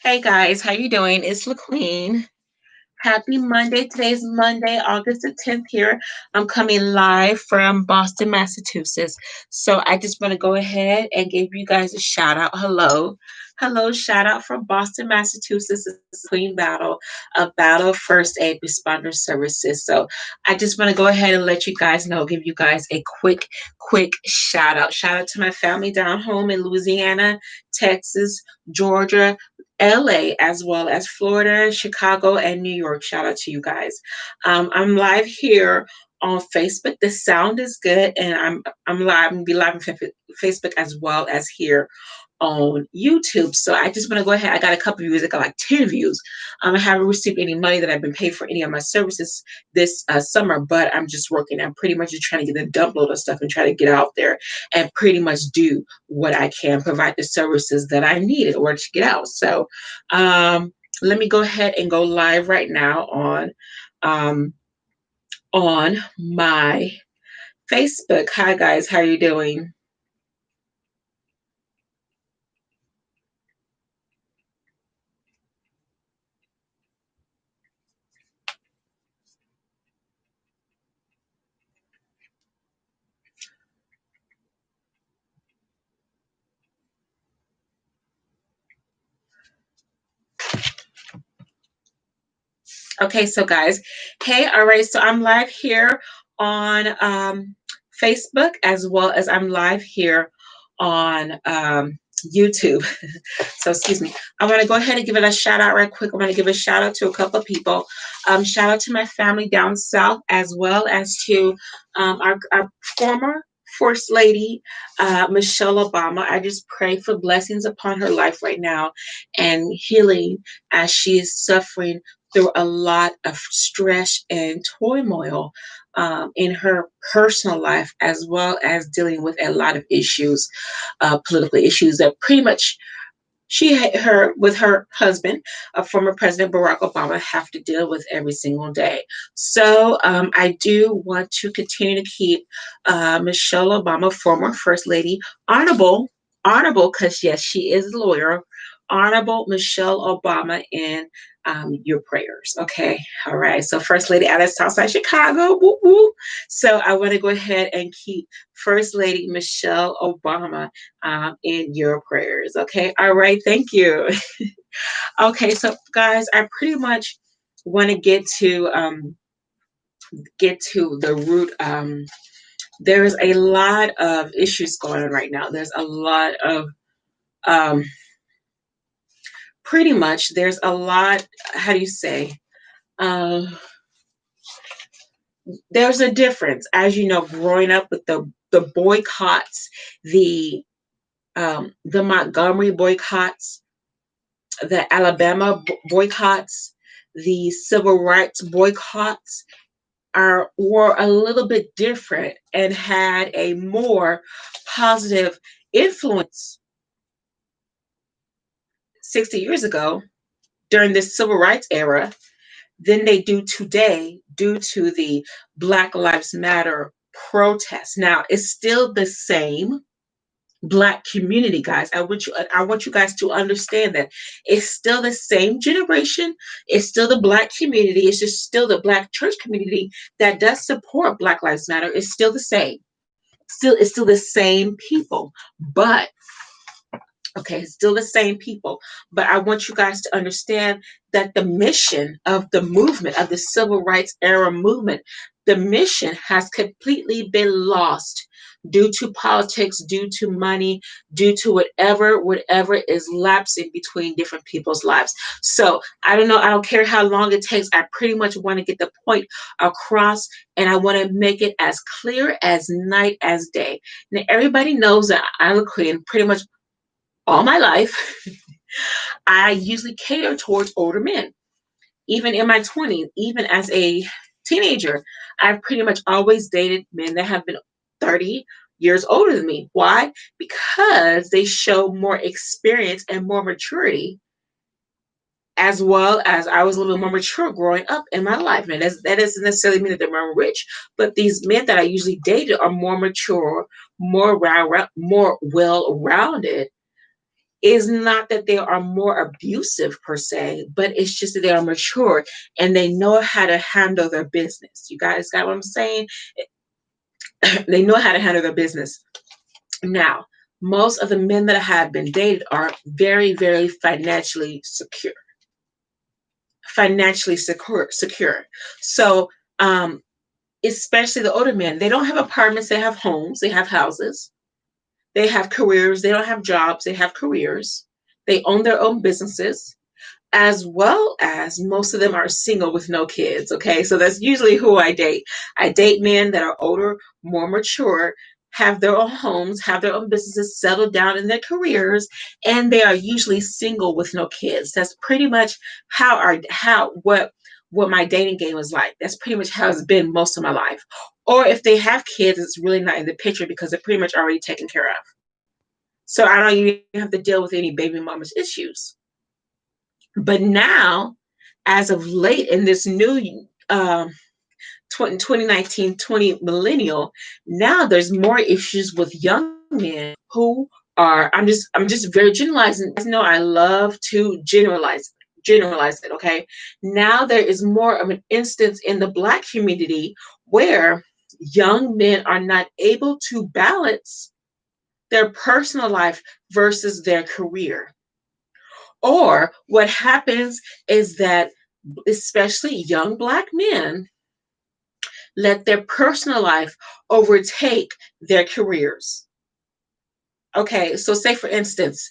Hey guys, how you doing? It's LaQueen. Happy Monday. Today's Monday, August the 10th here. I'm coming live from Boston, Massachusetts. So I just want to go ahead and give you guys a shout out. Hello. Hello, shout out from Boston, Massachusetts. It's Queen Battle, a battle of first aid responder services. So I just want to go ahead and let you guys know, give you guys a quick shout out. Shout out to my family down home in Louisiana, Texas, Georgia, LA, as well as Florida, Chicago, and New York. Shout out to you guys. I'm live here on Facebook. The sound is good, and I'm live. I'm gonna be live on Facebook as well as here on YouTube. So I just want to go ahead. I got a couple of views. I got like 10 views. I haven't received any money that I've been paid for any of my services this summer, but I'm just working. I'm pretty much just trying to get the dump load of stuff and try to get out there and pretty much do what I can, provide the services that I need in order to get out. So let me go ahead and go live right now um, on my Facebook. Hi guys, how are you doing? Okay, so guys, hey, all right, so I'm live here on Facebook as well as I'm live here on YouTube. So excuse me. I want to go ahead and give it a shout out right quick. I want to give a shout out to a couple of people. Shout out to my family down south as well as to our former First Lady, Michelle Obama. I just pray for blessings upon her life right now and healing as she is suffering through a lot of stress and turmoil in her personal life, as well as dealing with a lot of issues, political issues that pretty much her with her husband, former President Barack Obama, have to deal with every single day. So I do want to continue to keep Michelle Obama, former First Lady, honorable, because yes, she is a lawyer, honorable Michelle Obama in your prayers. Okay, all right. So First Lady out of Southside Chicago, woo woo. So I want to go ahead and keep First Lady Michelle Obama in your prayers. Okay. All right. Thank you. Okay. So guys, I pretty much want to get to the root. There's a lot of issues going on right now. There's a lot of um, pretty much. There's a lot. How do you say? Uh, there's a difference, as you know, growing up with the boycotts, the Montgomery boycotts, the Alabama boycotts, the civil rights boycotts were a little bit different and had a more positive influence 60 years ago during this civil rights era than they do today due to the Black Lives Matter protests. Now, it's still the same Black community, guys. I want you guys to understand that it's still the same generation. It's still the Black community. It's just still the Black church community that does support Black Lives Matter. It's still the same. It's still the same people. But okay, it's still the same people. But I want you guys to understand that the mission of the movement, of the civil rights era movement, the mission has completely been lost due to politics, due to money, due to whatever is lapsing between different people's lives. So I don't know, I don't care how long it takes. I pretty much want to get the point across, and I want to make it as clear as night as day. Now everybody knows that I'm a queen pretty much all my life. I usually cater towards older men. Even in my 20s, even as a teenager, I've pretty much always dated men that have been 30 years older than me. Why? Because they show more experience and more maturity, as well as I was a little bit more mature growing up in my life. And that doesn't necessarily mean that they're more rich, but these men that I usually dated are more mature, more well-rounded is not that they are more abusive per se, but it's just that they are mature and they know how to handle their business. You guys got what I'm saying? They know how to handle their business. Now, most of the men that have been dated are very, very financially secure. Financially secure. So, especially the older men, they don't have apartments, they have homes, they have houses, they have careers, they don't have jobs, they have careers, they own their own businesses, as well as most of them are single with no kids. Okay, so that's usually who I date. I date men that are older, more mature, have their own homes, have their own businesses, settled down in their careers, and they are usually single with no kids. That's pretty much what my dating game is like. That's pretty much how it's been most of my life. Or if they have kids, it's really not in the picture because they're pretty much already taken care of. So I don't even have to deal with any baby mama's issues. But now, as of late in this new 2019 20 millennial, now there's more issues with young men who are, I'm just very generalizing. You know, I love to generalize it, okay? Now there is more of an instance in the Black community where young men are not able to balance their personal life versus their career. Or what happens is that, especially young Black men, let their personal life overtake their careers. Okay, so say for instance,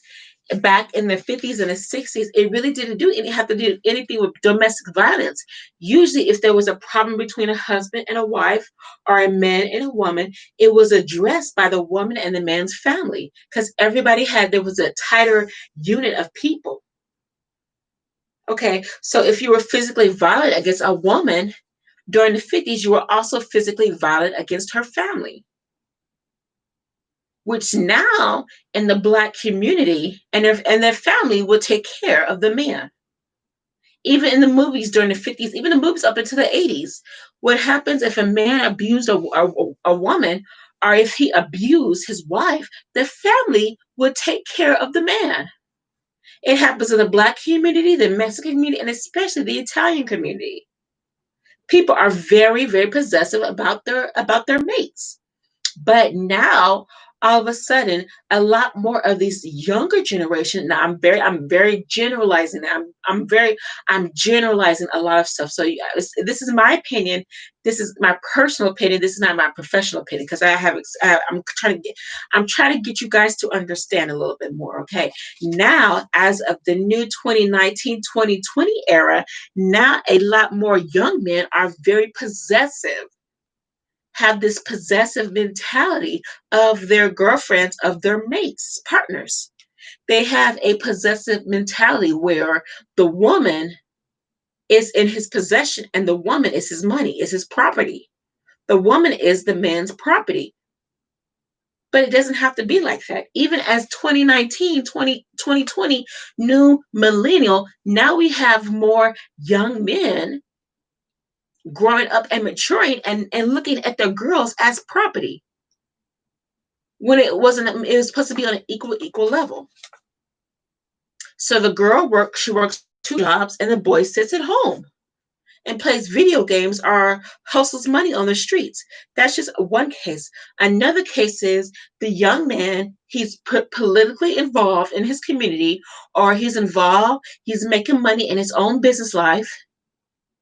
back in the 50s and the 60s, it really didn't have to do anything with domestic violence. Usually, if there was a problem between a husband and a wife or a man and a woman, it was addressed by the woman and the man's family because there was a tighter unit of people. Okay, so if you were physically violent against a woman during the 50s, you were also physically violent against her family, which now in the Black community and their family will take care of the man. Even in the movies during the 50s, even the movies up into the 80s, what happens if a man abused a woman or if he abused his wife, the family would take care of the man. It happens in the Black community, the Mexican community, and especially the Italian community. People are very, very possessive about their mates. But now, all of a sudden, a lot more of this younger generation. Now, I'm very generalizing. I'm generalizing a lot of stuff. So this is my opinion. This is my personal opinion. This is not my professional opinion because I'm trying to get you guys to understand a little bit more. Okay, now as of the new 2019-2020 era, now a lot more young men are very possessive, have this possessive mentality of their girlfriends, of their mates, partners. They have a possessive mentality where the woman is in his possession and the woman is his money, is his property. The woman is the man's property. But it doesn't have to be like that. Even as 2019, 2020, new millennial, now we have more young men growing up and maturing and looking at their girls as property when it was supposed to be on an equal level. So the girl she works two jobs and the boy sits at home and plays video games or hustles money on the streets. That's just one case. Another case is the young man, he's politically involved in his community, or he's making money in his own business life.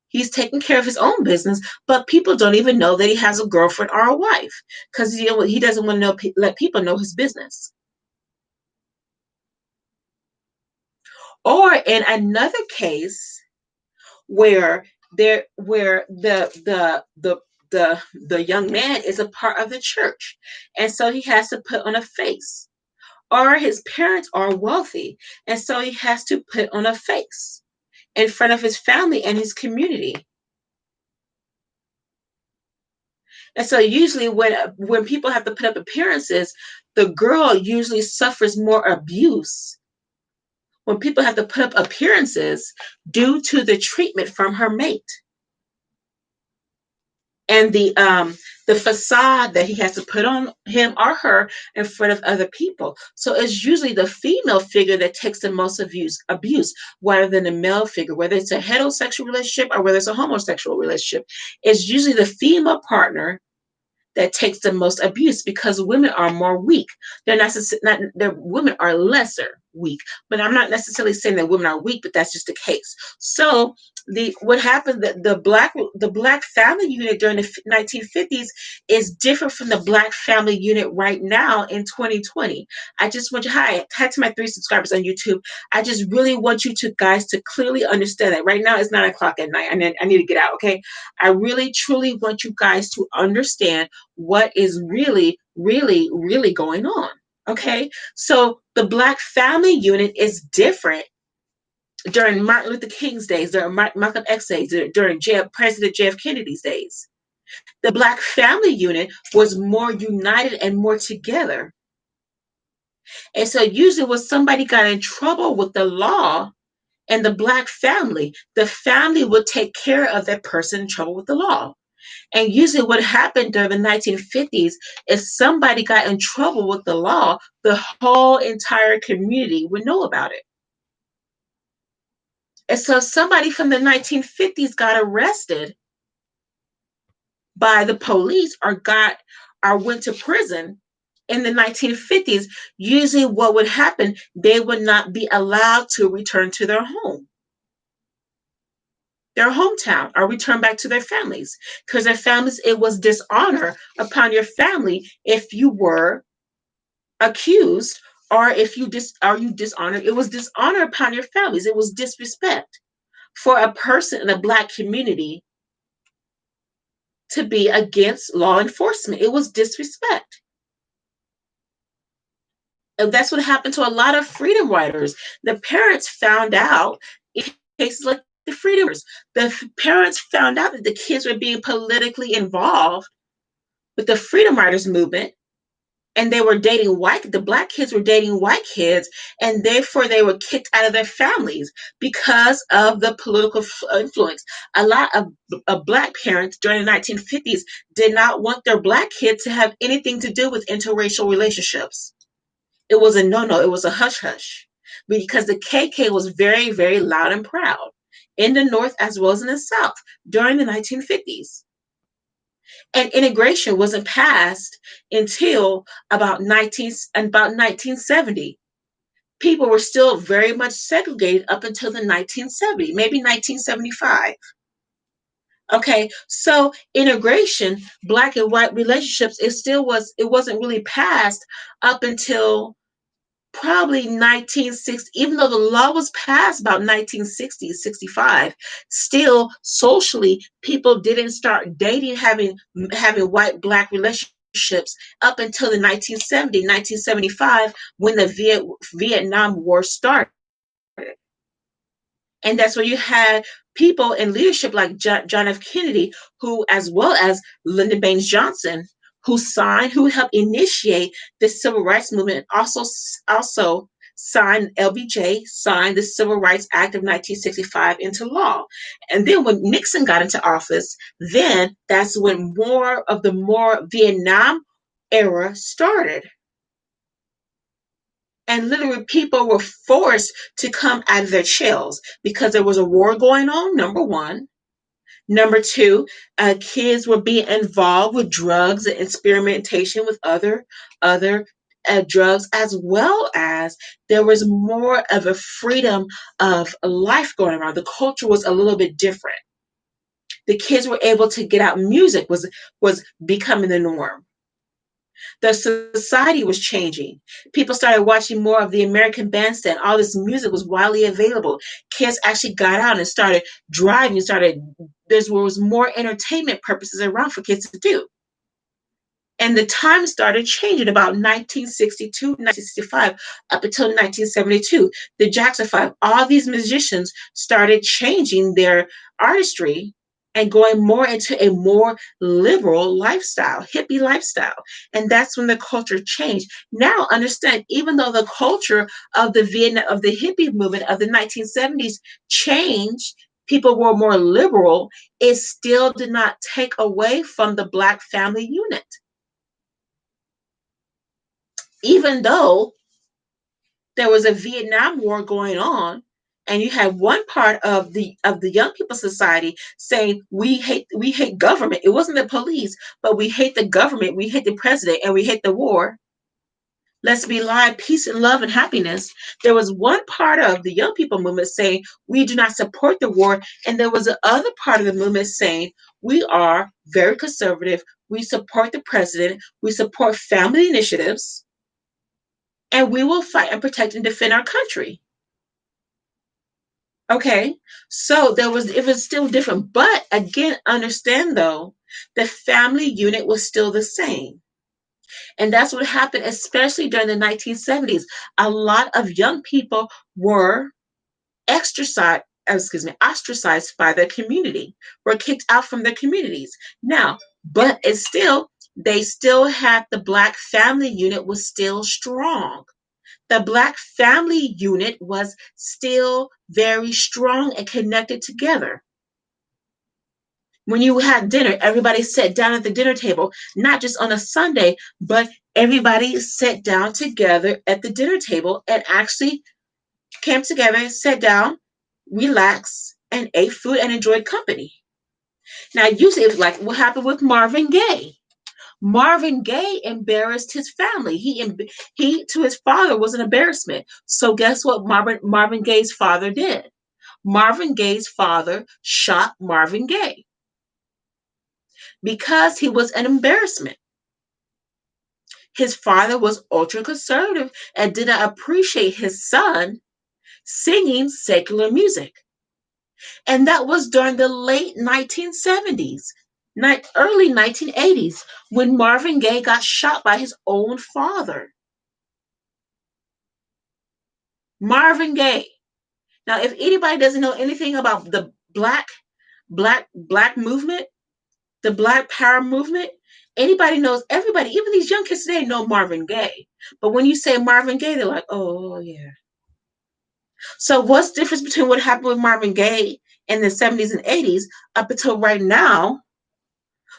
He's taking care of his own business, but people don't even know that he has a girlfriend or a wife because he doesn't want to let people know his business. Or in another case where the young man is a part of the church, and so he has to put on a face. Or his parents are wealthy, and so he has to put on a face in front of his family and his community. And so usually when people have to put up appearances, the girl usually suffers more abuse when people have to put up appearances due to the treatment from her mate. and the facade that he has to put on him or her in front of other people. So it's usually the female figure that takes the most abuse rather than the male figure, whether it's a heterosexual relationship or whether it's a homosexual relationship. It's usually the female partner that takes the most abuse because women are more weak. They're not their women are lesser weak. But I'm not necessarily saying that women are weak, but that's just the case. So the what happened the black family unit during the 1950s is different from the black family unit right now in 2020. I just want you hi to my 3 subscribers on YouTube. I just really want you to guys to clearly understand that right now it's 9 o'clock at night. I need to get out. Okay, I really truly want you guys to understand what is really, really, really going on. Okay, so the Black family unit is different during Martin Luther King's days, during Malcolm X days, during President JF Kennedy's days. The Black family unit was more united and more together. And so usually when somebody got in trouble with the law and the Black family, the family would take care of that person in trouble with the law. And usually what happened during the 1950s is somebody got in trouble with the law, the whole entire community would know about it. And so somebody from the 1950s got arrested by the police or went to prison in the 1950s. Usually what would happen, they would not be allowed to return to their hometown or return back to their families because their families, it was dishonor upon your family if you were accused or if you dishonored. It was dishonor upon your families. It was disrespect for a person in a Black community to be against law enforcement. It was disrespect. And that's what happened to a lot of freedom riders. The parents found out in cases like the freedomers. The parents found out that the kids were being politically involved with the freedom riders movement, and they were dating the Black kids were dating white kids, and therefore they were kicked out of their families because of the political influence. A lot of Black parents during the 1950s did not want their Black kids to have anything to do with interracial relationships. It was a no-no. It was a hush-hush because the KK was very, very loud and proud in the North as well as in the South during the 1950s. And integration wasn't passed until about 1970. People were still very much segregated up until the 1970, maybe 1975. Okay, so integration, Black and white relationships, it wasn't really passed up until probably 1960. Even though the law was passed about 1960, 65, still socially people didn't start dating, having white Black relationships up until the 1970, 1975, when the Vietnam War started. And that's where you had people in leadership like John F. Kennedy, who, as well as Lyndon Baines Johnson, who helped initiate the civil rights movement, also signed LBJ, signed the Civil Rights Act of 1965 into law. And then when Nixon got into office, then that's when more Vietnam era started. And literally people were forced to come out of their shells because there was a war going on, number one. Number two, kids were being involved with drugs and experimentation with other drugs, as well as there was more of a freedom of life going around. The culture was a little bit different. The kids were able to get out. Music was becoming the norm. The society was changing. People started watching more of the American Bandstand. All this music was widely available. Kids actually got out and started driving. There was more entertainment purposes around for kids to do. And the time started changing about 1962, 1965, up until 1972. The Jackson Five, all these musicians started changing their artistry and going more into a more liberal lifestyle, hippie lifestyle. And that's when the culture changed. Now understand, even though the culture of the hippie movement of the 1970s changed, people were more liberal, it still did not take away from the Black family unit. Even though there was a Vietnam War going on, and you had one part of the young people society saying we hate government. It wasn't the police, but we hate the government, we hate the president, and we hate the war. Let's be live, peace and love and happiness. There was one part of the young people movement saying we do not support the war, and there was the other part of the movement saying we are very conservative. We support the president. We support family initiatives, and we will fight and protect and defend our country. Okay, so it was still different, but again, understand though, the family unit was still the same. And that's what happened, especially during the 1970s. A lot of young people were ostracized by their community, were kicked out from their communities. Now, but it's still, they still had the Black family unit was still strong. The Black family unit was still very strong and connected together. When you had dinner, everybody sat down at the dinner table, not just on a Sunday, but everybody sat down together at the dinner table and actually came together, sat down, relaxed, and ate food and enjoyed company. Now, usually it's like what happened with Marvin Gaye. Marvin Gaye embarrassed his family. He to his father was an embarrassment. So guess what Marvin Gaye's father did? Marvin Gaye's father shot Marvin Gaye because he was an embarrassment. His father was ultra conservative and did not appreciate his son singing secular music. And that was during the late 1970s, early 1980s, when Marvin Gaye got shot by his own father. Marvin Gaye. Now, if anybody doesn't know anything about the black movement, the Black Power movement, anybody knows, everybody, even these young kids today know Marvin Gaye. But when you say Marvin Gaye, they're like, oh yeah. So what's the difference between what happened with Marvin Gaye in the 70s and 80s up until right now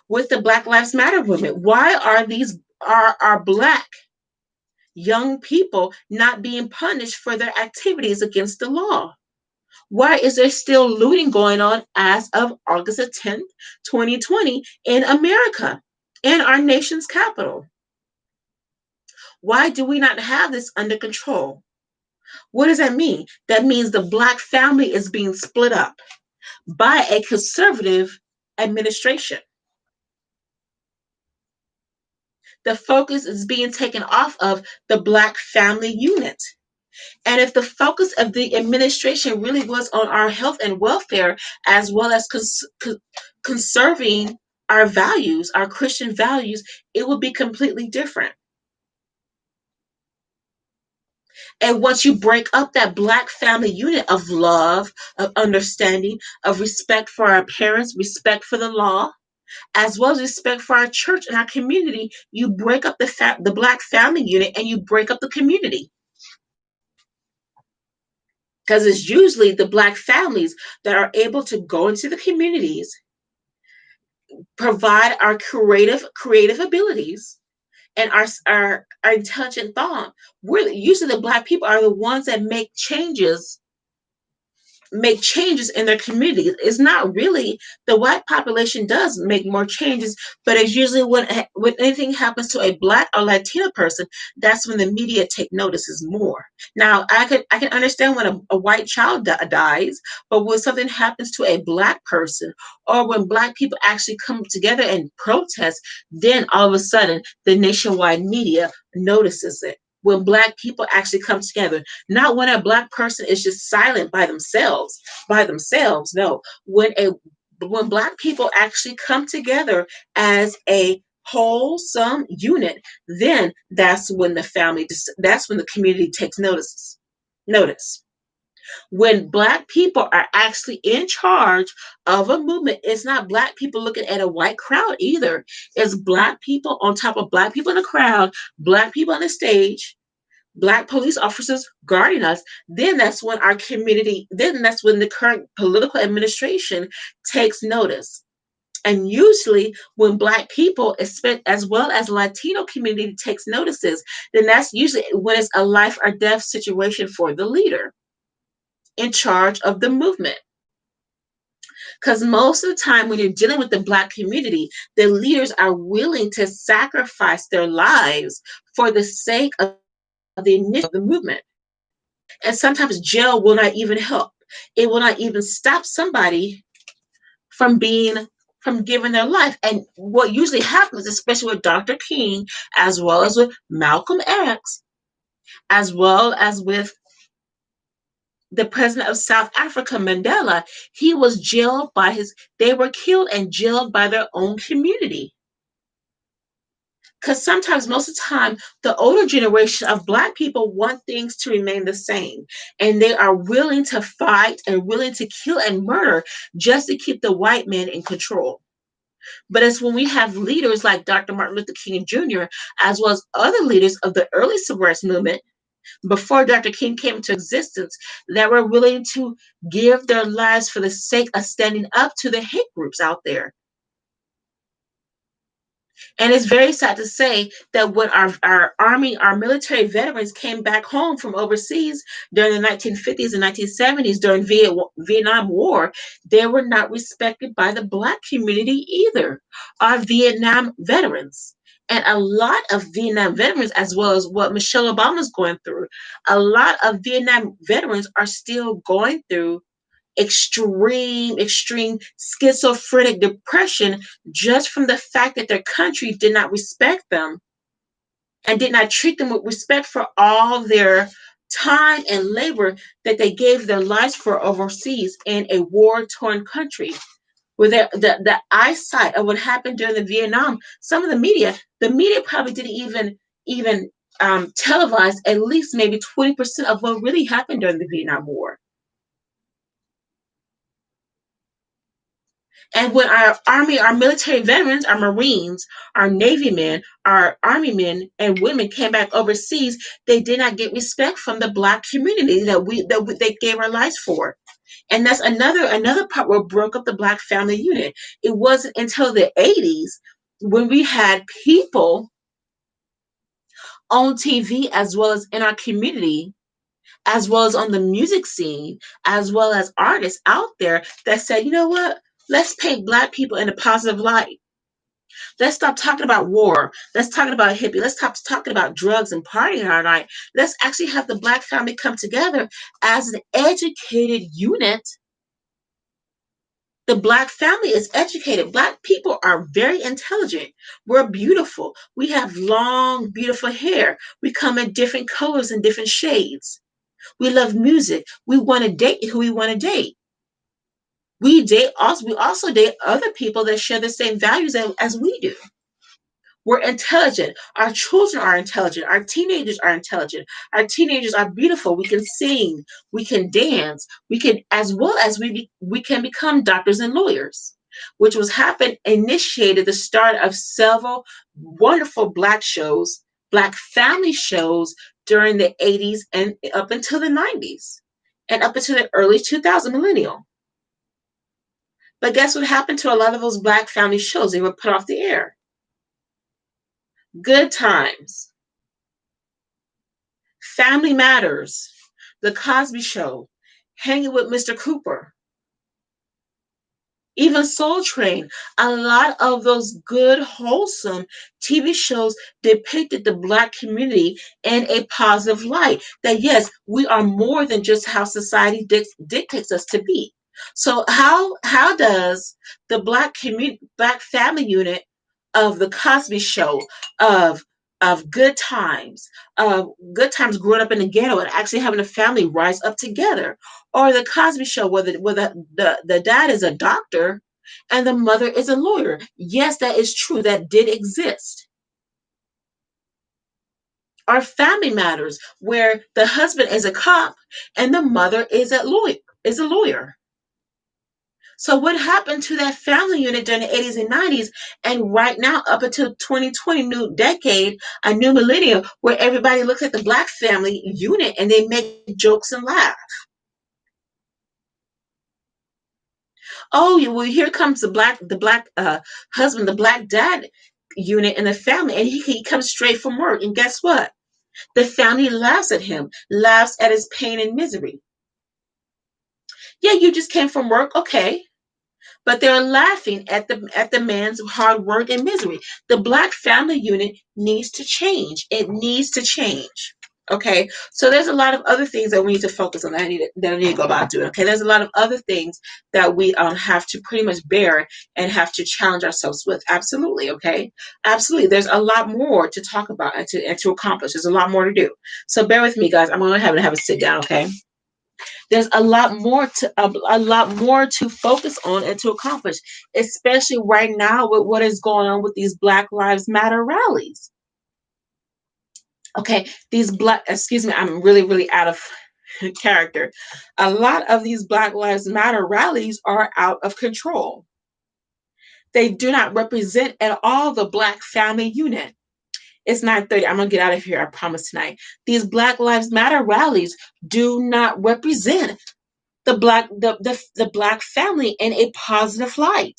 with the Black Lives Matter movement? Why are these are Black young people not being punished for their activities against the law? Why is there still looting going on as of August the 10th, 2020 in America, in our nation's capital? Why do we not have this under control? What does that mean? That means the Black family is being split up by a conservative administration. The focus is being taken off of the Black family unit. And if the focus of the administration really was on our health and welfare, as well as conserving our values, our Christian values, it would be completely different. And once you break up that Black family unit of love, of understanding, of respect for our parents, respect for the law, as well as respect for our church and our community, you break up the Black family unit and you break up the community. Because it's usually the Black families that are able to go into the communities, provide our creative abilities, and our intelligent thought. We're usually the Black people are the ones that make changes in their community. It's not really the white population does make more changes, but it's usually when anything happens to a Black or Latino person, that's when the media take notices more. Now, I can understand when a white child dies, but when something happens to a Black person, or when Black people actually come together and protest, then all of a sudden the nationwide media notices it. When Black people actually come together, not when a Black person is just silent by themselves. No, when Black people actually come together as a wholesome unit, then that's when that's when the community takes notice. When Black people are actually in charge of a movement, it's not Black people looking at a white crowd either. It's Black people on top of Black people in the crowd, Black people on the stage, Black police officers guarding us, then that's when our community, then that's when the current political administration takes notice. And usually when Black people, as well as Latino community takes notices, then that's usually when it's a life or death situation for the leader in charge of the movement. Because most of the time, when you're dealing with the Black community, the leaders are willing to sacrifice their lives for the sake of the initiative of the movement. And sometimes jail will not even help. It will not even stop somebody from being from giving their life. And what usually happens, especially with Dr. King, as well as with Malcolm X, as well as with the president of South Africa, Mandela, he was jailed by they were killed and jailed by their own community. Because sometimes, most of the time, the older generation of Black people want things to remain the same. And they are willing to fight and willing to kill and murder just to keep the white man in control. But it's when we have leaders like Dr. Martin Luther King Jr., as well as other leaders of the early civil rights movement, before Dr. King came into existence, that were willing to give their lives for the sake of standing up to the hate groups out there. And it's very sad to say that when our army, our military veterans came back home from overseas during the 1950s and 1970s during Vietnam War, they were not respected by the Black community either. Our Vietnam veterans. And a lot of Vietnam veterans, as well as what Michelle Obama is going through, a lot of Vietnam veterans are still going through extreme schizophrenic depression just from the fact that their country did not respect them and did not treat them with respect for all their time and labor that they gave their lives for overseas in a war-torn country. Where the eyesight of what happened during the Vietnam, some of the media probably didn't even televise at least maybe 20% of what really happened during the Vietnam War. And when our army, our military veterans, our Marines, our Navy men, our Army men and women came back overseas, they did not get respect from the Black community they gave our lives for. And that's another part where broke up the Black family unit. It wasn't until the 80s when we had people on TV as well as in our community, as well as on the music scene, as well as artists out there that said, you know what? Let's paint Black people in a positive light. Let's stop talking about war. Let's talk about hippie. Let's stop talking about drugs and partying all night. Let's actually have the Black family come together as an educated unit. The Black family is educated. Black people are very intelligent. We're beautiful. We have long, beautiful hair. We come in different colors and different shades. We love music. We want to date who we want to date. We also date other people that share the same values as we do. We're intelligent. Our children are intelligent. Our teenagers are intelligent. Our teenagers are beautiful. We can sing. We can dance. We can, as well as we can become doctors and lawyers, which initiated the start of several wonderful Black shows, Black family shows during the 80s and up until the 90s and up until the early 2000 millennial. But guess what happened to a lot of those Black family shows? They were put off the air. Good Times, Family Matters, The Cosby Show, Hanging with Mr. Cooper, even Soul Train. A lot of those good, wholesome TV shows depicted the Black community in a positive light. That yes, we are more than just how society dictates us to be. So how does the Black family unit of the Cosby Show, of of Good Times growing up in the ghetto and actually having a family rise up together, or the Cosby Show where the dad is a doctor and the mother is a lawyer. Yes, that is true. That did exist. Or Family Matters where the husband is a cop and the mother is a lawyer. So what happened to that family unit during the 80s and 90s and right now up until 2020, new decade, a new millennium, where everybody looks at the black family unit and they make jokes and laugh. Oh, well, here comes the black husband, the black dad unit in the family, and he comes straight from work. And guess what? The family laughs at him, laughs at his pain and misery. Yeah, you just came from work, okay. But they're laughing at the man's hard work and misery. The black family unit needs to change. It needs to change. Okay, so there's a lot of other things that we need to focus on that I need to go about doing. Okay, there's a lot of other things that we have to pretty much bear and have to challenge ourselves with. Absolutely, okay, absolutely. There's a lot more to talk about and to accomplish. There's a lot more to do. So bear with me, guys. I'm gonna have a sit down. Okay, there's a lot more to focus on and to accomplish, especially right now with what is going on with these Black Lives Matter rallies. Okay, these black excuse me, I'm really out of character. A lot of these Black Lives Matter rallies are out of control. They do not represent at all the black family unit. It's 9:30. I'm gonna get out of here, I promise tonight. These Black Lives Matter rallies do not represent the black family in a positive light.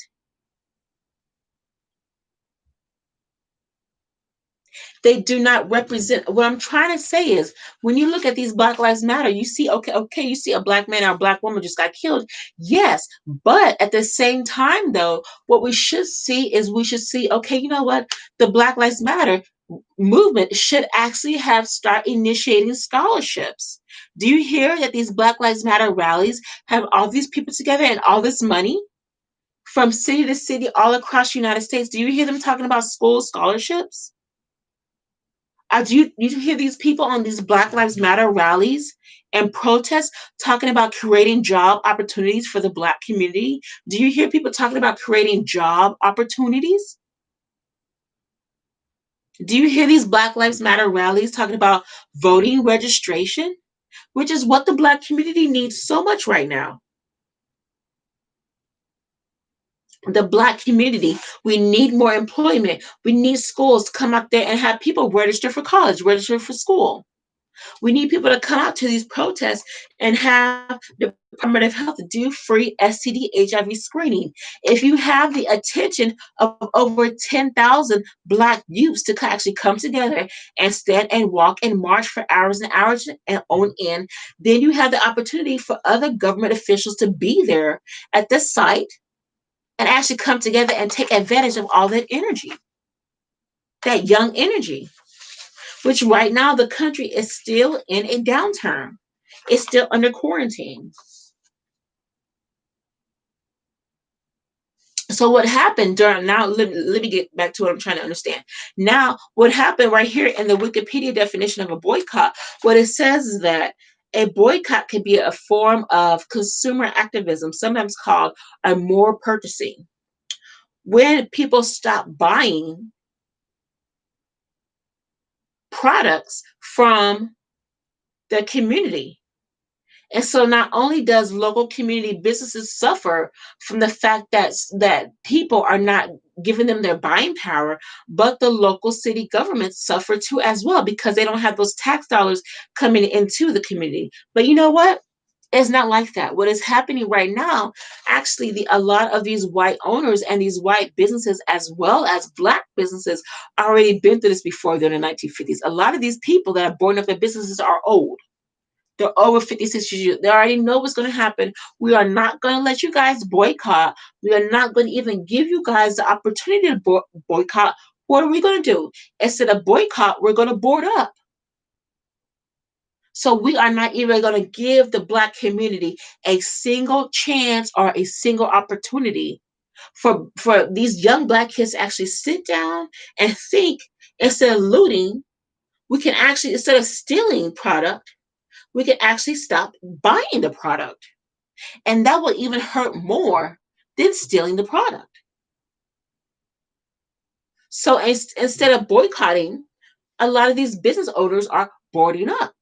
They do not represent. What I'm trying to say is, when you look at these Black Lives Matter, you see, okay, you see a black man or a black woman just got killed. Yes, but at the same time, though, what we should see is we should see, okay, you know what? The Black Lives Matter movement should actually have start initiating scholarships. Do you hear that these Black Lives Matter rallies have all these people together and all this money from city to city all across the United States? Do you hear them talking about school scholarships? Do you hear these people on these Black Lives Matter rallies and protests talking about creating job opportunities for the black community? Do you hear people talking about creating job opportunities? Do you hear these Black Lives Matter rallies talking about voting registration, which is what the black community needs so much right now? The black community, we need more employment. We need schools to come out there and have people register for college, register for school. We need people to come out to these protests and have the Department of Health do free STD HIV screening. If you have the attention of over 10,000 Black youths to actually come together and stand and walk and march for hours and hours and on end, then you have the opportunity for other government officials to be there at the site and actually come together and take advantage of all that energy, that young energy, which right now the country is still in a downturn. It's still under quarantine. So what happened during now, let me get back to what I'm trying to understand. Now, what happened right here in the Wikipedia definition of a boycott, what it says is that a boycott can be a form of consumer activism, sometimes called a more purchasing. When people stop buying products from the community. And so not only does local community businesses suffer from the fact that people are not giving them their buying power, but the local city governments suffer too as well because they don't have those tax dollars coming into the community. But you know what? It's not like that. What is happening right now, actually, a lot of these white owners and these white businesses, as well as black businesses, already been through this before. They're in the 1950s. A lot of these people that are born up their businesses are old. They're over 56 years. They already know what's going to happen. We are not going to let you guys boycott. We are not going to even give you guys the opportunity to boycott. What are we going to do? Instead of boycott, we're going to board up. So we are not even going to give the black community a single chance or a single opportunity for these young black kids to actually sit down and think. Instead of looting, we can actually, instead of stealing product, we can actually stop buying the product. And that will even hurt more than stealing the product. So instead of boycotting, a lot of these business owners are boarding up.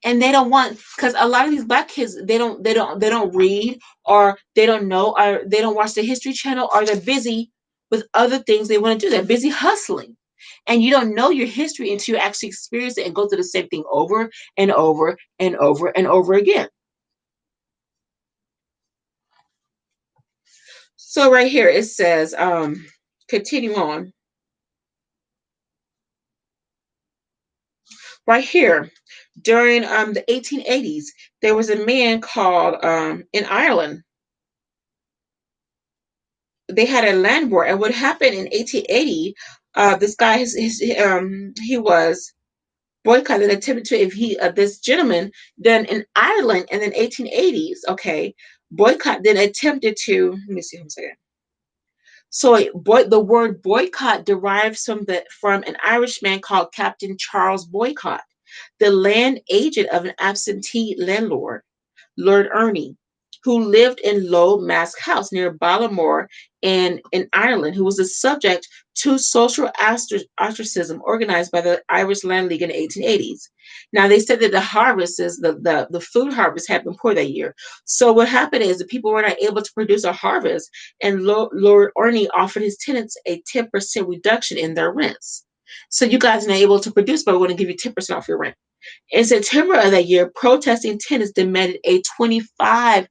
And they don't want, because a lot of these black kids, they don't read, or they don't know, or they don't watch the History Channel, or they're busy with other things they want to do. They're busy hustling. And you don't know your history until you actually experience it and go through the same thing over and over and over and over again. So right here it says, continue on. Right here, during the 1880s, there was a man called, in Ireland, they had a land war. And what happened in 1880, this guy, he was boycotted, attempted to, if he, this gentleman, then in Ireland in the 1880s, okay, boycott, then attempted to, let me see, one second. So the word boycott derives from an Irishman called Captain Charles Boycott, the land agent of an absentee landlord, Lord Ernie, who lived in Low Mask House near Ballamore in Ireland, who was the subject to social ostracism organized by the Irish Land League in the 1880s. Now, they said that the food harvest had been poor that year. So what happened is the people were not able to produce a harvest, and Lord Ernie offered his tenants a 10% reduction in their rents. So you guys are not able to produce, but we're going to give you 10% off your rent. In September of that year, protesting tenants demanded a 25%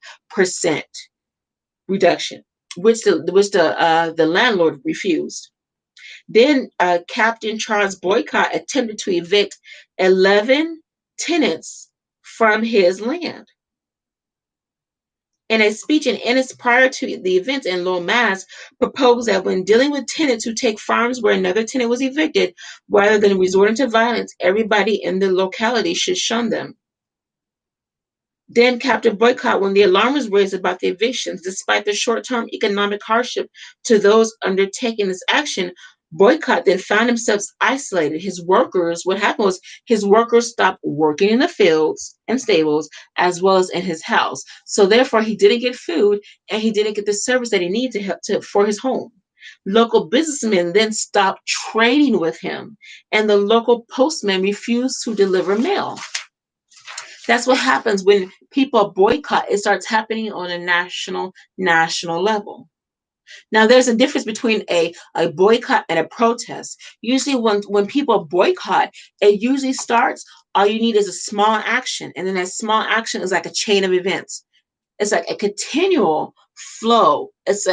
reduction, which the landlord refused. Then Captain Charles Boycott attempted to evict 11 tenants from his land. In a speech in Ennis prior to the events in Low Mass, proposed that when dealing with tenants who take farms where another tenant was evicted, rather than resorting to violence, everybody in the locality should shun them. Then Captain Boycott, when the alarm was raised about the evictions, despite the short-term economic hardship to those undertaking this action, Boycott then found himself isolated. What happened was his workers stopped working in the fields and stables as well as in his house. So therefore, he didn't get food and he didn't get the service that he needed for his home. Local businessmen then stopped trading with him, and the local postman refused to deliver mail. That's what happens when people boycott. It starts happening on a national level. Now, there's a difference between a boycott and a protest. Usually, when people boycott, it usually starts. All you need is a small action, and then that small action is like a chain of events. It's like a continual flow. It's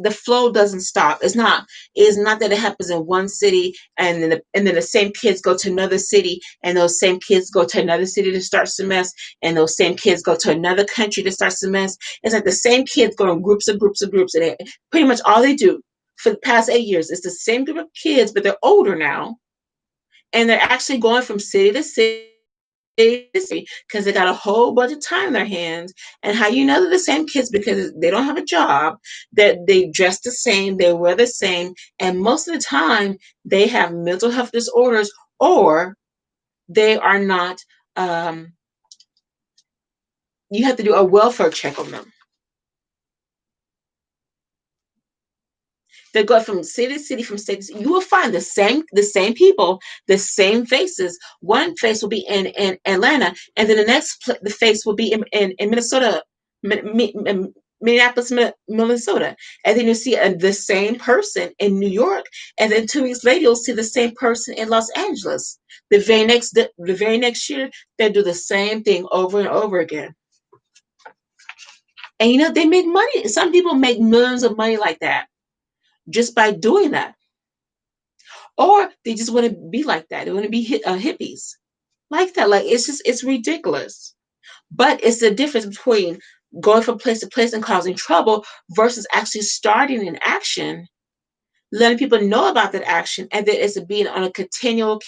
the flow doesn't stop. It's not that it happens in one city and then the same kids go to another city, and those same kids go to another city to start some mess, and those same kids go to another country to start some mess. It's like the same kids go in groups and groups and groups, and pretty much all they do for the past 8 years is the same group of kids, but they're older now, and they're actually going from city to city because they got a whole bunch of time in their hands. And how you know they're the same kids? Because they don't have a job, that they dress the same, they wear the same, and most of the time they have mental health disorders, or they are not. Um, you have to do a welfare check on them. They go from city to city, from state to state. You will find the same people, the same faces. One face will be in Atlanta, and then the face will be in Minnesota, Minneapolis, Minnesota, and then you see the same person in New York, and then 2 weeks later you'll see the same person in Los Angeles. The very next year they do the same thing over and over again, and they make money. Some people make millions of money like that just by doing that. Or they just want to be like that. They want to be hippies like that. Like, it's ridiculous. But it's the difference between going from place to place and causing trouble versus actually starting an action, letting people know about that action, and then it's being on a continual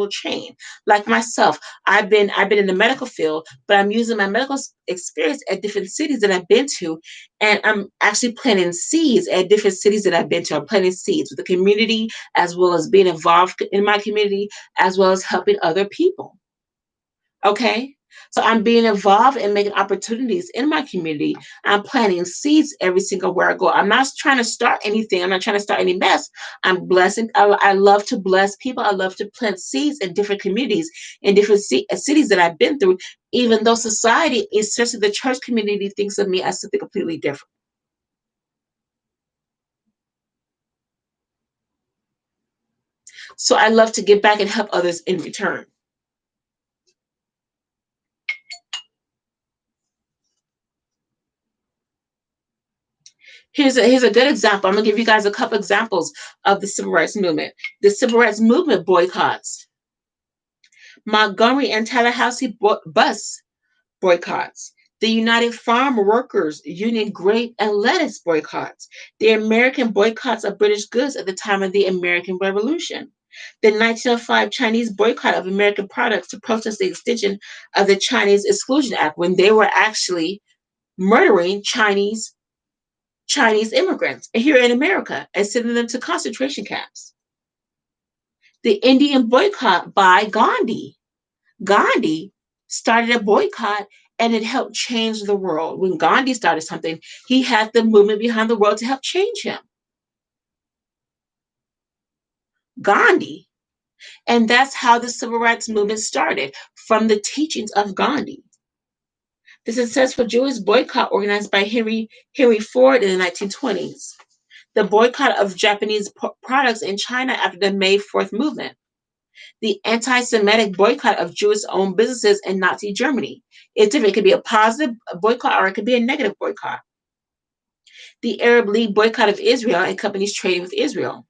chain. Like myself, I've been in the medical field, but I'm using my medical experience at different cities that I've been to, and I'm actually planting seeds at different cities that I've been to. I'm planting seeds with the community, as well as being involved in my community, as well as helping other people. Okay. So I'm being involved and making opportunities in my community. I'm planting seeds every single where I go. I'm not trying to start anything. I'm not trying to start any mess. I'm blessing. I love to bless people. I love to plant seeds in different communities, in different cities that I've been through, even though society, especially the church community, thinks of me as something completely different. So I love to give back and help others in return. Here's a good example. I'm gonna give you guys a couple examples of the civil rights movement. The civil rights movement boycotts. Montgomery and Tallahassee bus boycotts. The United Farm Workers Union grape and lettuce boycotts. The American boycotts of British goods at the time of the American Revolution. The 1905 Chinese boycott of American products to protest the extension of the Chinese Exclusion Act when they were actually murdering Chinese immigrants here in America and sending them to concentration camps. The Indian boycott by Gandhi. Gandhi started a boycott and it helped change the world. When Gandhi started something, he had the movement behind the world to help change him. Gandhi. And that's how the civil rights movement started, from the teachings of Gandhi. The successful Jewish boycott organized by Henry Ford in the 1920s. The boycott of Japanese products in China after the May 4th movement. The anti-Semitic boycott of Jewish-owned businesses in Nazi Germany. It's different. It could be a positive boycott or it could be a negative boycott. The Arab League boycott of Israel and companies trading with Israel.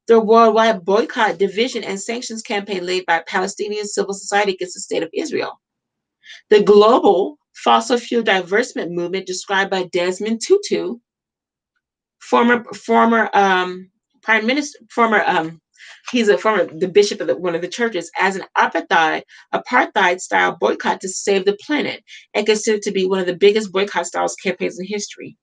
The worldwide boycott, division, and sanctions campaign led by Palestinian civil society against the state of Israel. The global fossil fuel divestment movement described by Desmond Tutu, former prime minister, former he's a former the bishop of one of the churches, as an apartheid style boycott to save the planet, and considered to be one of the biggest boycott styles campaigns in history.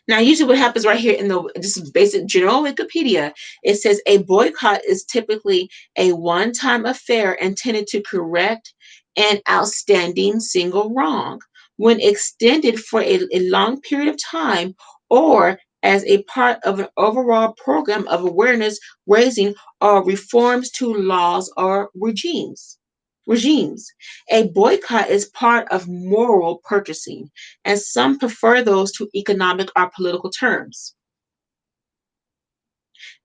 Now, usually what happens right here in the just basic general Wikipedia, it says a boycott is typically a one-time affair intended to correct an outstanding single wrong when extended for a long period of time or as a part of an overall program of awareness raising or reforms to laws or regimes. A boycott is part of moral purchasing, and some prefer those to economic or political terms.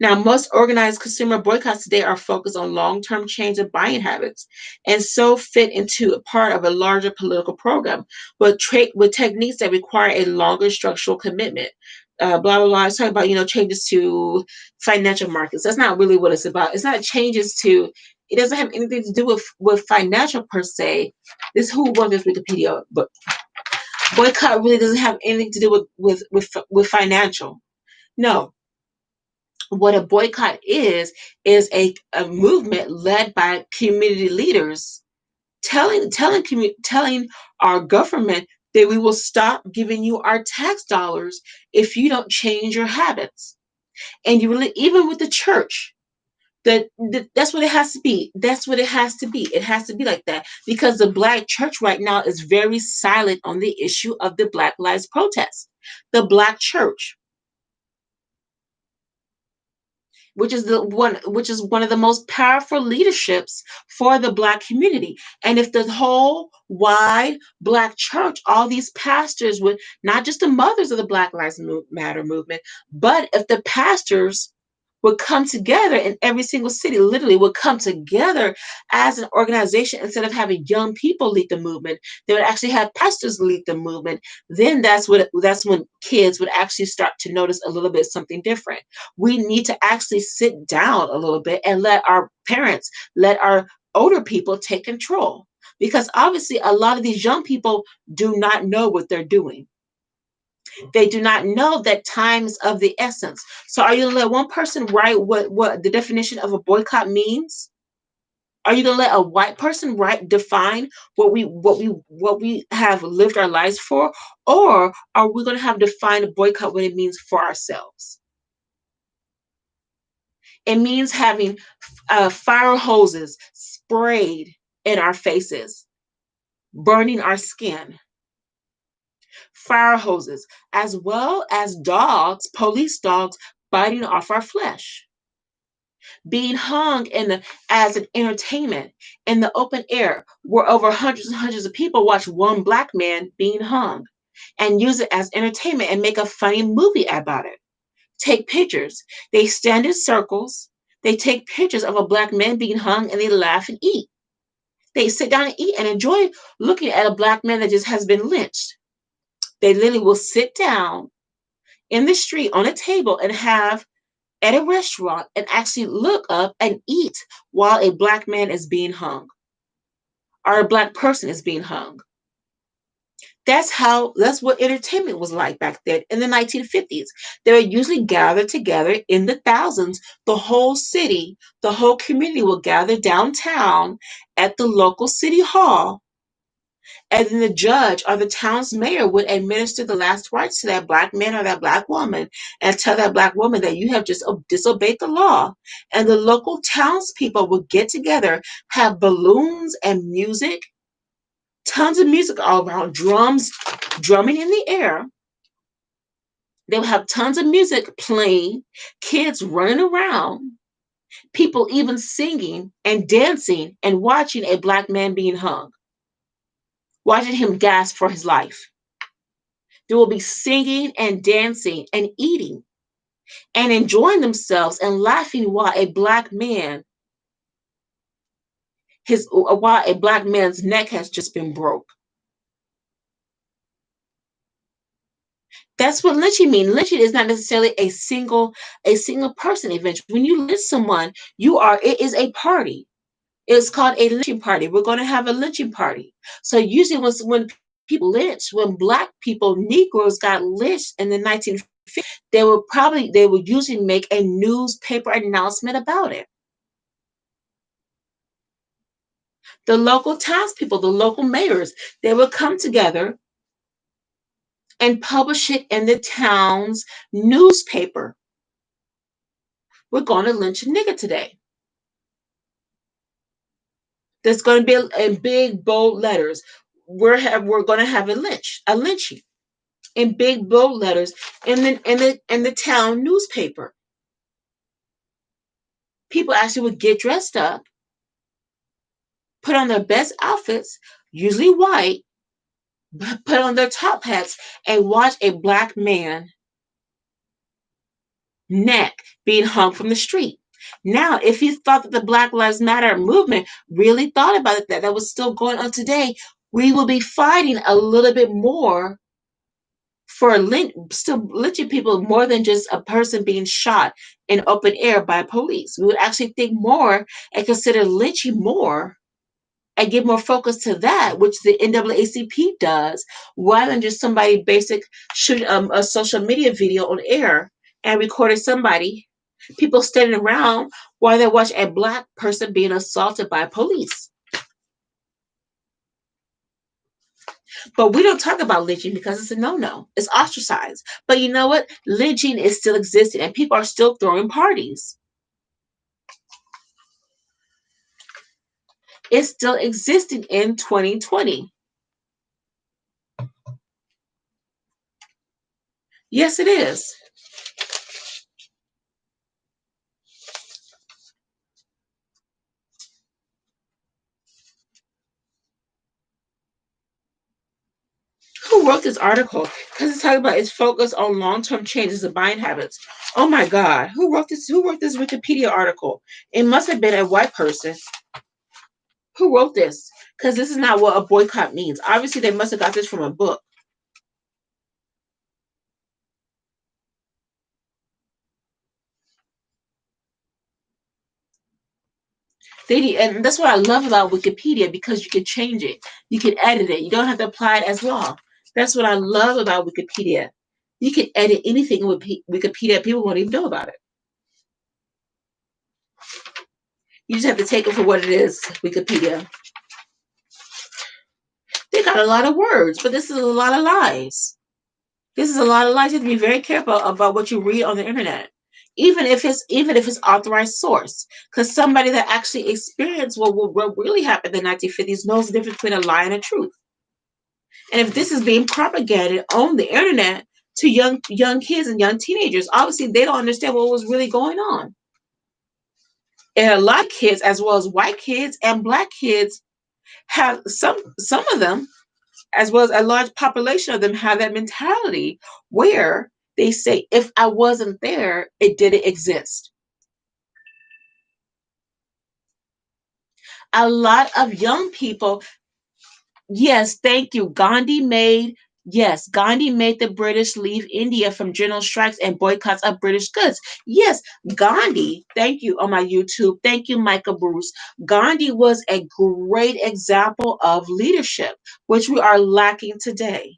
Now, most organized consumer boycotts today are focused on long-term change of buying habits and so fit into a part of a larger political program with techniques that require a longer structural commitment. Blah blah blah. It's talking about changes to financial markets. That's not really what it's about. It's not changes to. It doesn't have anything to do with financial per se. This who wrote this Wikipedia book. Boycott really doesn't have anything to do with financial. No, what a boycott is a movement led by community leaders telling our government that we will stop giving you our tax dollars if you don't change your habits. And you really, even with the church, that's what it has to be. That's what it has to be. It has to be like that because the black church right now is very silent on the issue of the Black Lives protest. The black church, which is one of the most powerful leaderships for the black community. And if the whole wide black church, all these pastors would, not just the mothers of the Black Lives Matter movement, but if the pastors would come together in every single city, literally would come together as an organization instead of having young people lead the movement, they would actually have pastors lead the movement. Then that's when kids would actually start to notice a little bit something different. We need to actually sit down a little bit and let our parents, let our older people take control. Because obviously a lot of these young people do not know what they're doing. They do not know that time is of the essence. So are you gonna let one person write what the definition of a boycott means? Are you gonna let a white person define what we have lived our lives for? Or are we gonna have defined a boycott what it means for ourselves? It means having fire hoses sprayed in our faces, burning our skin, fire hoses, as well as dogs, police dogs, biting off our flesh, being hung as an entertainment in the open air, where over hundreds and hundreds of people watch one black man being hung and use it as entertainment and make a funny movie about it. Take pictures. They stand in circles. They take pictures of a black man being hung and they laugh and eat. They sit down and eat and enjoy looking at a black man that just has been lynched. They literally will sit down in the street on a table and have at a restaurant and actually look up and eat while a black man is being hung or a black person is being hung. That's what entertainment was like back then in the 1950s. They were usually gathered together in the thousands. The whole city, the whole community will gather downtown at the local city hall, and then the judge or the town's mayor would administer the last rites to that black man or that black woman and tell that black woman that you have just disobeyed the law. And the local townspeople would get together, have balloons and music, tons of music all around, drums drumming in the air. They would have tons of music playing, kids running around, people even singing and dancing and watching a black man being hung, watching him gasp for his life. They will be singing and dancing and eating and enjoying themselves and laughing while a black man's neck has just been broke. That's what lynching means. Lynching is not necessarily a single person event. When you lynch someone, it is a party. It's called a lynching party. We're going to have a lynching party. So usually when people lynched, when black people, Negroes got lynched in the 1950s, they would usually make a newspaper announcement about it. The local townspeople, the local mayors, they would come together and publish it in the town's newspaper. We're going to lynch a nigger today. There's going to be in big bold letters. We're going to have a lynching in big bold letters in the town newspaper. People actually would get dressed up, put on their best outfits, usually white, put on their top hats, and watch a black man neck being hung from the street. Now, if you thought that the Black Lives Matter movement really thought about it, that was still going on today, we will be fighting a little bit more for still lynching people more than just a person being shot in open air by police. We would actually think more and consider lynching more and give more focus to that, which the NAACP does, rather than just somebody shoot a social media video on air and recorded somebody, people standing around while they watch a black person being assaulted by police. But we don't talk about lynching because it's a no-no. It's ostracized. But you know what? Lynching is still existing and people are still throwing parties. It's still existing in 2020. Yes, it is. Who wrote this article? Because it's talking about its focus on long-term changes in buying habits. Oh my God. Who wrote this? Who wrote this Wikipedia article? It must have been a white person. Who wrote this? Because this is not what a boycott means. Obviously, they must have got this from a book. And that's what I love about Wikipedia, because you can change it. You can edit it. You don't have to apply it as law. That's what I love about Wikipedia. You can edit anything with Wikipedia. People won't even know about it. You just have to take it for what it is, Wikipedia. They got a lot of words, but this is a lot of lies. This is a lot of lies. You have to be very careful about what you read on the internet. even if it's authorized source, because somebody that actually experienced what really happened in the 1950s knows the difference between a lie and a truth. And if this is being propagated on the internet to young kids and young teenagers, obviously they don't understand what was really going on. And a lot of kids, as well as white kids and black kids, have some of them, as well as a large population of them, have that mentality where they say, if I wasn't there, it didn't exist. A lot of young people, yes, thank you. Gandhi made the British leave India from general strikes and boycotts of British goods. Yes, Gandhi, thank you on my YouTube. Thank you, Michael Bruce. Gandhi was a great example of leadership, which we are lacking today,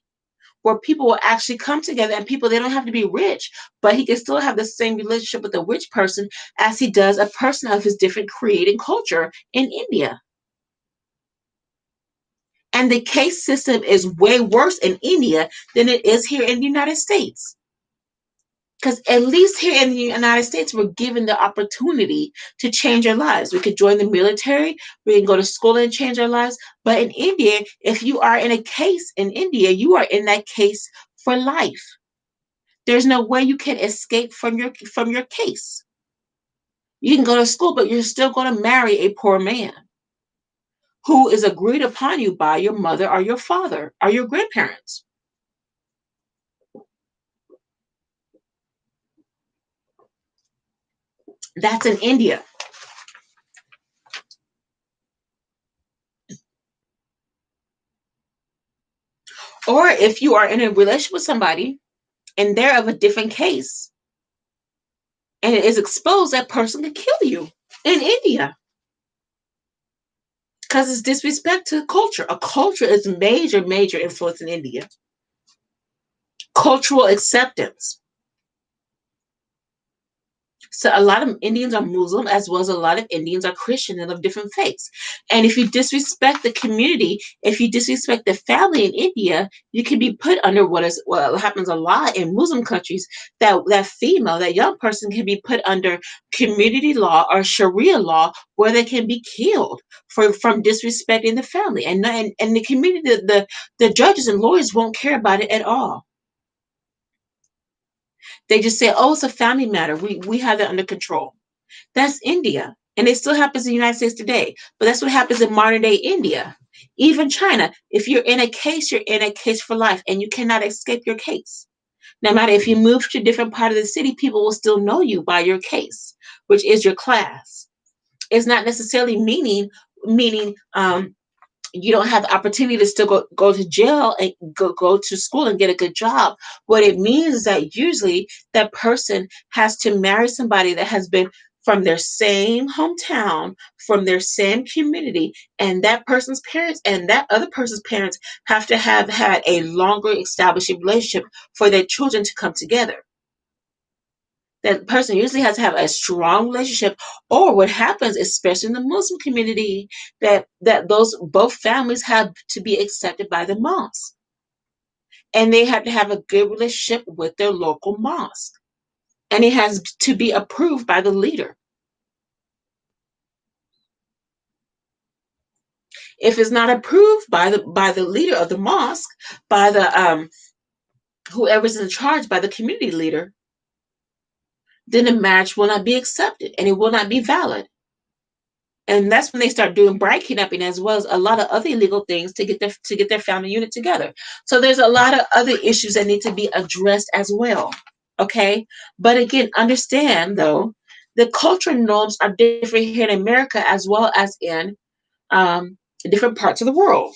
where people will actually come together, and people, they don't have to be rich, but he can still have the same relationship with a rich person as he does a person of his different creed and culture in India. And the caste system is way worse in India than it is here in the United States. Because at least here in the United States, we're given the opportunity to change our lives. We could join the military, we can go to school and change our lives. But in India, if you are in a case in India, you are in that case for life. There's no way you can escape from your case. You can go to school, but you're still going to marry a poor man who is agreed upon you by your mother or your father or your grandparents. That's in India. Or if you are in a relationship with somebody and they're of a different case and it is exposed, that person can kill you in India because it's disrespect to culture. A culture is major, major influence in India. Cultural acceptance. So a lot of Indians are Muslim, as well as a lot of Indians are Christian and of different faiths. And if you disrespect the community, if you disrespect the family in India, you can be put under what happens a lot in Muslim countries, that young person can be put under community law or Sharia law, where they can be killed from disrespecting the family. And the community, the judges and lawyers won't care about it at all. They just say, oh, it's a family matter. We have it under control. That's India. And it still happens in the United States today. But that's what happens in modern day India. Even China. If you're in a case, you're in a case for life, and you cannot escape your case. No matter if you move to a different part of the city, people will still know you by your case, which is your class. It's not necessarily meaning you don't have the opportunity to still go to jail and go to school and get a good job. What it means is that usually that person has to marry somebody that has been from their same hometown, from their same community, and that person's parents and that other person's parents have to have had a longer established relationship for their children to come together. That person usually has to have a strong relationship, or what happens, especially in the Muslim community, that those both families have to be accepted by the mosque, and they have to have a good relationship with their local mosque, and it has to be approved by the leader. If it's not approved by the leader of the mosque, by the whoever's in charge, by the community leader, then the marriage will not be accepted and it will not be valid. And that's when they start doing bride kidnapping, as well as a lot of other illegal things to get their family unit together. So there's a lot of other issues that need to be addressed as well. Okay, but again, understand though, the cultural norms are different here in America as well as in different parts of the world.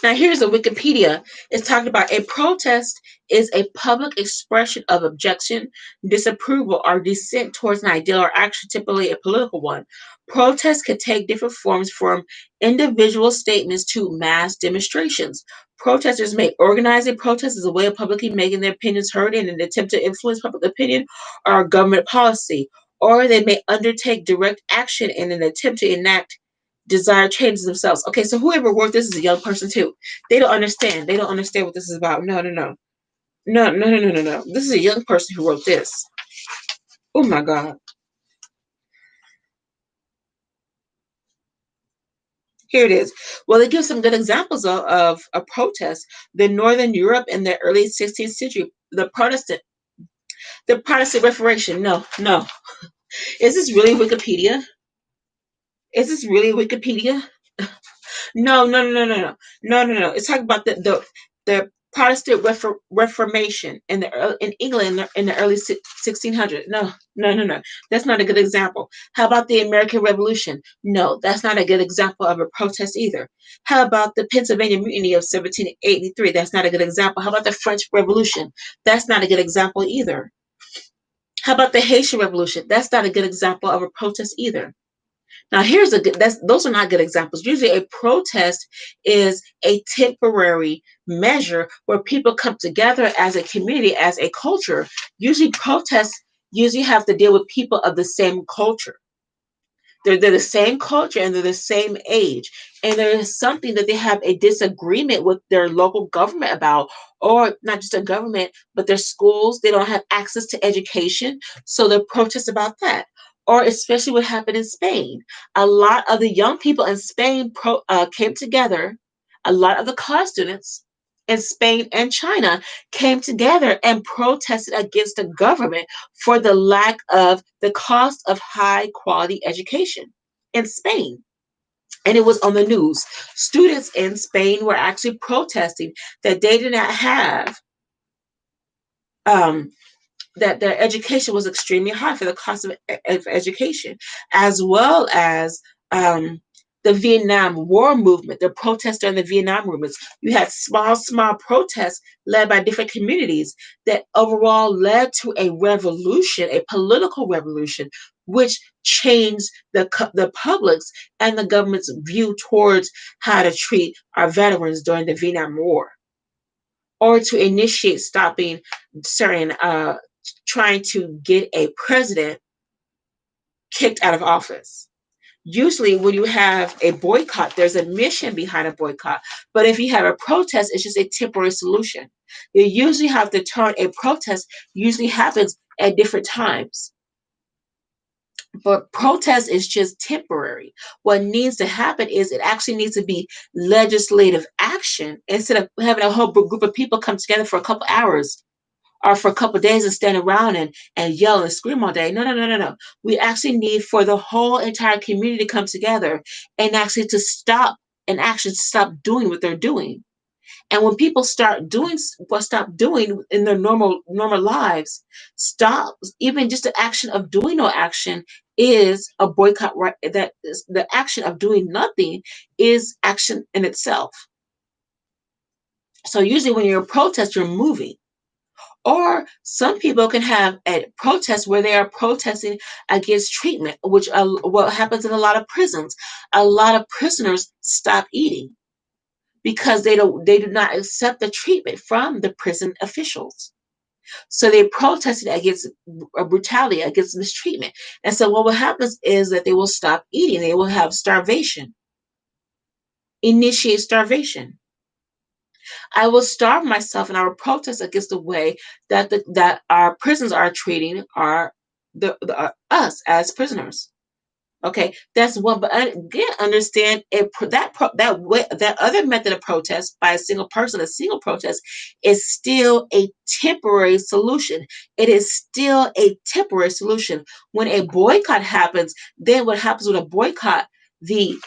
Now, here's a Wikipedia. It's talking about a protest is a public expression of objection, disapproval, or dissent towards an idea or action, typically a political one. Protests can take different forms, from individual statements to mass demonstrations. Protesters may organize a protest as a way of publicly making their opinions heard in an attempt to influence public opinion or government policy, or they may undertake direct action in an attempt to enact desire changes themselves. Okay, so whoever wrote this is a young person too. They don't understand. They don't understand what this is about. No, no, no. No, no, no, no, no, no. This is a young person who wrote this. Oh my God. Here it is. Well, they give some good examples of a protest. The Northern Europe in the early 16th century, the Protestant Reformation. No, no. Is this really Wikipedia? Is this really Wikipedia? No, no, no, no, no, no, no, no, no. It's talking about the Protestant Reformation in in England in the early 1600s. No, no, no, no. That's not a good example. How about the American Revolution? No, that's not a good example of a protest either. How about the Pennsylvania Mutiny of 1783? That's not a good example. How about the French Revolution? That's not a good example either. How about the Haitian Revolution? That's not a good example of a protest either. Now, here's a good, those are not good examples. Usually, a protest is a temporary measure where people come together as a community, as a culture. Usually, protests usually have to deal with people of the same culture. They're the same culture and they're the same age. And there is something that they have a disagreement with their local government about, or not just a government, but their schools. They don't have access to education. So they're protest about that. Or especially what happened in Spain. A lot of the young people in Spain came together. A lot of the college students in Spain and China came together and protested against the government for the lack of the cost of high quality education in Spain. And it was on the news. Students in Spain were actually protesting that they did not have um, that their education was extremely high for the cost of education, as well as the Vietnam War movement, the protests during the Vietnam movements. You had small protests led by different communities that overall led to a revolution, a political revolution, which changed the public's and the government's view towards how to treat our veterans during the Vietnam War, or to initiate stopping certain trying to get a president kicked out of office. Usually, when you have a boycott, there's a mission behind a boycott. But if you have a protest, it's just a temporary solution. You usually have to turn a protest, usually happens at different times. But protest is just temporary. What needs to happen is it actually needs to be legislative action instead of having a whole group of people come together for a couple hours or for a couple of days and stand around and yell and scream all day. No, no, no, no, no. We actually need for the whole entire community to come together and actually to stop and actually stop doing what they're doing. And when people stop doing in their normal lives, stop even just the action of doing no action is a boycott. Right, that is the action of doing nothing is action in itself. So usually when you're in protest, you're moving. Or some people can have a protest where they are protesting against treatment, which what happens in a lot of prisons. A lot of prisoners stop eating because they do not accept the treatment from the prison officials. So they protested against brutality, against mistreatment. And so what will happen is that they will stop eating. They will have starvation, initiate starvation. I will starve myself and I will protest against the way that our prisons are treating us as prisoners. Okay, that's one. But again, understand it. That other method of protest by a single person, a single protest, is still a temporary solution. It is still a temporary solution. When a boycott happens, then what happens with a boycott? The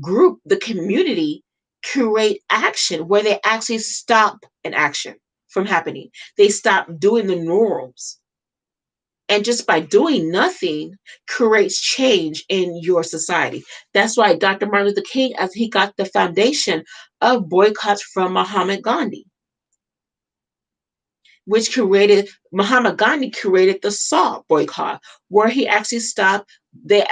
group, the community, create action where they actually stop an action from happening. They stop doing the norms. And just by doing nothing creates change in your society. That's why Dr. Martin Luther King, as he got the foundation of boycotts from Muhammad Gandhi, which created Muhammad Gandhi created the salt boycott, where he actually stopped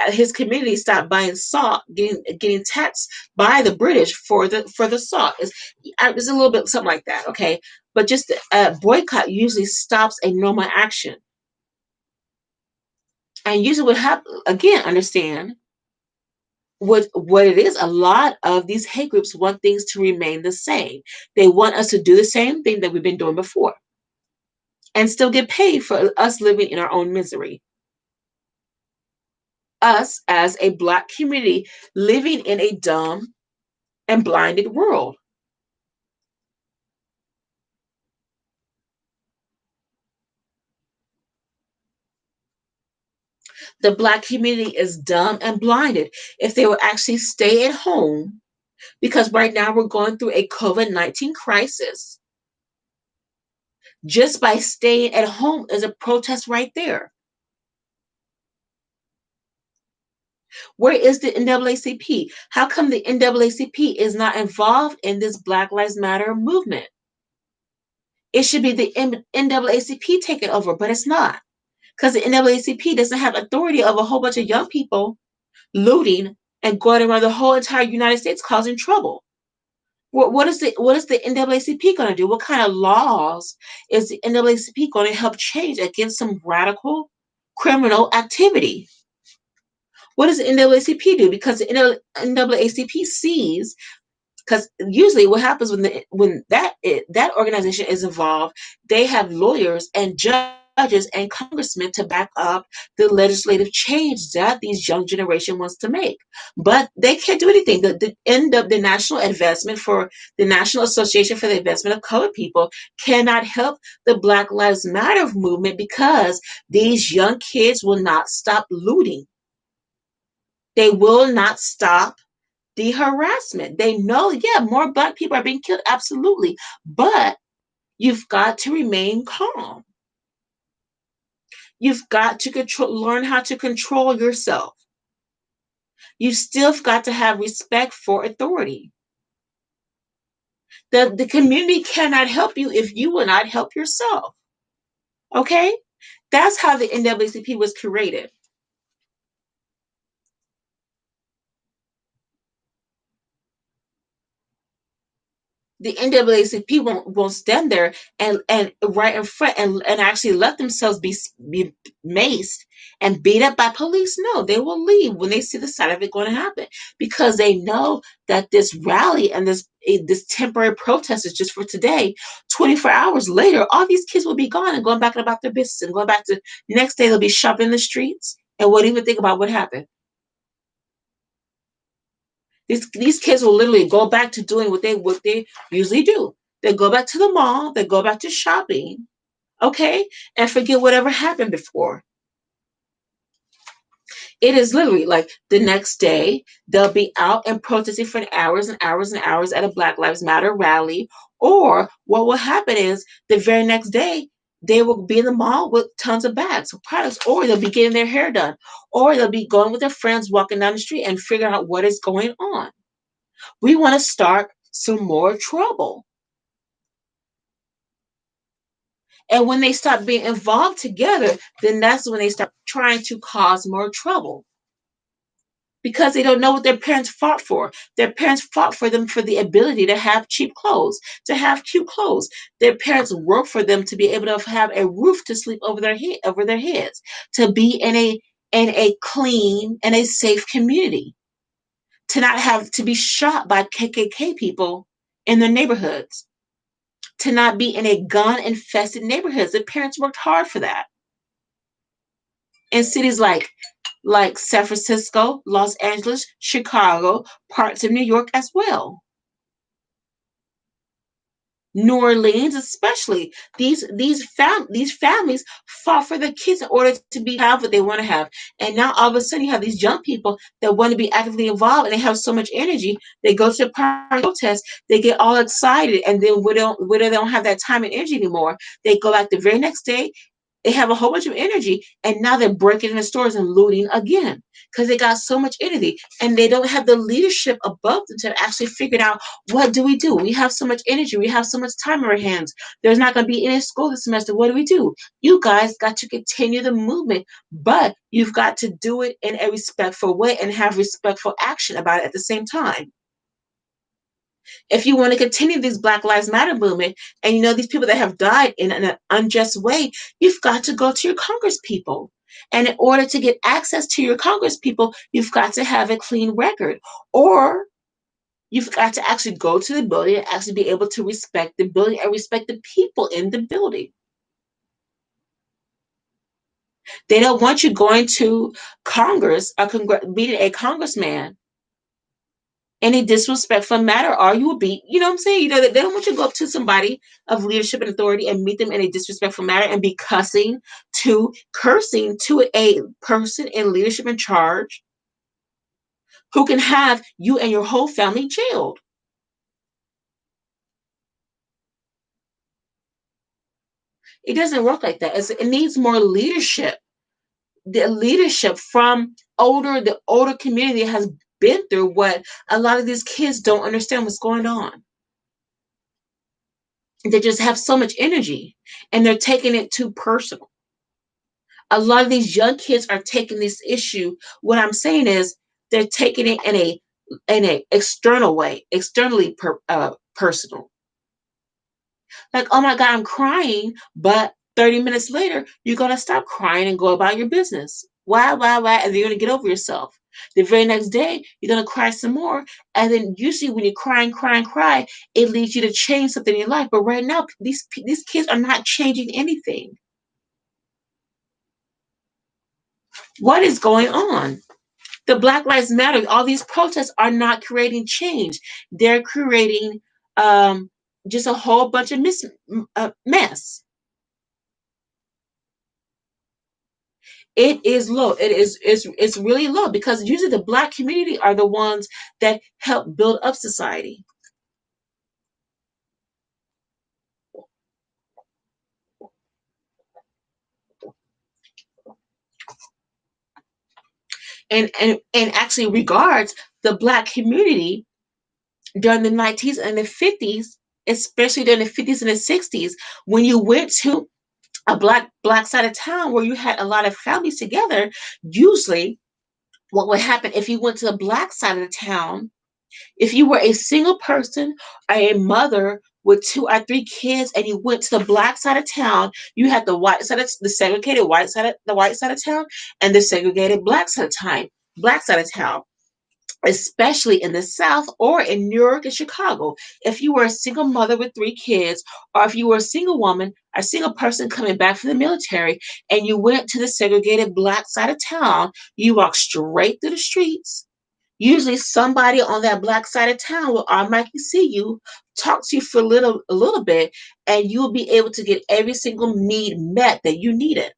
his community stopped buying salt, getting taxed by the British for the salt. It's a little bit something like that, okay? But just a boycott usually stops a normal action. And usually what happens, again, understand what it is, a lot of these hate groups want things to remain the same. They want us to do the same thing that we've been doing before and still get paid for us living in our own misery. Us as a Black community living in a dumb and blinded world. The Black community is dumb and blinded. If they would actually stay at home, because right now we're going through a COVID-19 crisis, just by staying at home is a protest right there. Where is the NAACP? How come the NAACP is not involved in this Black Lives Matter movement? It should be the NAACP taking over, but it's not. Because the NAACP doesn't have authority of a whole bunch of young people looting and going around the whole entire United States causing trouble. What is the NAACP going to do? What kind of laws is the NAACP going to help change against some radical criminal activity? What does the NAACP do? Because the NAACP sees, because usually what happens when that organization is involved, they have lawyers and judges and congressmen to back up the legislative change that these young generation wants to make. But they can't do anything. The end of the National Association for the Advancement of Colored People cannot help the Black Lives Matter movement because these young kids will not stop looting. They will not stop the harassment. They know, yeah, more Black people are being killed, absolutely. But you've got to remain calm. You've got to learn how to control yourself. You've still got to have respect for authority. The community cannot help you if you will not help yourself. Okay? That's how the NAACP was created. The NAACP won't stand there and right in front and actually let themselves be maced and beat up by police. No, they will leave when they see the sign of it going to happen because they know that this rally and this temporary protest is just for today. 24 hours later, all these kids will be gone and going back about their business and going back to next day they'll be shopping in the streets and won't even think about what happened. These kids will literally go back to doing what they usually do. They go back to the mall, they go back to shopping, okay, and forget whatever happened before. It is literally like the next day they'll be out and protesting for hours and hours and hours at a Black Lives Matter rally. Or what will happen is the very next day they will be in the mall with tons of bags of products, or they'll be getting their hair done, or they'll be going with their friends walking down the street and figuring out what is going on. We want to start some more trouble. And when they start being involved together, then that's when they start trying to cause more trouble because they don't know what their parents fought for. Their parents fought for them for the ability to have cheap clothes, to have cute clothes. Their parents worked for them to be able to have a roof to sleep over their heads, to be in a clean and a safe community, to not have to be shot by KKK people in their neighborhoods, to not be in a gun infested neighborhoods. The parents worked hard for that. In cities like San Francisco, Los Angeles, Chicago, parts of New York as well. New Orleans, especially these families fought for their kids in order to be have what they want to have, and now all of a sudden you have these young people that want to be actively involved and they have so much energy. They go to the protest, they get all excited, and then when they don't have that time and energy anymore, they go back the very next day. They have a whole bunch of energy, and now they're breaking into stores and looting again because they got so much energy, and they don't have the leadership above them to actually figure out what do we do. We have so much energy, we have so much time in our hands. There's not going to be any school this semester. What do we do? You guys got to continue the movement, but you've got to do it in a respectful way and have respectful action about it at the same time. If you want to continue this Black Lives Matter movement, and you know these people that have died in an unjust way, you've got to go to your Congress people. And in order to get access to your Congress people, you've got to have a clean record. Or you've got to actually go to the building and actually be able to respect the building and respect the people in the building. They don't want you going to Congress or meeting a congressman any disrespectful manner, or you will be, you know what I'm saying? You know, they don't want you to go up to somebody of leadership and authority and meet them in a disrespectful manner and be cursing to a person in leadership and charge who can have you and your whole family jailed. It doesn't work like that. It needs more leadership. The leadership from the older community has been through what a lot of these kids don't understand what's going on. They just have so much energy and they're taking it too personal. A lot of these young kids are taking this issue. What I'm saying is they're taking it in a external way, personal. Like, oh my God, I'm crying, but 30 minutes later, you're gonna stop crying and go about your business. Why? And then you're gonna get over yourself. The very next day, you're gonna cry some more. And then usually when you're cry, it leads you to change something in your life. But right now, these kids are not changing anything. What is going on? The Black Lives Matter, all these protests are not creating change. They're creating just a whole bunch of mess. It is low. It's really low because usually the Black community are the ones that help build up society. And actually regards the Black community during the 19s and the 50s, especially during the 50s and the 60s, when you went to a black side of town where you had a lot of families together, usually what would happen if you went to the Black side of the town, if you were a single person or a mother with 2 or 3 kids and you went to the Black side of town, you had the segregated white side of town and the segregated black side of town, especially in the South or in New York and Chicago. If you were a single mother with 3 kids, or if you were a single woman, a single person coming back from the military, and you went to the segregated Black side of town, you walk straight through the streets. Usually somebody on that Black side of town will automatically see you, talk to you for a little bit, and you'll be able to get every single need met that you needed.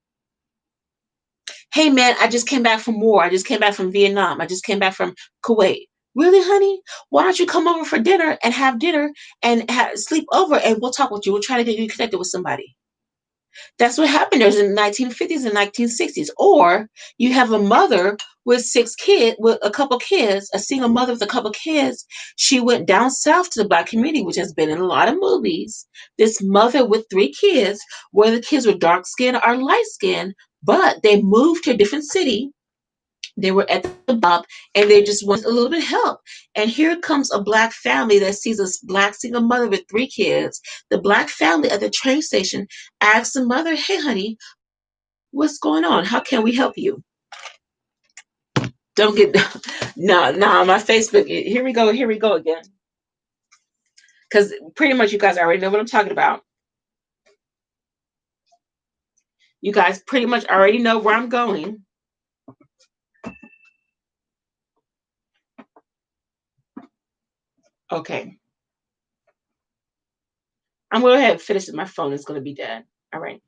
Hey man, I just came back from war. I just came back from Vietnam. I just came back from Kuwait. Really, honey? Why don't you come over for dinner and have dinner and sleep over and we'll talk with you. We'll try to get you connected with somebody. That's what happened there in the 1950s and 1960s. Or you have a mother with 6 kids, with a couple kids, a single mother with a couple kids. She went down south to the Black community, which has been in a lot of movies. This mother with 3 kids, where the kids were dark skinned or light skinned, but they moved to a different city. They were at the job and they just wanted a little bit of help. And here comes a Black family that sees a Black single mother with 3 kids. The Black family at the train station asks the mother, hey, honey, what's going on? How can we help you? Don't get, no, my Facebook, here we go again. Because pretty much you guys already know what I'm talking about. You guys pretty much already know where I'm going. Okay. I'm going to go ahead and finish it. My phone is going to be dead. All right.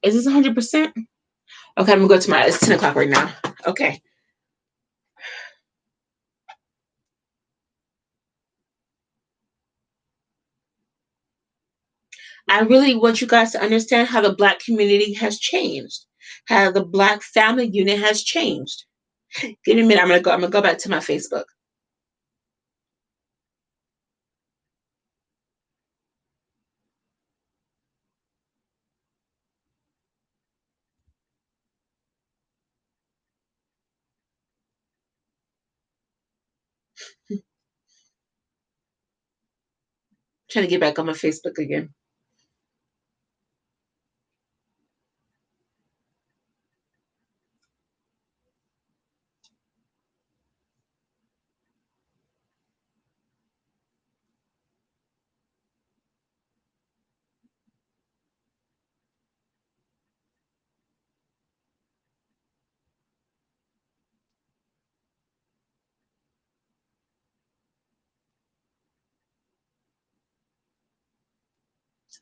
Is this 100%? Okay, I'm going to go to it's 10 o'clock right now. Okay. I really want you guys to understand how the Black community has changed, how the Black family unit has changed. Give me a minute. I'm gonna go back to my Facebook. Trying to get back on my Facebook again.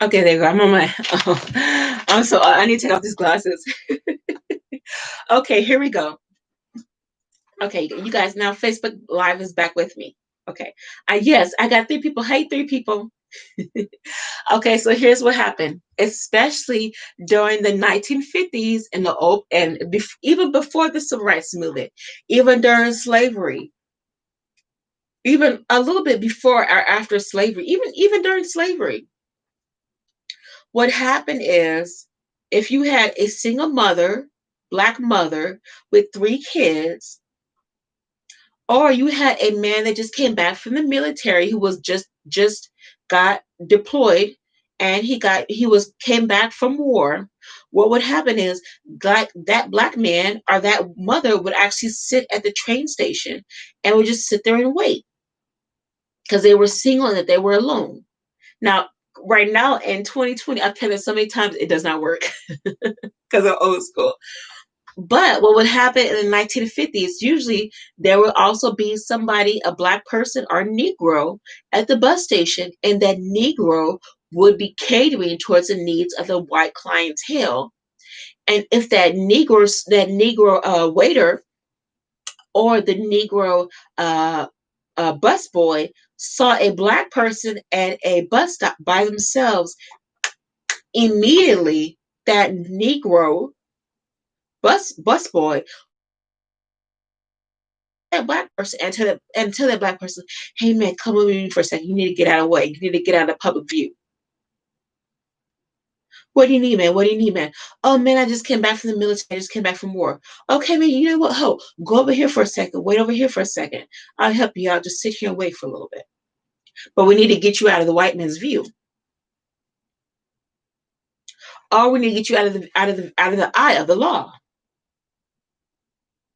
Okay, there you go. I'm on my. Oh, I'm so. I need to take off these glasses. Okay, here we go. Okay, you guys. Now Facebook Live is back with me. Okay. Yes, I got three people. Hey, three people. Okay, so here's what happened, especially during the 1950s and even before the civil rights movement, even during slavery, even a little bit before or after slavery, even during slavery. What happened is if you had a single mother, black mother with three kids, or you had a man that just came back from the military who was just got deployed and he was came back from war, what would happen is that black man or that mother would actually sit at the train station and would just sit there and wait because they were single and that they were alone. Now, right now in 2020, I've said it so many times, it does not work because of old school. But what would happen in the 1950s, usually there would also be somebody, a black person or Negro at the bus station, and that Negro would be catering towards the needs of the white clientele. And if that Negro waiter or the Negro bus boy saw a black person at a bus stop by themselves, immediately that Negro bus boy, that black person, and tell that black person, hey man, come with me for a second. You need to get out of the way. You need to get out of public view. What do you need, man? What do you need, man? Oh man, I just came back from the military. I just came back from war. Okay, man, you know what? Ho, go over here for a second. Wait over here for a second. I'll help you out. Just sit here and wait for a little bit. But we need to get you out of the white man's view. Or we need to get you out of the eye of the law.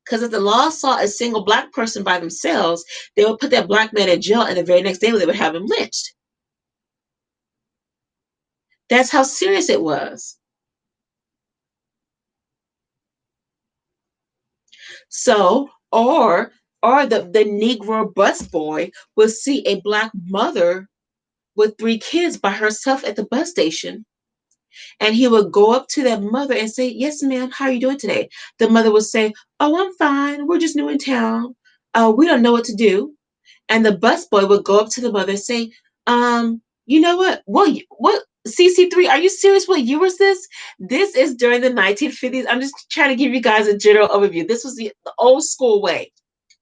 Because if the law saw a single black person by themselves, they would put that black man in jail, and the very next day they would have him lynched. That's how serious it was. So, or the Negro busboy would see a black mother with three kids by herself at the bus station, and he would go up to that mother and say, "Yes, ma'am, how are you doing today?" The mother would say, "Oh, I'm fine. We're just new in town. We don't know what to do." And the busboy would go up to the mother and say, you know what? What CC3? Are you serious? What year was this? This is during the 1950s. I'm just trying to give you guys a general overview. This was the old school way.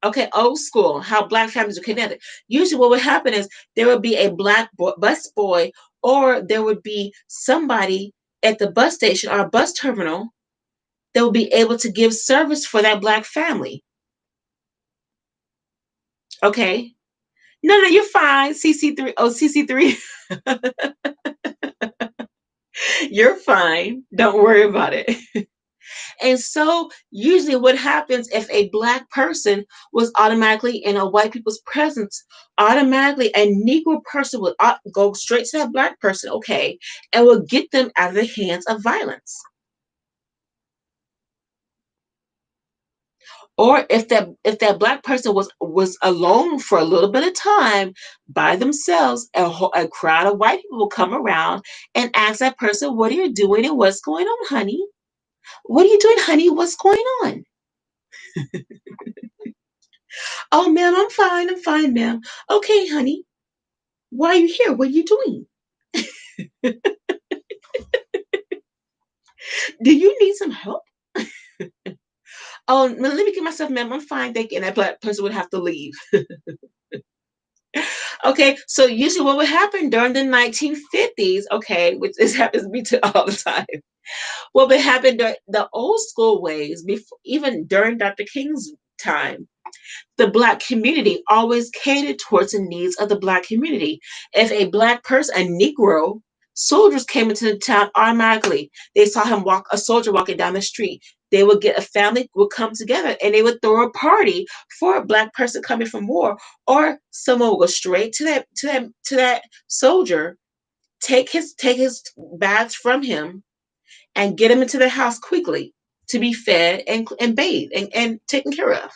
Okay, old school, how black families are connected. Usually, what would happen is there would be a bus boy, or there would be somebody at the bus station or a bus terminal that would be able to give service for that black family. Okay, no, you're fine. CC3. Oh, CC3. You're fine. Don't worry about it. And so, usually, what happens if a black person was automatically in a white people's presence, automatically a Negro person would go straight to that black person, okay, and would get them out of the hands of violence. Or if that black person was alone for a little bit of time by themselves, a crowd of white people will come around and ask that person, "What are you doing and what's going on, honey? What are you doing, honey? What's going on?" "Oh, ma'am, I'm fine. I'm fine, ma'am." "Okay, honey. Why are you here? What are you doing? Do you need some help?" "Oh, let me get myself, ma'am. I'm fine, thank you." And that black person would have to leave. Okay, so usually what would happen during the 1950s, okay, which this happens to me to all the time. What would happen during the old school ways, before even during Dr. King's time, The Black community always catered towards the needs of the Black community. If a Black person, a Negro, soldiers came into the town automatically. They saw him walk, a soldier walking down the street. They would get a family would come together and they would throw a party for a Black person coming from war, or someone would go straight to that soldier, take his bags from him, and get him into the house quickly to be fed and bathed and taken care of.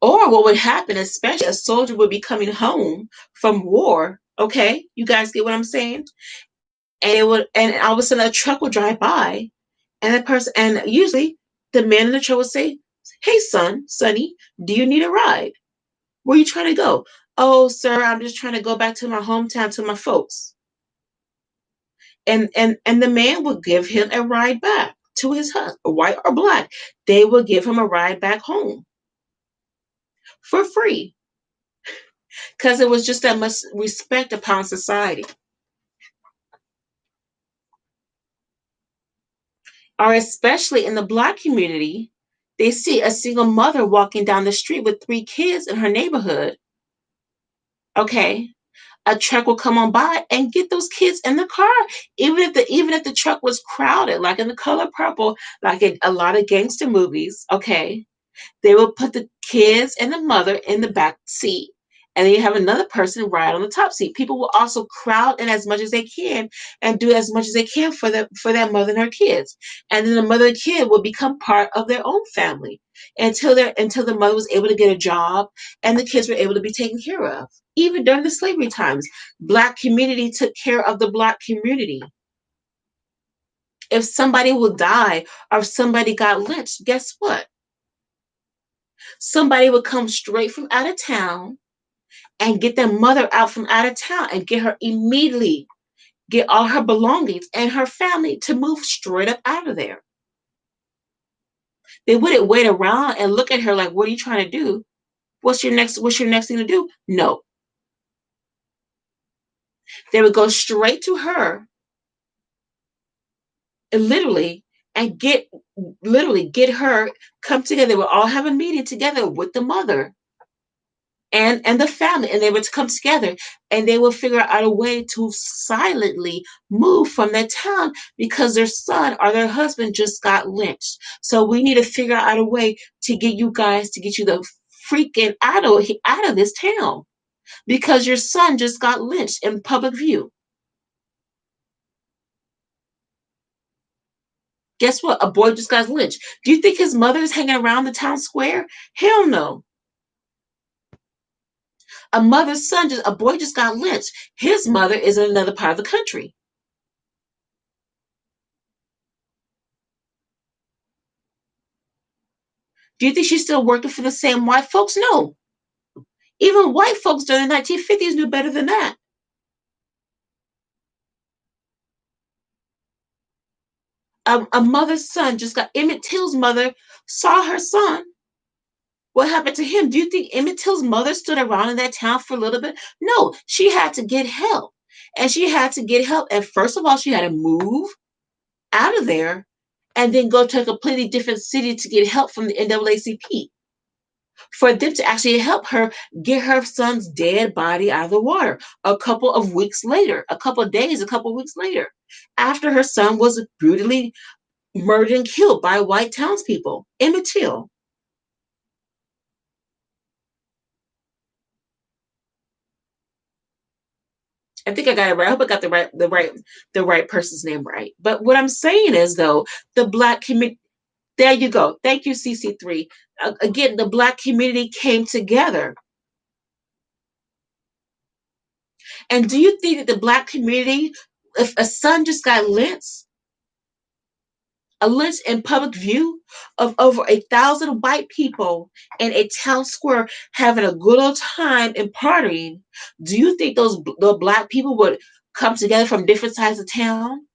Or what would happen, especially a soldier would be coming home from war. Okay, you guys get what I'm saying? And it would, and all of a sudden a truck would drive by, and that person, and usually the man in the truck would say, "Hey, Sonny, do you need a ride? Where are you trying to go?" "Oh, sir, I'm just trying to go back to my hometown to my folks." And the man would give him a ride back to his husband, white or Black. They would give him a ride back home for free, because it was just that much respect upon society. Or especially in the Black community, they see a single mother walking down the street with 3 kids in her neighborhood. Okay, a truck will come on by and get those kids in the car, even if the truck was crowded, like in The Color Purple, like in a lot of gangster movies. Okay, they will put the kids and the mother in the back seat, and then you have another person ride on the top seat. People will also crowd in as much as they can and do as much as they can for their mother and her kids. And then the mother and kid will become part of their own family until the mother was able to get a job and the kids were able to be taken care of. Even during the slavery times, Black community took care of the Black community. If somebody will die or if somebody got lynched, guess what? Somebody would come straight from out of town and get their mother out from out of town and get her immediately, get all her belongings and her family to move straight up out of there. They wouldn't wait around and look at her like, "What are you trying to do? What's your next thing to do?" No. They would go straight to her and literally get her, come together. They would all have a meeting together with the mother and the family, and they would come together and they will figure out a way to silently move from their town because their son or their husband just got lynched. So we need to figure out a way to get you guys to get you the freaking out of this town because your son just got lynched in public view. Guess what? A boy just got lynched. Do you think his mother is hanging around the town square? Hell no. A boy just got lynched. His mother is in another part of the country. Do you think she's still working for the same white folks? No. Even white folks during the 1950s knew better than that. A mother's son just got, Emmett Till's mother saw her son. What happened to him? Do you think Emmett Till's mother stood around in that town for a little bit? No, she had to get help. And she had to get help. And first of all, she had to move out of there and then go to a completely different city to get help from the NAACP for them to actually help her get her son's dead body out of the water a couple of weeks later, a couple of days, a couple of weeks later, after her son was brutally murdered and killed by white townspeople. Emmett Till. I think I got it right. I hope I got the right person's name right. But what I'm saying is though, the Black community, there you go. Thank you, CC3. Again, the Black community came together. And do you think that the Black community, if a son just got lynched, a lynch in public view of over 1,000 white people in a town square having a good old time and partying, do you think the Black people would come together from different sides of town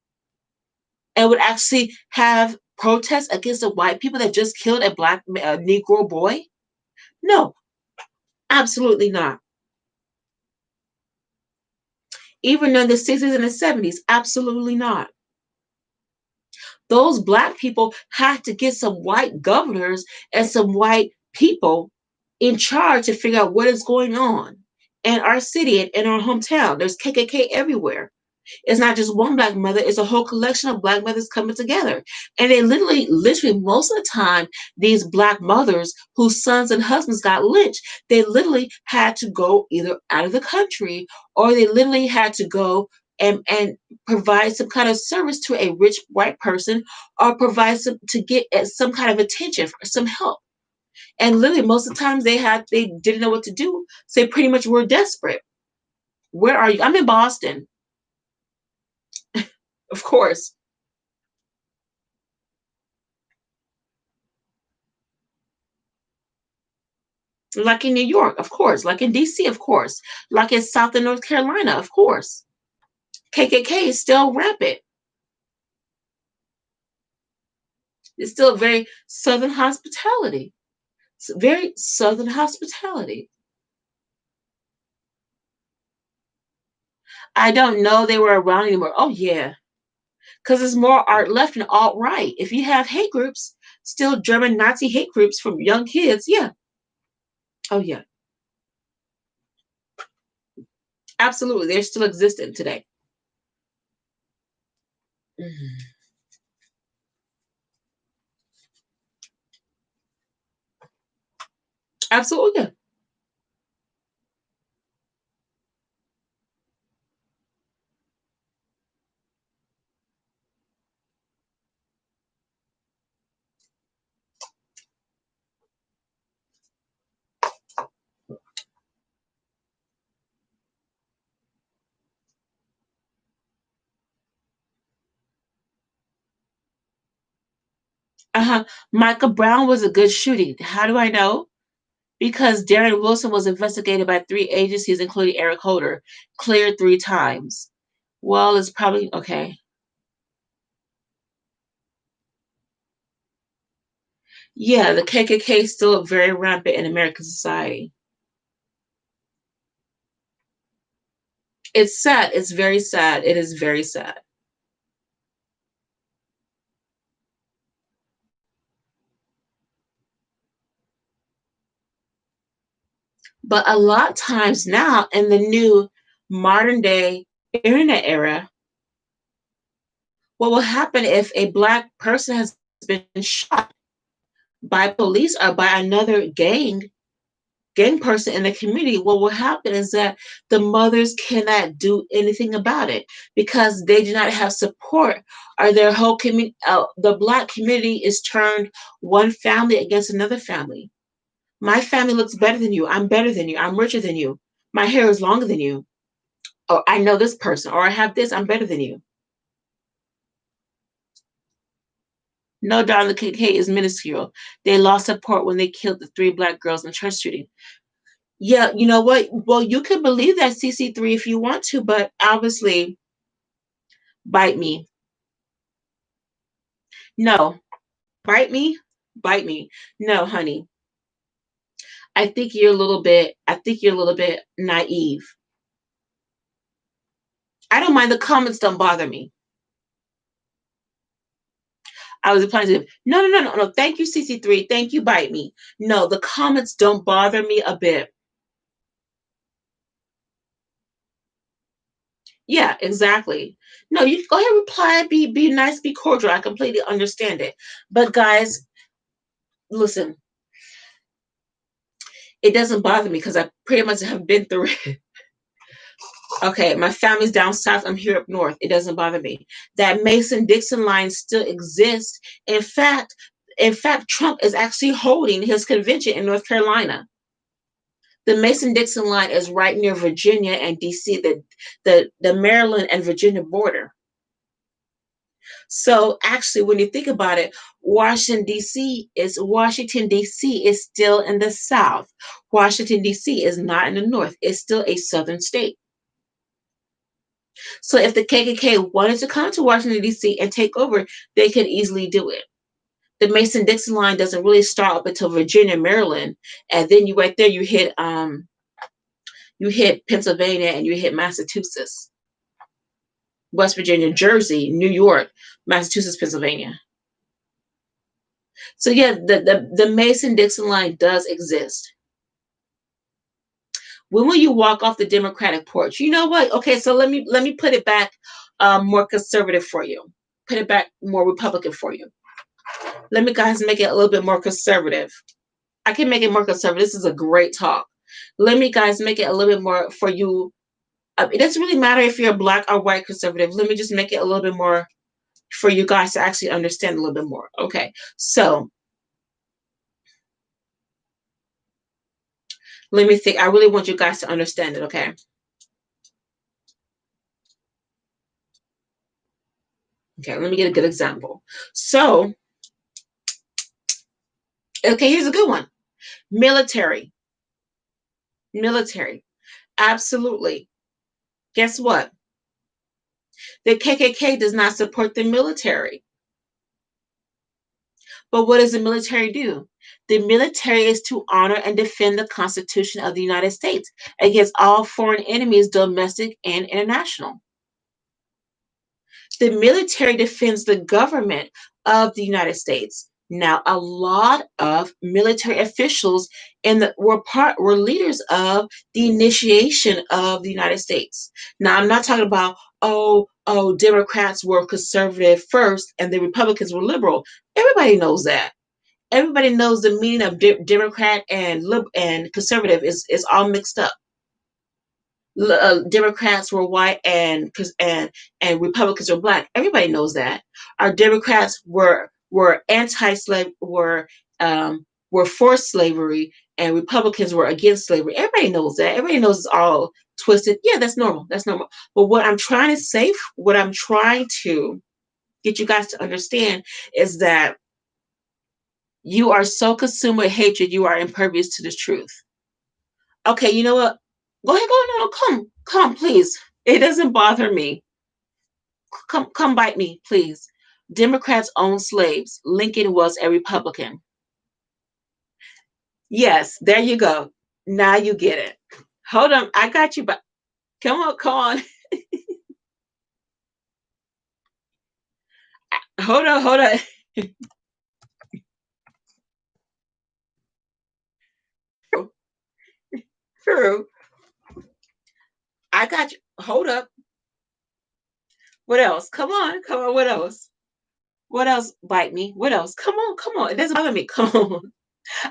and would actually have protests against the white people that just killed a Black Negro boy? No, absolutely not. Even in the 60s and the 70s, absolutely not. Those black people had to get some white governors and some white people in charge to figure out what is going on in our city and in our hometown. There's KKK everywhere. It's not just one black mother, it's a whole collection of black mothers coming together. And they literally, most of the time, these black mothers whose sons and husbands got lynched, they literally had to go either out of the country or they literally had to go and provide some kind of service to a rich white person or provide some to get some kind of attention for some help. And literally, most of the times they didn't know what to do. So they pretty much were desperate. Where are you? I'm in Boston, of course. Like in New York, of course. Like in DC, of course. Like in South and North Carolina, of course. KKK is still rampant. It's still very Southern hospitality. It's very Southern hospitality. I don't know they were around anymore. Oh, yeah. Because there's more art left in alt right. If you have hate groups, still German Nazi hate groups from young kids, yeah. Oh, yeah. Absolutely. They're still existent today. Mhm. Absolutely. Yeah. Uh-huh. Michael Brown was a good shooting. How do I know? Because Darren Wilson was investigated by three agencies, including Eric Holder, cleared three times. Well, it's probably okay. Yeah, the KKK is still very rampant in American society. It's sad. It's very sad. It is very sad. But a lot of times now in the new modern day internet era, what will happen if a black person has been shot by police or by another gang person in the community, what will happen is that the mothers cannot do anything about it because they do not have support or their whole community, the black community is turned one family against another family. My family looks better than you. I'm better than you. I'm richer than you. My hair is longer than you. Or I know this person. Or I have this. I'm better than you. No, darling, the KK is minuscule. They lost support when they killed the three black girls in the church shooting. Yeah, you know what? Well, you can believe that CC3 if you want to, but obviously, bite me. No, bite me, bite me. No, honey. I think you're a little bit naive. I don't mind the comments don't bother me. I was applying to no, no, no, no, no. Thank you, CC3. Thank you, bite me. No, the comments don't bother me a bit. Yeah, exactly. No, you go ahead, reply, be nice, be cordial. I completely understand it. But guys, listen, it doesn't bother me because I pretty much have been through it. Okay, my family's down south. I'm here up north. It doesn't bother me. That Mason Dixon line still exists. In fact, Trump is actually holding his convention in North Carolina. The Mason Dixon line is right near Virginia and DC, the Maryland and Virginia border. So actually, when you think about it, Washington D.C. is still in the South. Washington D.C. is not in the North. It's still a Southern state. So if the KKK wanted to come to Washington D.C. and take over, they could easily do it. The Mason Dixon line doesn't really start up until Virginia, Maryland, and then you right there you hit Pennsylvania and you hit Massachusetts. West Virginia, Jersey, New York, Massachusetts, Pennsylvania. So yeah, the Mason-Dixon line does exist. When will you walk off the Democratic porch? You know what? Okay, so let me put it back more conservative for you. Put it back more Republican for you. Let me guys make it a little bit more conservative. I can make it more conservative. This is a great talk. Let me guys make it a little bit more for you. It doesn't really matter if you're black or white conservative. Let me just make it a little bit more for you guys to actually understand a little bit more. Okay, so let me think. I really want you guys to understand it. Okay. Okay, let me get a good example. So, okay, here's a good one. Military. Military. Absolutely. Guess what? The KKK does not support the military. But what does the military do? The military is to honor and defend the Constitution of the United States against all foreign enemies, domestic and international. The military defends the government of the United States. Now, a lot of military officials were leaders of the initiation of the United States. Now, I'm not talking about Democrats were conservative first and the Republicans were liberal. Everybody knows that. Everybody knows the meaning of Democrat and conservative is all mixed up. Democrats were white and Republicans were black. Everybody knows that. Our Democrats were anti-slave were for slavery, and Republicans were against slavery. Everybody knows that. Everybody knows it's all twisted. Yeah, that's normal. That's normal. But what I'm trying to get you guys to understand is that you are so consumed with hatred, you are impervious to the truth. Okay, you know what? Go ahead, go on, no, come, please. It doesn't bother me. Come bite me, please. Democrats own slaves. Lincoln was a Republican. Yes, there you go. Now you get it. Hold on, I got you, but come on. Hold on. True. I got you. Hold up. What else? Come on. What else? What else? Bite me. What else? Come on. It doesn't bother me. Come on.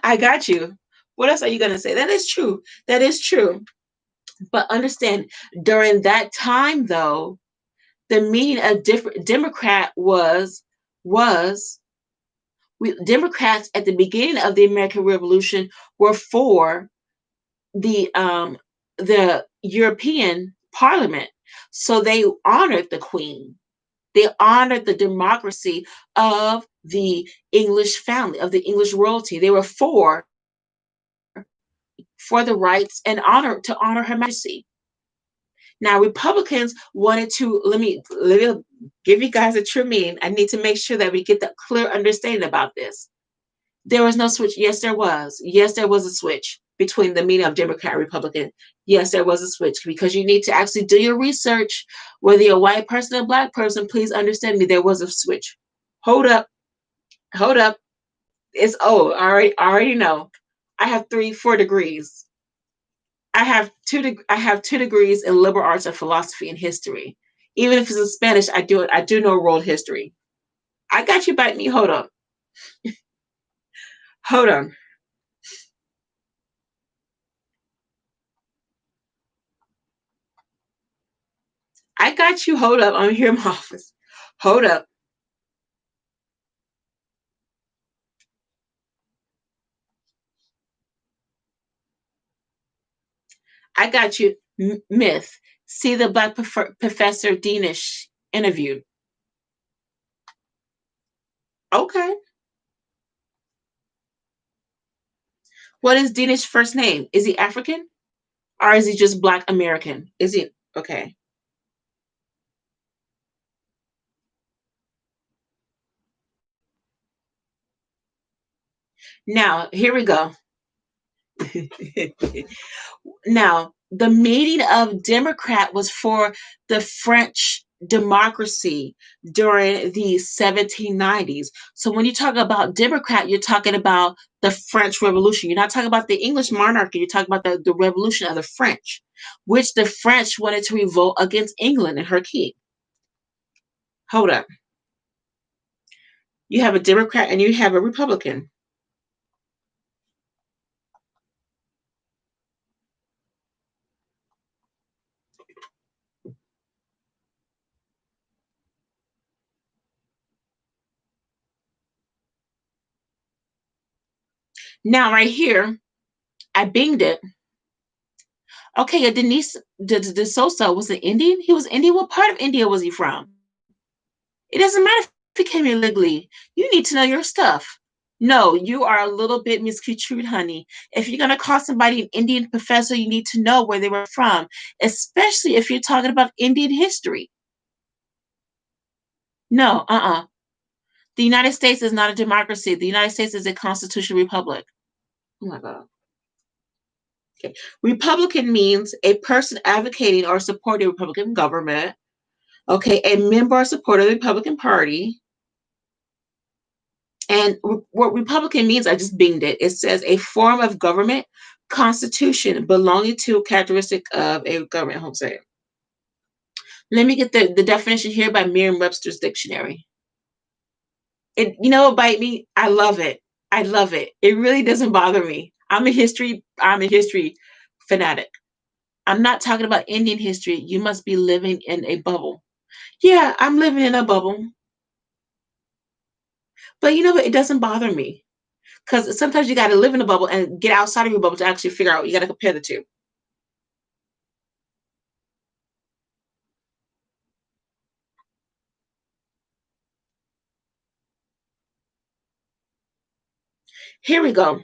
I got you. What else are you gonna say? That is true. That is true. But understand, during that time, though, the meaning of different Democrat was Democrats at the beginning of the American Revolution were for the European Parliament, so they honored the Queen. They honored the democracy of the English family, of the English royalty. They were for the rights and honor Her Majesty. Now, Republicans wanted to let me give you guys a true meaning. I need to make sure that we get the clear understanding about this. There was no switch. Yes, there was. Yes, there was a switch between the meaning of Democrat and Republican. Yes, there was a switch because you need to actually do your research. Whether you're a white person or a black person, please understand me. There was a switch. Hold up. Hold up. It's I already know. I have 4 degrees. I have 2 degrees in liberal arts and philosophy and history. Even if it's in Spanish, I do know world history. I got you bite me. Hold on. Hold on. I got you. Hold up. I'm here in my office. Hold up. I got you. Myth. See the black professor Deanish interviewed. Okay. What is Deanish's first name? Is he African or is he just black American? Is he okay? Now, here we go. Now, the meaning of Democrat was for the French democracy during the 1790s. So when you talk about Democrat, you're talking about the French Revolution. You're not talking about the English monarchy. You're talking about the revolution of the French, which the French wanted to revolt against England and her king. Hold up. You have a Democrat and you have a Republican. Now, right here, I binged it. Okay, yeah, Denise de Sosa was an Indian. He was Indian. What part of India was he from? It doesn't matter if he came illegally. You need to know your stuff. No, you are a little bit misconstrued, honey. If you're going to call somebody an Indian professor, you need to know where they were from, especially if you're talking about Indian history. No, The United States is not a democracy. The United States is a constitutional republic. Oh my God. Okay. Republican means a person advocating or supporting a Republican government. Okay, a member or supporter of the Republican Party. And what Republican means, I just binged it. It says a form of government constitution belonging to a characteristic of a government home state. Let me get the definition here by Merriam-Webster's dictionary. You know what bite me? I love it. I love it. It really doesn't bother me. I'm a history fanatic. I'm not talking about Indian history. You must be living in a bubble. Yeah, I'm living in a bubble. But you know what? It doesn't bother me. Because sometimes you got to live in a bubble and get outside of your bubble to actually figure out. You got to compare the two. Here we go.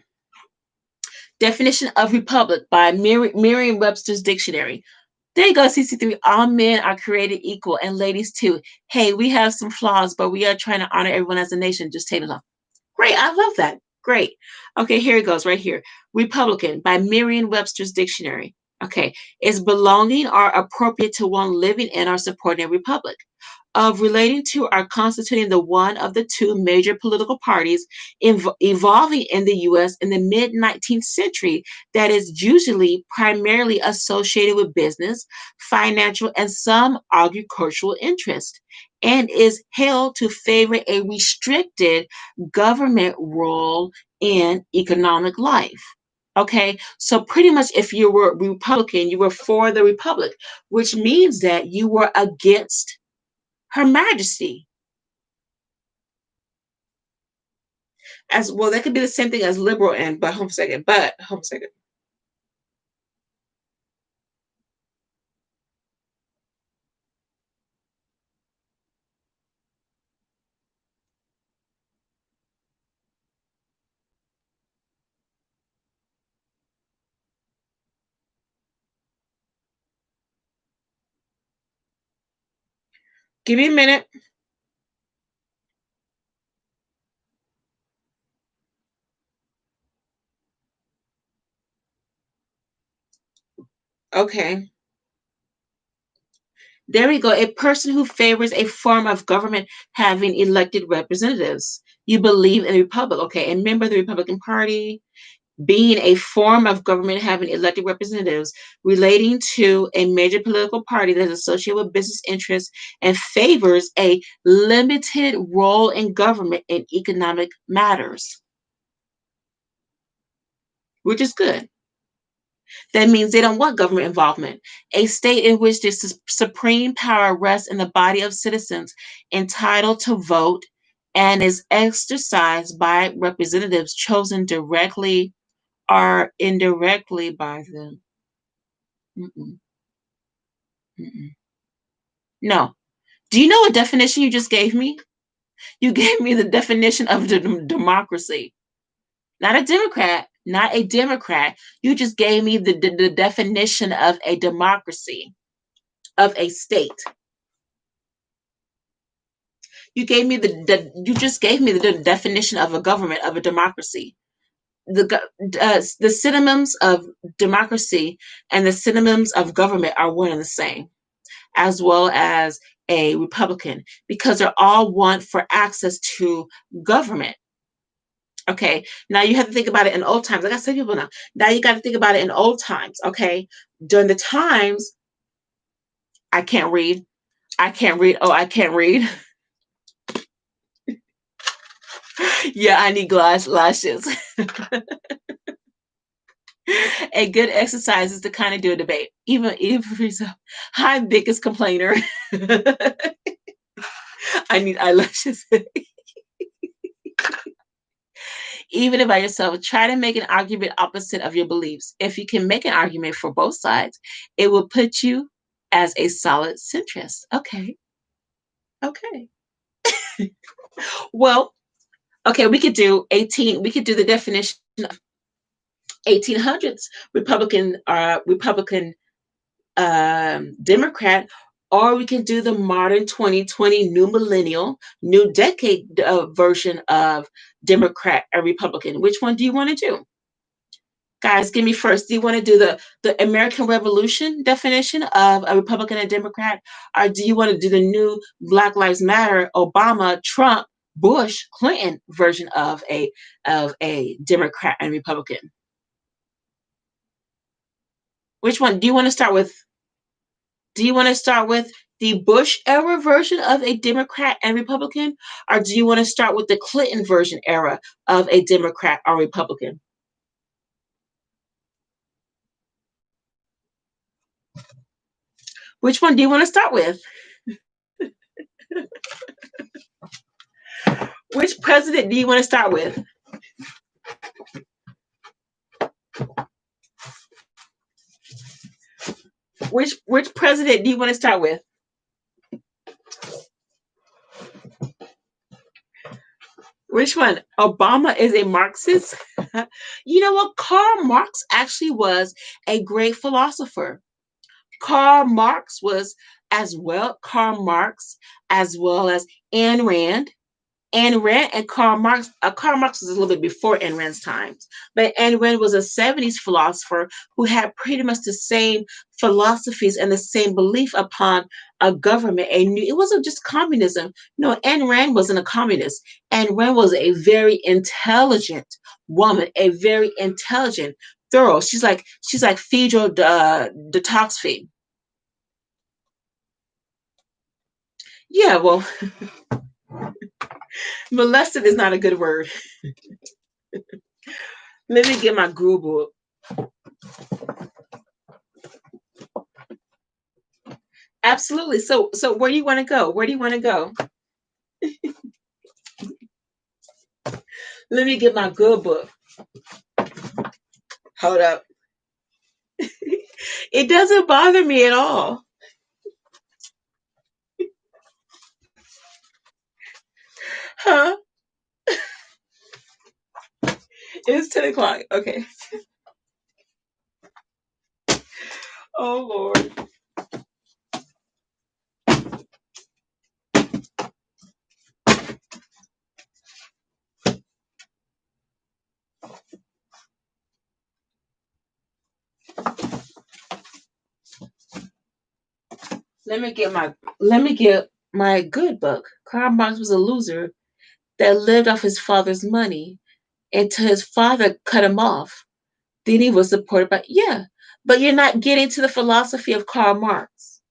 Definition of republic by Merriam-Webster's dictionary. There you go, CC3. All men are created equal, and ladies too. Hey, we have some flaws, but we are trying to honor everyone as a nation. Just take it off. Great, I love that. Great. Okay, here it goes, right here. Republican by Merriam-Webster's dictionary. Okay, is belonging or appropriate to one living in or supporting a republic. Of relating to or constituting the one of the two major political parties evolving in the US in the mid 19th century that is usually primarily associated with business, financial, and some agricultural interest, and is held to favor a restricted government role in economic life. Okay, so pretty much if you were Republican, you were for the Republic, which means that you were against Her Majesty. As well, that could be the same thing as liberal and but hold on a second. But hold on a second. Give me a minute. Okay. There we go. A person who favors a form of government having elected representatives. You believe in the Republic. Okay. A member of the Republican Party, being a form of government having elected representatives, relating to a major political party that is associated with business interests and favors a limited role in government in economic matters, which is good. That means they don't want government involvement. A state in which the supreme power rests in the body of citizens entitled to vote and is exercised by representatives chosen directly or indirectly by them. Mm-mm, mm-mm. No. Do you know what definition you just gave me? You gave me the definition of democracy. Not a Democrat, not a Democrat. You just gave me the definition of a democracy, of a state. You just gave me the definition of a government, of a democracy. The synonyms of democracy and the synonyms of government are one and the same, as well as a Republican because they're all want for access to government. Okay, now you have to think about it in old times. Like I said, people now you got to think about it in old times. Okay, during the times I can't read. I can't read. Oh, I can't read. Yeah, I need lashes. A good exercise is to kind of do a debate, even for yourself. I'm biggest complainer. I need eyelashes. Even by yourself, try to make an argument opposite of your beliefs. If you can make an argument for both sides, it will put you as a solid centrist. Okay. Okay. Well, okay, we could do the definition of 1800s Republican Democrat, or we can do the modern 2020 new millennial, new decade version of Democrat or Republican. Which one do you want to do? Guys, give me first. Do you want to do the American Revolution definition of a Republican and Democrat, or do you want to do the new Black Lives Matter, Obama, Trump, Bush, Clinton version of a Democrat and Republican? Which one do you want to start with? Do you want to start with the Bush era version of a Democrat and Republican, or do you want to start with the Clinton version era of a Democrat or Republican? Which one do you want to start with? Which president do you want to start with? Which president do you want to start with? Which one? Obama is a Marxist? You know what? Karl Marx actually was a great philosopher. Karl Marx was Karl Marx as well as Ayn Rand. Ayn Rand and Karl Marx was a little bit before Ayn Rand's times, but Ayn Rand was a 70s philosopher who had pretty much the same philosophies and the same belief upon a government. It wasn't just communism. No, Ayn Rand wasn't a communist. Ayn Rand was a very intelligent woman, a very intelligent, thorough. She's like Phaedra Detoxfi. Yeah, well, molested is not a good word. Let me get my Google. Absolutely. So where do you want to go? Where do you want to go? Let me get my good book. Hold up. It doesn't bother me at all. Huh? It's 10 o'clock. Okay. Oh Lord. Let me get my good book. Karl Marx was a loser that lived off his father's money until his father cut him off. Then he was supported by yeah. But you're not getting to the philosophy of Karl Marx.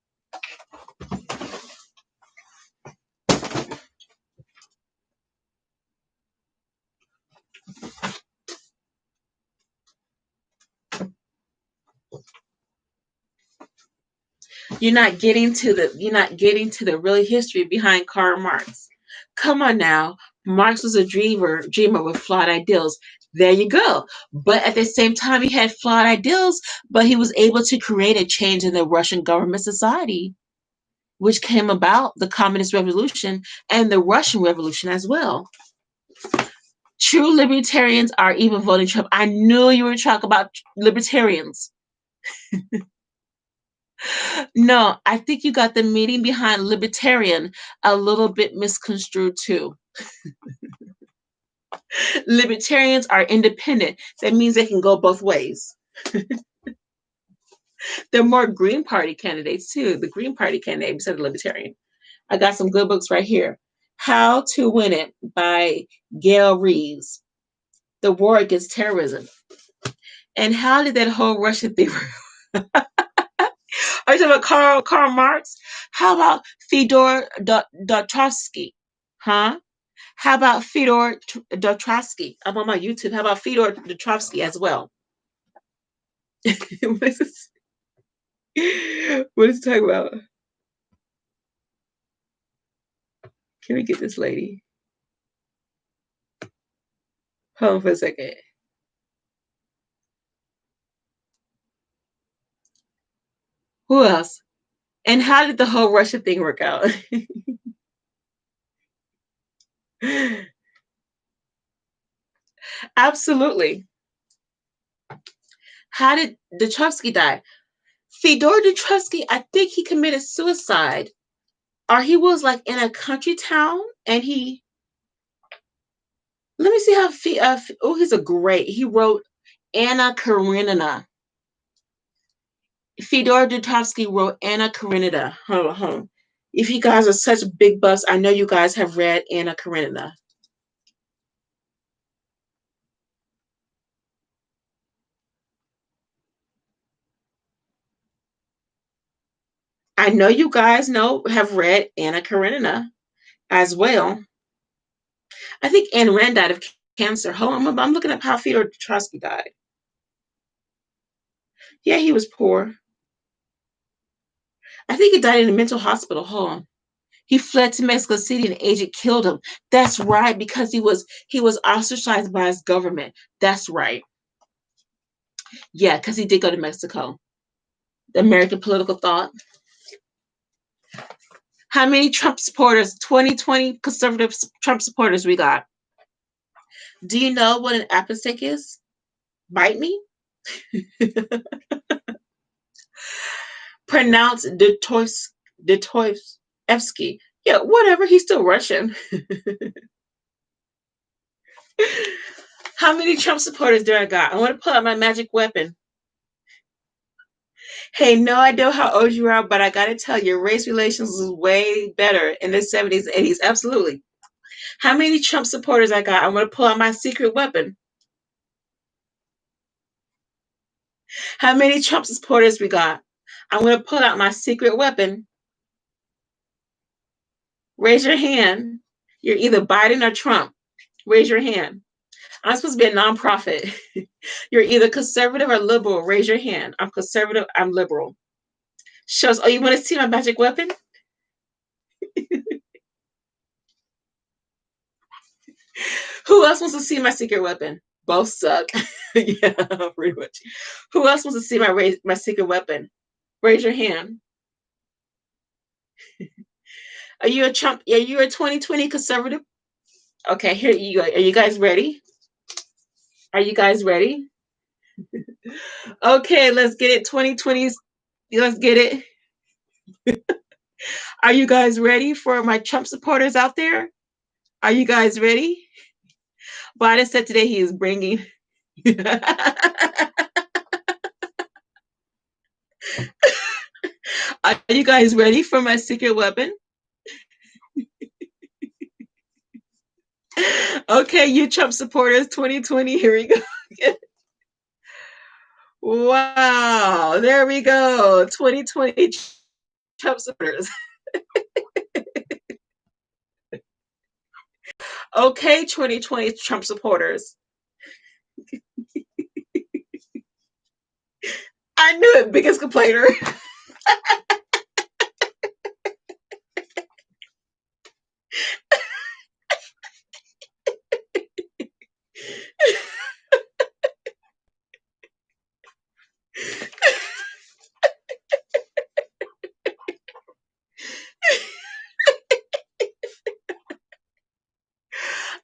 You're not getting to the real history behind Karl Marx. Come on now. Marx was a dreamer with flawed ideals. There you go. But at the same time, he had flawed ideals, but he was able to create a change in the Russian government society, which came about the Communist Revolution and the Russian Revolution as well. True libertarians are even voting Trump. I knew you were talking about libertarians. No, I think you got the meaning behind libertarian a little bit misconstrued too. Libertarians are independent. That means they can go both ways. They're more Green Party candidates too. The Green Party candidate instead of libertarian. I got some good books right here. How to Win It by Gail Reeves. The War Against Terrorism. And how did that whole Russian thing? Are you talking about Karl Marx? How about Fyodor Dostoevsky? Huh? How about Fyodor Dostoevsky? I'm on my YouTube. How about Fyodor Dostoevsky as well? What is this? What is it talking about? Can we get this lady? Hold on for a second. Who else? And how did the whole Russia thing work out? Absolutely. How did Dostoevsky die? Fyodor Dostoevsky, I think he committed suicide, or he was like in a country town, and he. Let me see how. Oh, he's a great. He wrote Anna Karenina. Fyodor Dostoevsky wrote Anna Karenina. Hold on, hold on. If you guys are such big buffs, I know you guys have read Anna Karenina. I know you guys have read Anna Karenina as well. I think Anne Rand died of cancer. Hold on, I'm looking up how Fyodor Dostoevsky died. Yeah, he was poor. I think he died in a mental hospital. Hold on. He fled to Mexico City and an agent killed him. That's right, because he was ostracized by his government. That's right. Yeah, because he did go to Mexico. The American political thought. How many Trump supporters, 2020 conservative Trump supporters we got? Do you know what an apostolic is? Bite me? Pronounce Dostoevsky. Yeah, whatever. He's still Russian. How many Trump supporters do I got? I want to pull out my magic weapon. Hey, no idea how old you are, but I got to tell you, race relations was way better in the 70s, 80s. Absolutely. How many Trump supporters I got? I'm going to pull out my secret weapon. How many Trump supporters we got? I'm going to pull out my secret weapon. Raise your hand. You're either Biden or Trump. Raise your hand. I'm supposed to be a nonprofit. You're either conservative or liberal. Raise your hand. I'm conservative. I'm liberal. Shows. Oh, you want to see my magic weapon? Who else wants to see my secret weapon? Both suck. Yeah, pretty much. Who else wants to see my secret weapon? Raise your hand. Are you a Trump? Are you a 2020 conservative? Okay, here you go. Are you guys ready? Are you guys ready? Okay, let's get it. 2020s. Let's get it. Are you guys ready for my Trump supporters out there? Are you guys ready? Biden said today he is bringing. Are you guys ready for my secret weapon? Okay, you Trump supporters, 2020, here we go. Wow, there we go. 2020 Trump supporters. Okay, 2020 Trump supporters. I knew it, biggest complainer.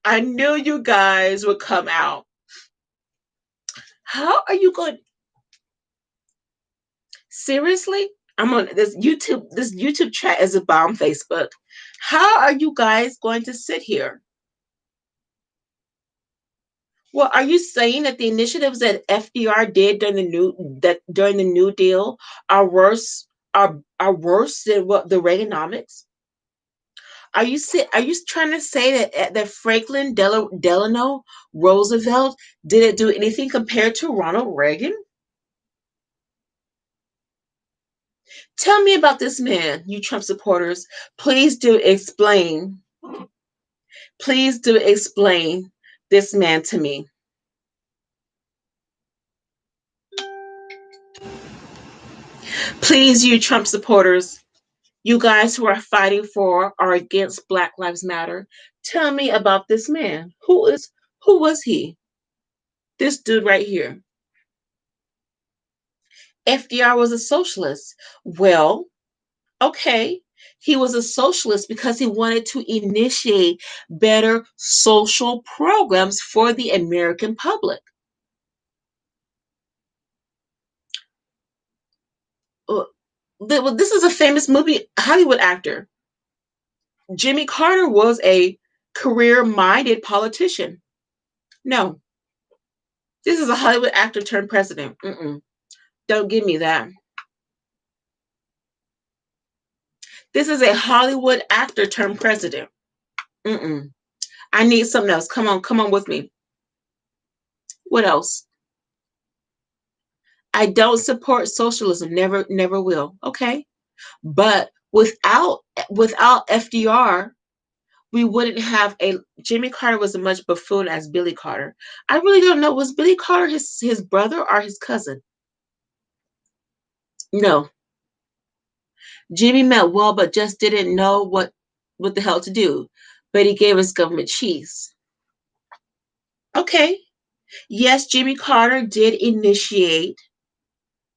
I knew you guys would come out. How are you going? Seriously? I'm on this YouTube. This YouTube chat is a bomb. Facebook. How are you guys going to sit here? Well, are you saying that the initiatives that FDR did during the New Deal are worse than what the Reaganomics? Are you trying to say that Franklin Delano Roosevelt didn't do anything compared to Ronald Reagan? Tell me about this man, you Trump supporters. Please do explain. Please do explain this man to me. Please, you Trump supporters, you guys who are fighting for or against Black Lives Matter, tell me about this man. Who was he? This dude right here. FDR was a socialist. Well, okay. He was a socialist because he wanted to initiate better social programs for the American public. This is a famous movie Hollywood actor. Jimmy Carter was a career-minded politician. No, this is a Hollywood actor turned president. Don't give me that. This is a Hollywood actor turned president. Mm-mm. I need something else. Come on with me. What else? I don't support socialism. Never, never will. Okay. But without FDR, we wouldn't have a Jimmy Carter was as much buffoon as Billy Carter. I really don't know. Was Billy Carter his brother or his cousin? No. Jimmy meant well, but just didn't know what the hell to do. But he gave us government cheese. Okay. Yes, Jimmy Carter did initiate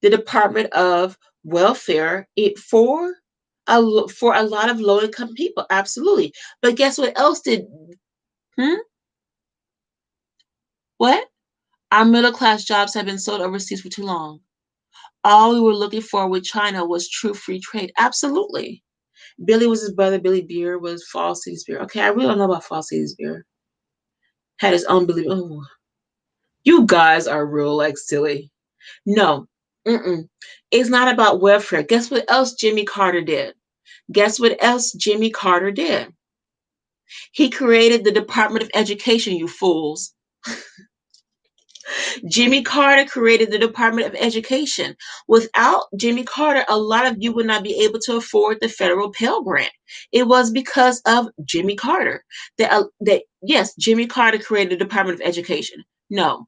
the Department of Welfare for a lot of low income people. Absolutely. But guess what else did? Hmm? What? Our middle class jobs have been sold overseas for too long. All we were looking for with China was true free trade. Absolutely. Billy was his brother. Billy Beer was Fall City's beer. Okay, I really don't know about Fall City's beer. Had his own Billy. Oh, you guys are real like silly. No, it's not about welfare. Guess what else Jimmy Carter did? Guess what else Jimmy Carter did? He created the Department of Education, you fools. Jimmy Carter created the Department of Education. Without Jimmy Carter, a lot of you would not be able to afford the federal Pell Grant. It was because of Jimmy Carter that yes, Jimmy Carter created the Department of Education. No.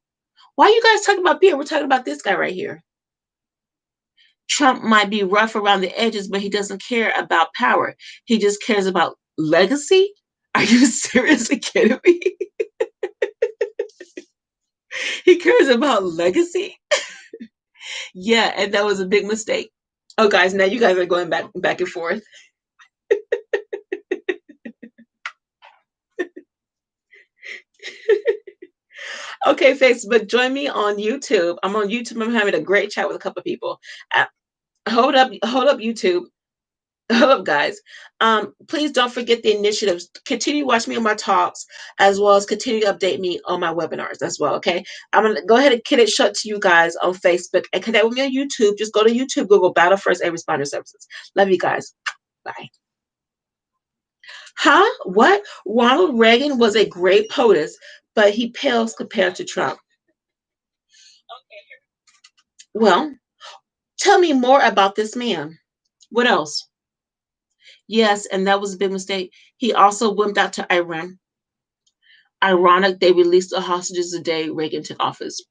Why are you guys talking about Pierre? We're talking about this guy right here. Trump might be rough around the edges, but he doesn't care about power. He just cares about legacy. Are you seriously kidding me? He cares about legacy. Yeah, and that was a big mistake. Oh, guys, now you guys are going back and forth. Okay, Facebook, join me on YouTube. I'm on YouTube. I'm having a great chat with a couple of people. Uh, hold up, YouTube. Hold up, guys. Please don't forget the initiatives. Continue to watch me on my talks, as well as continue to update me on my webinars as well. Okay, I'm gonna go ahead and get it shut to you guys on Facebook and connect with me on YouTube. Just go to YouTube, Google Battle First Aid Responder Services. Love you guys. Bye. Huh? What? Ronald Reagan was a great POTUS, but he pales compared to Trump. Well, tell me more about this man. What else? Yes, and that was a big mistake. He also went out to Iran. Ironic, they released the hostages the day Reagan took office.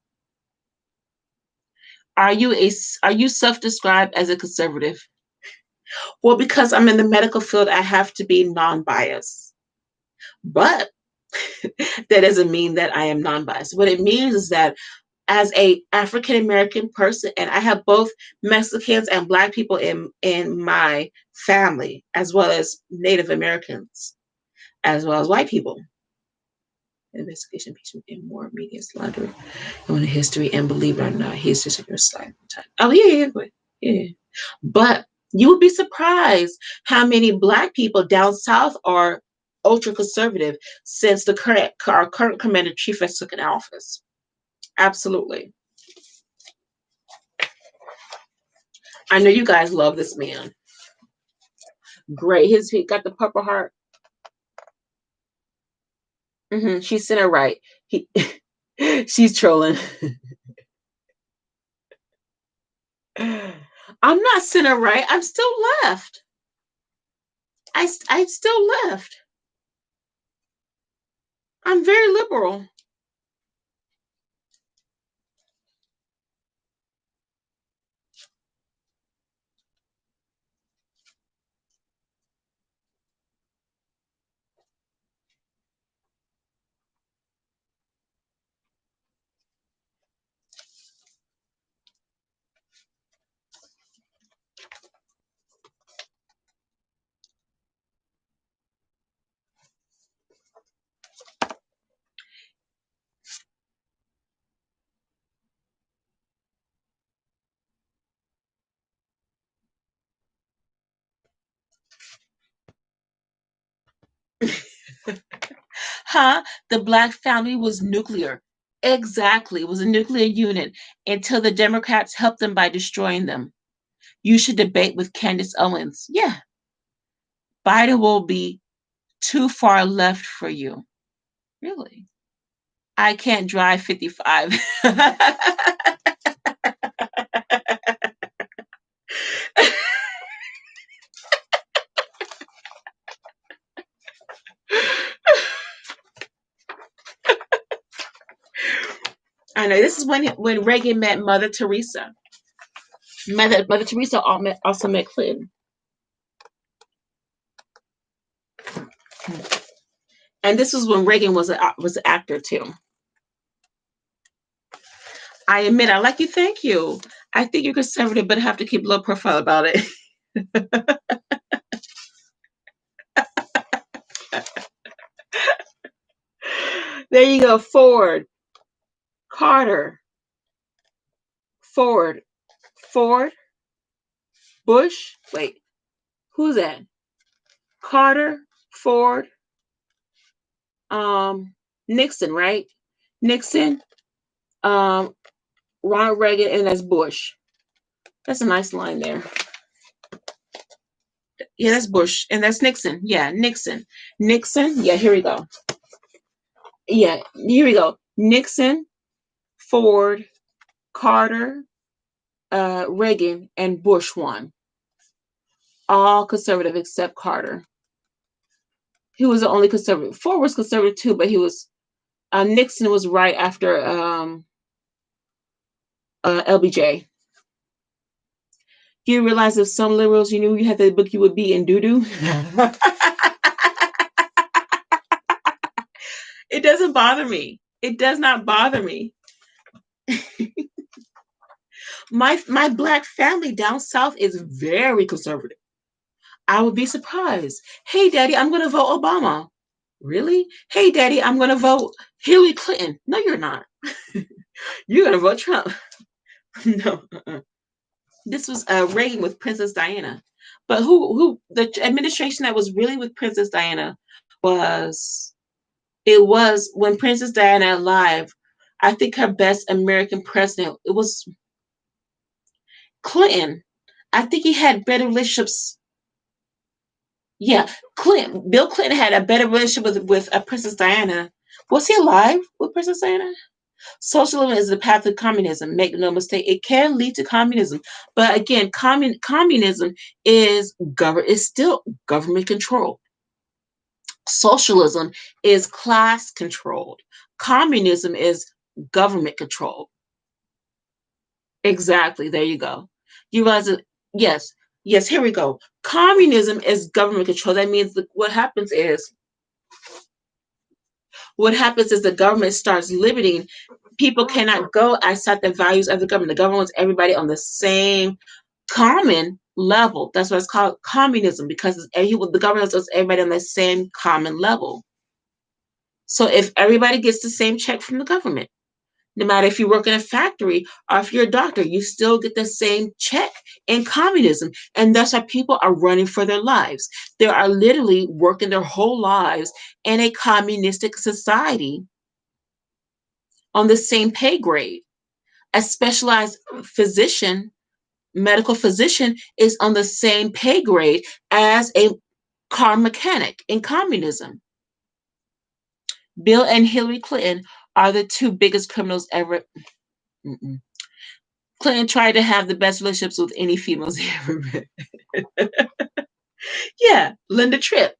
Are you self-described as a conservative? Well, because I'm in the medical field, I have to be non-biased. But that doesn't mean that I am non-biased. What it means is that as a African American person, and I have both Mexicans and Black people in my family, as well as Native Americans, as well as white people. Investigation patient in more media slander on the history, and believe it or not, he's just a your slide type. Oh yeah. But you would be surprised how many Black people down south are ultra conservative since our current commander chief has taken office. Absolutely. I know you guys love this man. Great. He got the Purple Heart. She's center right. He, she's trolling. I'm not center right. I'm still left. I still left. I'm very liberal. Huh? The black family was nuclear. Exactly. It was a nuclear unit until the Democrats helped them by destroying them. You should debate with Candace Owens. Yeah, Biden will be too far left for you. Really? I can't drive 55. I know this is when Reagan met Mother Teresa. Mother Teresa also met Clinton, and this was when Reagan was an actor too. I admit, I like you. Thank you. I think you're conservative, but have to keep low profile about it. There you go. Ford, Carter, Ford, Ford, Bush. Wait, who's that? Carter, Ford, um, Nixon, right? Nixon, um, Ronald Reagan, and that's Bush. That's a nice line there. Yeah, that's Bush, and that's Nixon. Yeah, Nixon. Nixon. Yeah, here we go. Yeah, here we go. Nixon, Ford, Carter, Reagan, and Bush won. All conservative except Carter. He was the only conservative. Ford was conservative too, but he was Nixon was right after LBJ. You realize if some liberals you knew you had the book, you would be in doo doo. It doesn't bother me. It does not bother me. My black family down south is very conservative. I would be surprised. Hey, Daddy, I'm going to vote Obama. Really? Hey, Daddy, I'm going to vote Hillary Clinton. No, you're not. You're going to vote Trump. No. This was Reagan with Princess Diana. But who the administration that was really with Princess Diana was it was when Princess Diana alive. I think her best American president it was Clinton. I think he had better relationships. Yeah, Bill Clinton had a better relationship with Princess Diana. Was he alive with Princess Diana? Socialism is the path to communism. Make no mistake, it can lead to communism. But again, communism is still government controlled. Socialism is class controlled. Communism is government controlled. Exactly. There you go. You realize that? Yes. Yes. Here we go. Communism is government control. That means what happens is the government starts limiting. People cannot go outside the values of the government. The government wants everybody on the same common level. That's why it's called communism because the government wants everybody on the same common level. So if everybody gets the same check from the government, no matter if you work in a factory or if you're a doctor, you still get the same check in communism. And that's why people are running for their lives. They are literally working their whole lives in a communistic society on the same pay grade. A specialized medical physician, is on the same pay grade as a car mechanic in communism. Bill and Hillary Clinton are the two biggest criminals ever. Mm-mm. Clinton tried to have the best relationships with any females he ever met. Yeah, Linda Tripp.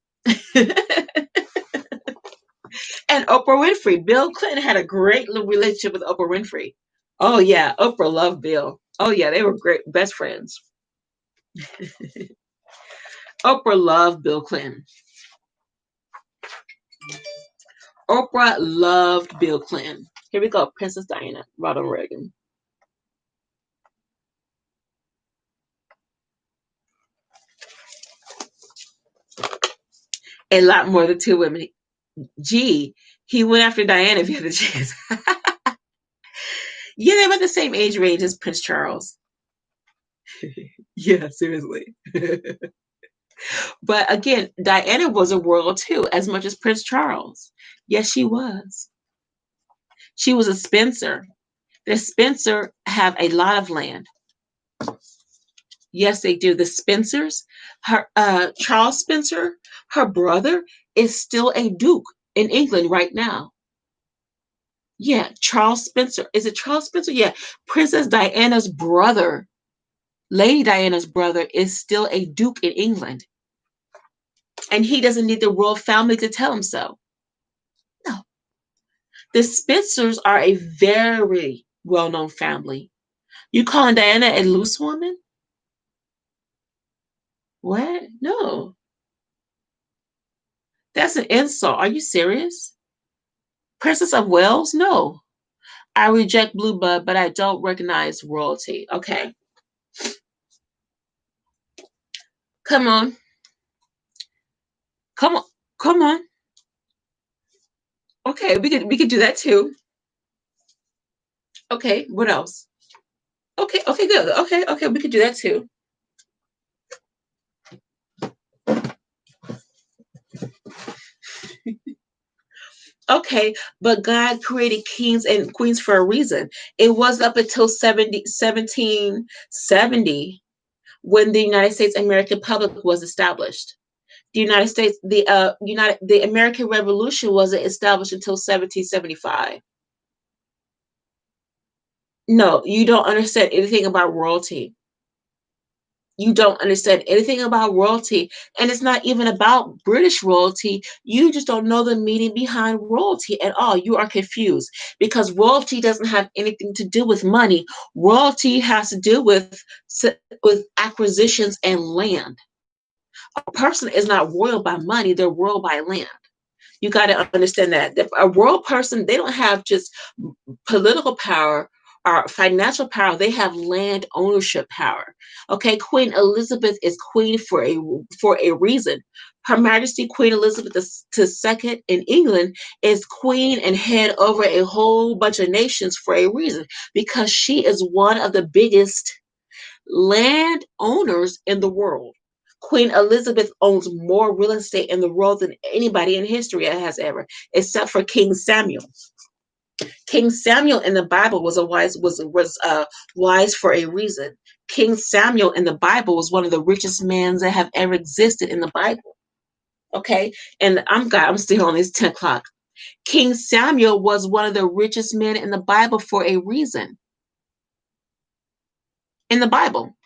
And Oprah Winfrey. Bill Clinton had a great relationship with Oprah Winfrey. Oh yeah, Oprah loved Bill. Oh yeah, they were great best friends. Oprah loved Bill Clinton. Oprah loved Bill Clinton. Here we go, Princess Diana, Ronald Reagan. A lot more than two women. Gee, he went after Diana if he had the chance. Yeah, they're about the same age range as Prince Charles. Yeah, seriously. But again, Diana was a royal too, as much as Prince Charles. Yes, she was. She was a Spencer. The Spencer have a lot of land. Yes, they do. The Spencers, her Charles Spencer, her brother is still a duke in England right now. Yeah, Charles Spencer. Is it Charles Spencer? Yeah, Princess Diana's brother, Lady Diana's brother, is still a duke in England, and he doesn't need the royal family to tell him so. No, the Spencers are a very well-known family. You calling Diana a loose woman? What? No, that's an insult. Are you serious? Princess of Wales? No. I reject blue blood, but I don't recognize royalty. Okay. Come on. Come on. Come on. Okay, we could do that too. Okay, what else? Okay, okay, good. Okay, okay, we could do that too. Okay, but God created kings and queens for a reason. It was up until 1770 when the United States American Republic was established. The United States, the American Revolution wasn't established until 1775. No, you don't understand anything about royalty. You don't understand anything about royalty. And it's not even about British royalty. You just don't know the meaning behind royalty at all. You are confused because royalty doesn't have anything to do with money. Royalty has to do with acquisitions and land. A person is not royal by money, they're royal by land. You got to understand that. A royal person, they don't have just political power or financial power, they have land ownership power. Okay, Queen Elizabeth is queen for a reason. Her Majesty Queen Elizabeth II in England is queen and head over a whole bunch of nations for a reason because she is one of the biggest land owners in the world. Queen Elizabeth owns more real estate in the world than anybody in history has ever, except for King Samuel. King Samuel in the Bible was wise for a reason. King Samuel in the Bible was one of the richest men that have ever existed in the Bible. Okay, and I'm still on this 10 o'clock. King Samuel was one of the richest men in the Bible for a reason. In the Bible,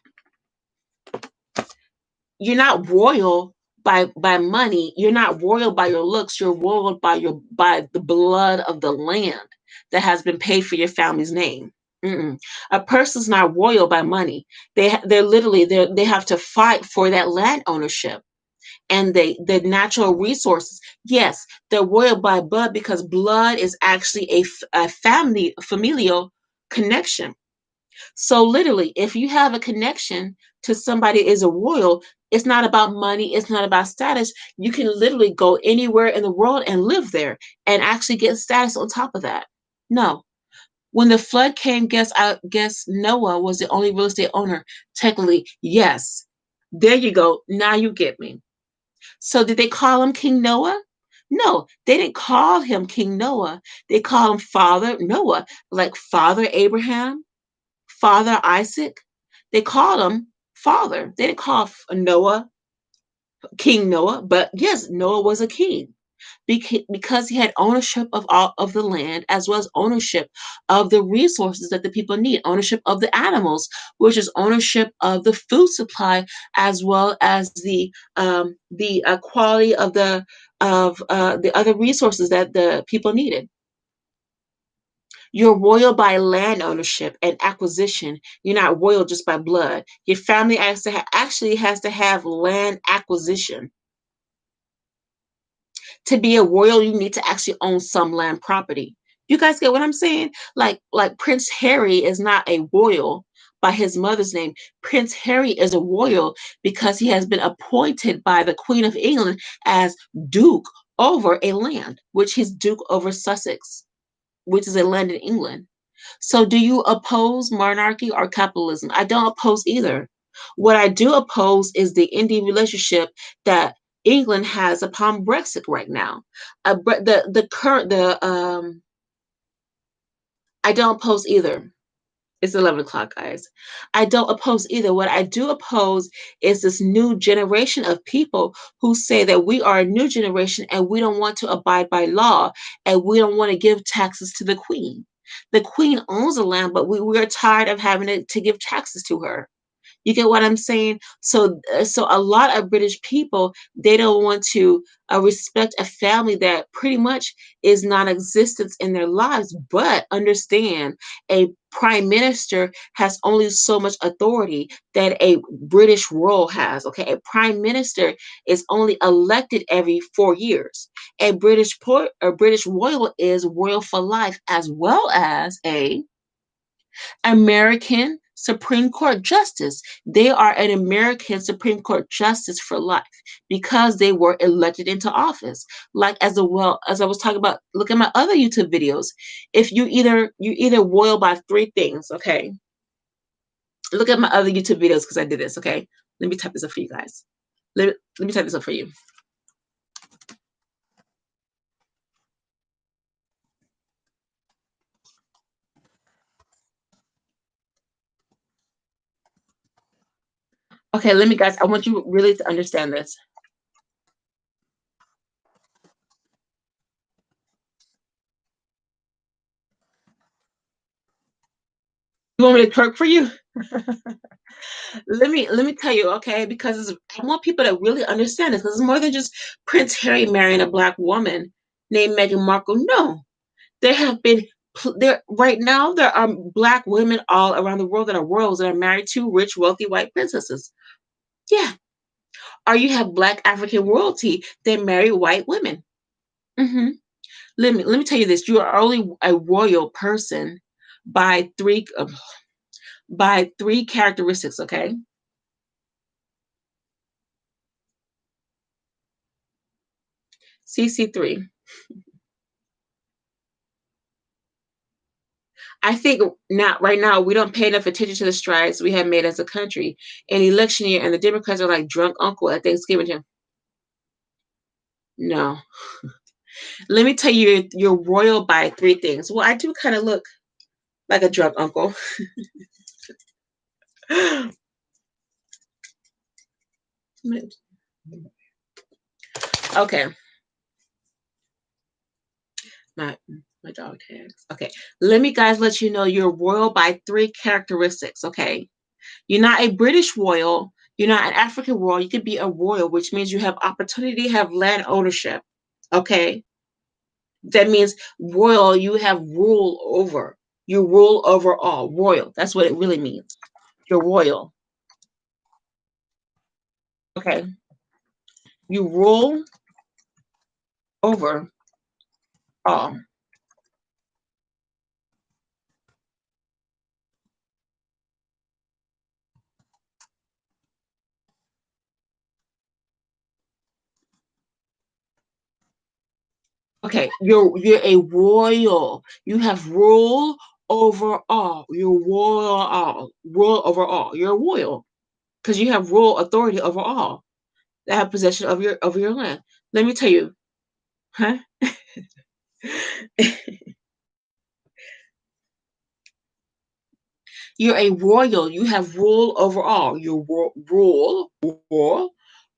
you're not royal by money. You're not royal by your looks. You're royal by the blood of the land that has been paid for your family's name. Mm-mm. A person's not royal by money. They have to fight for that land ownership and the natural resources. Yes, they're royal by blood because blood is actually a family familial connection. So literally, if you have a connection to somebody is a royal, it's not about money, it's not about status. You can literally go anywhere in the world and live there and actually get status on top of that. No. When the flood came, I guess Noah was the only real estate owner. Technically, yes. There you go. Now you get me. So did they call him King Noah? No, they didn't call him King Noah. They call him Father Noah, like Father Abraham, Father Isaac. They called him Father. They didn't call Noah King Noah, but yes, Noah was a king. because he had ownership of all of the land, as well as ownership of the resources that the people need, ownership of the animals, which is ownership of the food supply, as well as the quality of the other resources that the people needed. You're royal by land ownership and acquisition. You're not royal just by blood. Your family actually has to have land acquisition. To be a royal, you need to actually own some land property. You guys get what I'm saying? Like Prince Harry is not a royal by his mother's name. Prince Harry is a royal because he has been appointed by the Queen of England as Duke over a land, which he's Duke over Sussex, which is a land in England. So, do you oppose monarchy or capitalism? I don't oppose either. What I do oppose is the Indian relationship that England has upon Brexit right now. The current the I don't oppose either. It's 11 o'clock, guys. I don't oppose either. What I do oppose is this new generation of people who say that we are a new generation and we don't want to abide by law and we don't want to give taxes to the queen. The queen owns the land, but we are tired of having to give taxes to her. You get what I'm saying? So a lot of British people, they don't want to respect a family that pretty much is non-existent in their lives. But understand, a prime minister has only so much authority that a British royal has. Okay, a prime minister is only elected every 4 years. A British royal is royal for life, as well as a American Supreme Court justice. They are an American Supreme Court justice for life because they were elected into office. Like as I was talking about, look at my other YouTube videos. If you either royal by three things, okay? Look at my other YouTube videos because I did this, okay? Let me type this up for you guys. Let me type this up for you. Okay, let me guys, I want you really to understand this. You want me to twerk for you? Let me tell you, okay, because I want people to really understand this because it's more than just Prince Harry marrying a black woman named Meghan Markle. No, there have been there right now there are black women all around the world that are royals that are married to rich, wealthy white princesses. Yeah, or you have black African royalty that marry white women. hmm let me tell you this: you are only a royal person by three characteristics. Okay, CC3. I think not right now we don't pay enough attention to the strides we have made as a country. In election year, and the Democrats are like drunk uncle at Thanksgiving time. No, let me tell you, you're royal by three things. Well, I do kind of look like a drunk uncle. Okay, my my dog tags. Okay, let me guys let you know you're royal by three characteristics. Okay, you're not a British royal. You're not an African royal. You could be a royal, which means you have opportunity, have land ownership. Okay, that means royal, you have rule over. You rule over all. Royal. That's what it really means. You're royal. Okay. You rule over all. Okay. You're a royal. You have rule over all. You're royal all. Rule over all. You're royal. Because you have rule authority over all that have possession of your land. Let me tell you, huh? You're a royal. You have rule over all. You rule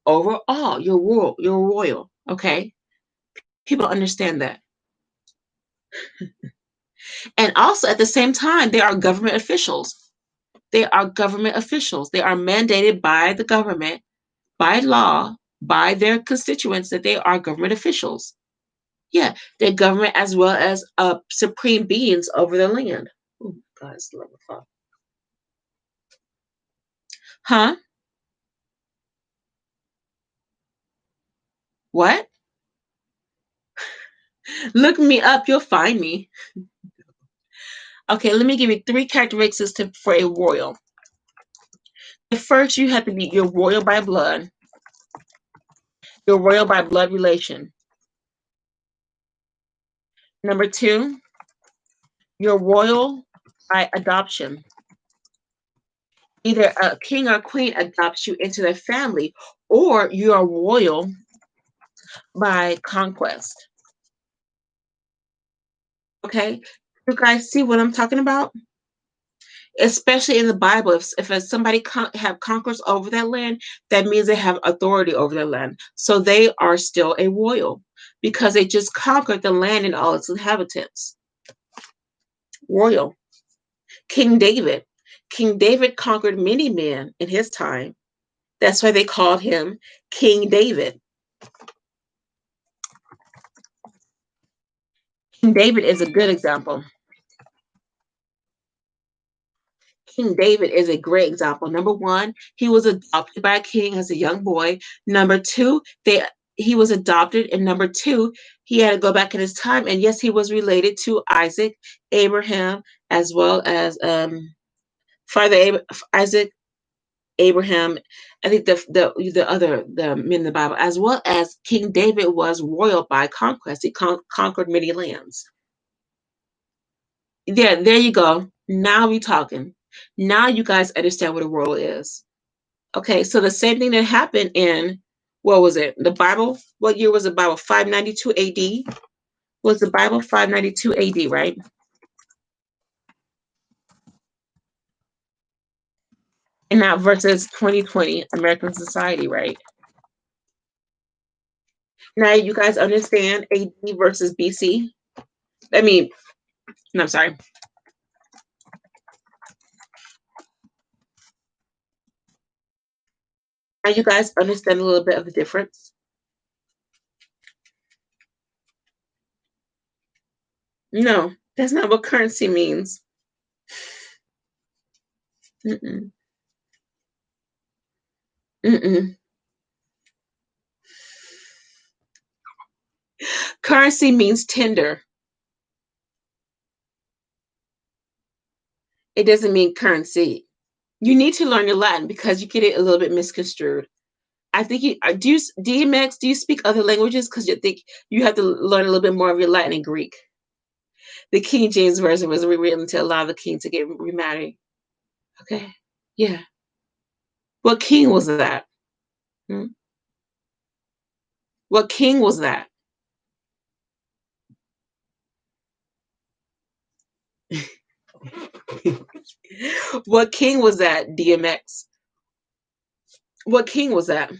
over all. You're royal. You're royal. Okay. People understand that. And also at the same time, they are government officials. They are government officials. They are mandated by the government, by law, by their constituents that they are government officials. Yeah, they're government as well as supreme beings over the land. Oh, God, it's 11 o'clock. Huh? What? Look me up, you'll find me. Okay, let me give you three characteristics for a royal. The first, you have to be you're royal by blood. You're royal by blood relation. Number two, you're royal by adoption. Either a king or queen adopts you into their family, or you are royal by conquest. Okay, you guys see what I'm talking about? Especially in the Bible, if somebody have conquers over that land, that means they have authority over their land. So they are still a royal because they just conquered the land and all its inhabitants. Royal. King David. King David conquered many men in his time. That's why they called him King David. King David is a good example. King David is a great example. Number one, he was adopted by a king as a young boy. Number two, he was adopted, and number two, he had to go back in his time. And yes, he was related to Isaac, Abraham, as well as Isaac, Abraham. I think the men in the Bible, as well as King David was royal by conquest. He conquered many lands. Yeah, there you go. Now we talking. Now you guys understand what a royal is. Okay, so the same thing that happened in what was it? The Bible? What year was the Bible? 592 AD? Was the Bible 592 AD, right? And now versus 2020 American society, right? Now you guys understand AD versus BC? I mean, no, I'm sorry. Now you guys understand a little bit of the difference? No, that's not what currency means. Mm-mm. Mm-mm. Currency means tender. It doesn't mean currency. You need to learn your Latin because you get it a little bit misconstrued. I think you do. DMX, do you speak other languages? Because you think you have to learn a little bit more of your Latin and Greek. The King James version was rewritten to allow the king to get remarried. Okay, yeah. What king was that? Hmm? What king was that? What king was that? DMX. What king was that?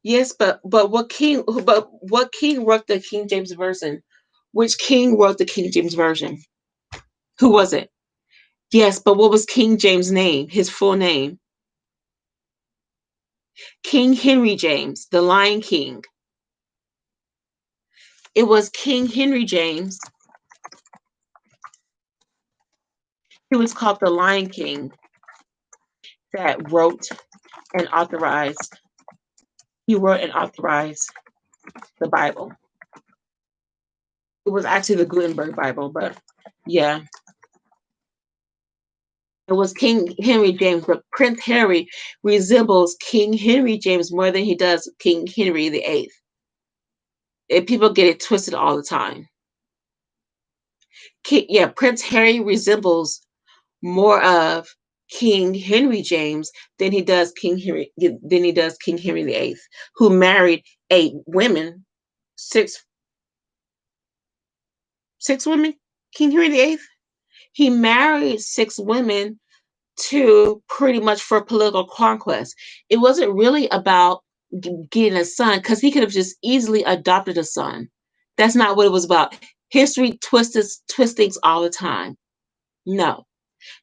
Yes, but what king wrote the King James version? Which king wrote the King James version? Who was it? Yes, but what was King James' name? His full name? King Henry James, the Lion King. It was King Henry James. He was called the Lion King that wrote and authorized. He wrote and authorized the Bible. It was actually the Gutenberg Bible, but yeah, it was King Henry James. But Prince Harry resembles King Henry James more than he does King Henry VIII. And people get it twisted all the time. Yeah, Prince Harry resembles more of King Henry James than he does King Henry VIII, who married 8 women, six six women. King Henry VIII, he married 6 women to pretty much for political conquest. It wasn't really about getting a son because he could have just easily adopted a son. That's not what it was about. History twists things all the time. No,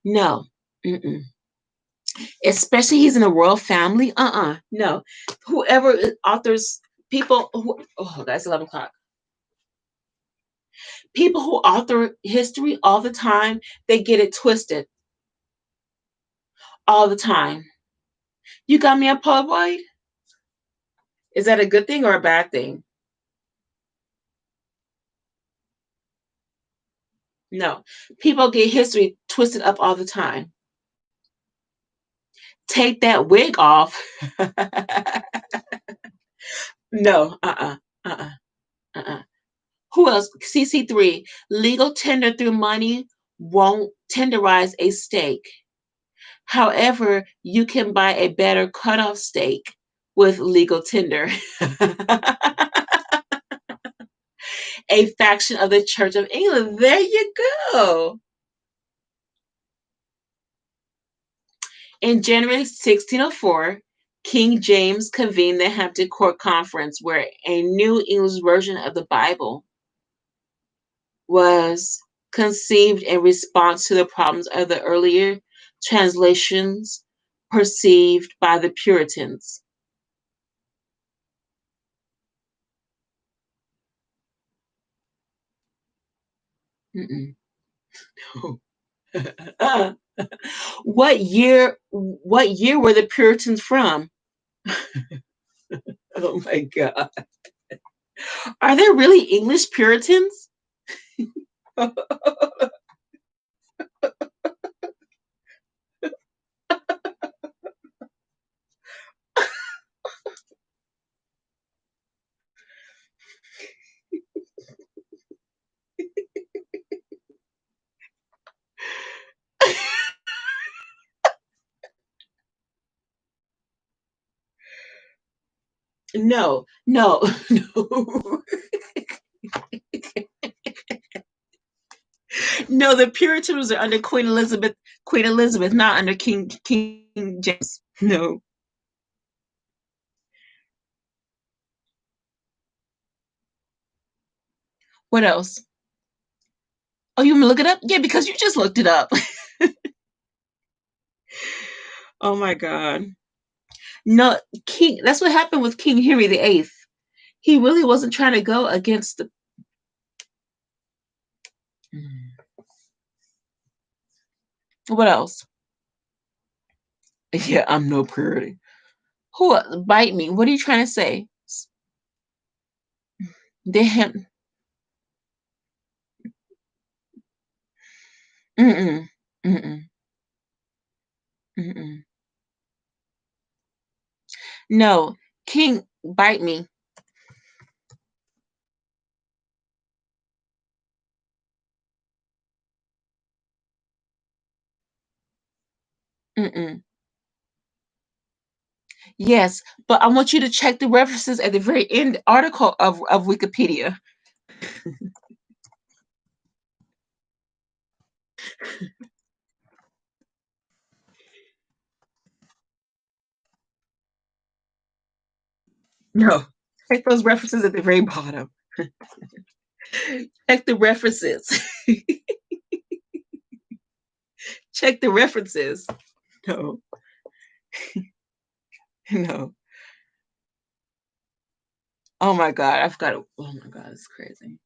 no, mm-mm. Especially he's in a royal family. No. Whoever authors people who oh that's 11 o'clock. People who author history all the time, they get it twisted all the time. You got me a Polaroid? Is that a good thing or a bad thing? No. People get history twisted up all the time. Take that wig off. No. Uh-uh. Uh-uh. Who else? CC3. Legal tender through money won't tenderize a steak. However, you can buy a better cutoff steak with legal tender. A faction of the Church of England. There you go. In January 1604, King James convened the Hampton Court Conference, where a New English version of the Bible was conceived in response to the problems of the earlier translations perceived by the Puritans. Mm-mm. What year were the Puritans from? Oh my God. Are there really English Puritans? No, no, no. No, the Puritans are under Queen Elizabeth, not under King James. No. What else? Oh, you want me to look it up? Yeah, because you just looked it up. Oh my God. No, King. That's what happened with King Henry VIII. He really wasn't trying to go against the. What else? Yeah, I'm no purity. Who bite me? What are you trying to say? They have. Mm-mm. Mm-mm. Mm-mm. No, King bite me. Mm-mm. Yes, but I want you to check the references at the very end article of Wikipedia. No, check those references at the very bottom. Check the references. Check the references. No, no. Oh my God, I've got to. Oh my God, it's crazy.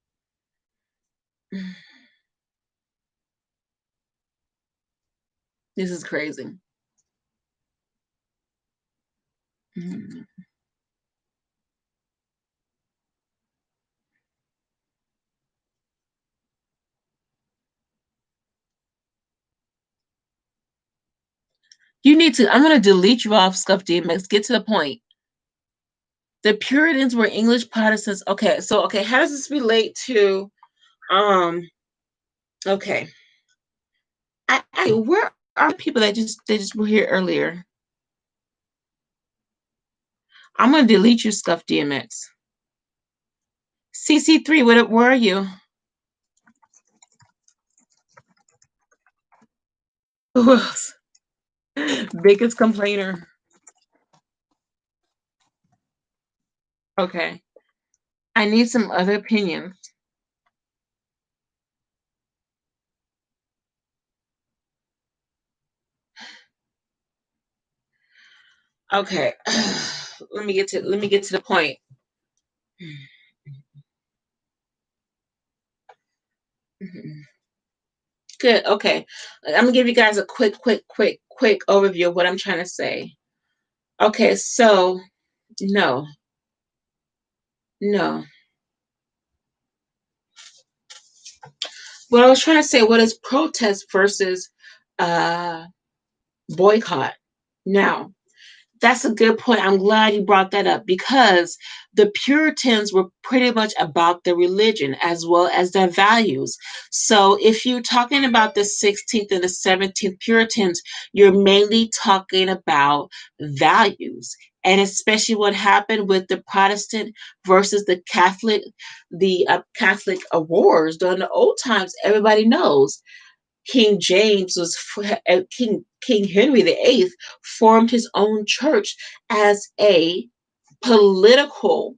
This is crazy. Mm. You need to. I'm gonna delete you off Scuff DMX. Get to the point. The Puritans were English Protestants. Okay, so okay, how does this relate to um? Okay, where are the people that just were here earlier? I'm gonna delete you, Scuff DMX. CC3, where are you? Who else? Biggest complainer. Okay. I need some other opinions. Okay. Let me get to the point. Good. Okay. I'm gonna give you guys a quick overview of what I'm trying to say. Okay, so no, no. What I was trying to say, what is protest versus uh boycott? Now, that's a good point. I'm glad you brought that up because the Puritans were pretty much about the religion as well as their values. So if you're talking about the 16th and the 17th Puritans, you're mainly talking about values. And especially what happened with the Protestant versus the Catholic wars during the old times. Everybody knows King James was King Henry VIII formed his own church as a political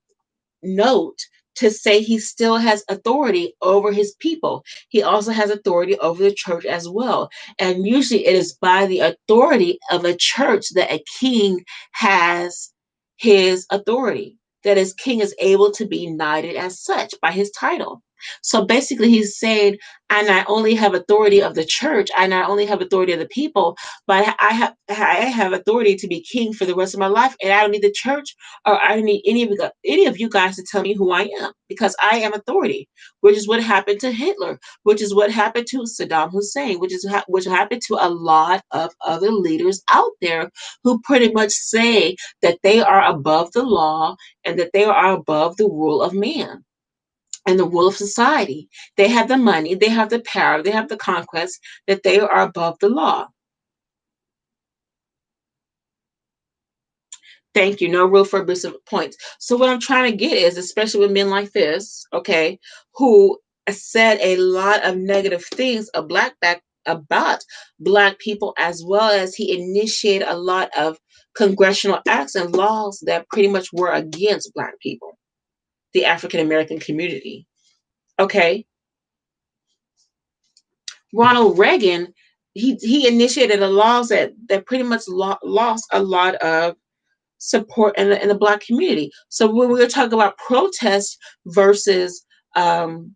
note to say he still has authority over his people. He also has authority over the church as well. And usually it is by the authority of a church that a king has his authority, that his king is able to be knighted as such by his title. So basically, he's saying, I not only have authority of the church, I not only have authority of the people, but I have authority to be king for the rest of my life, and I don't need the church or I don't need any of you guys to tell me who I am because I am authority, which is what happened to Hitler, which is what happened to Saddam Hussein, which happened to a lot of other leaders out there who pretty much say that they are above the law and that they are above the rule of man and the rule of society. They have the money, they have the power, they have the conquest, that they are above the law. Thank you. No rule for abusive points. So what I'm trying to get is, especially with men like this, okay, who said a lot of negative things about black people, as well as he initiated a lot of congressional acts and laws that pretty much were against black people, the African American community. Okay, Ronald Reagan, he initiated a laws that pretty much lost a lot of support in the black community. So when we're talking about versus um,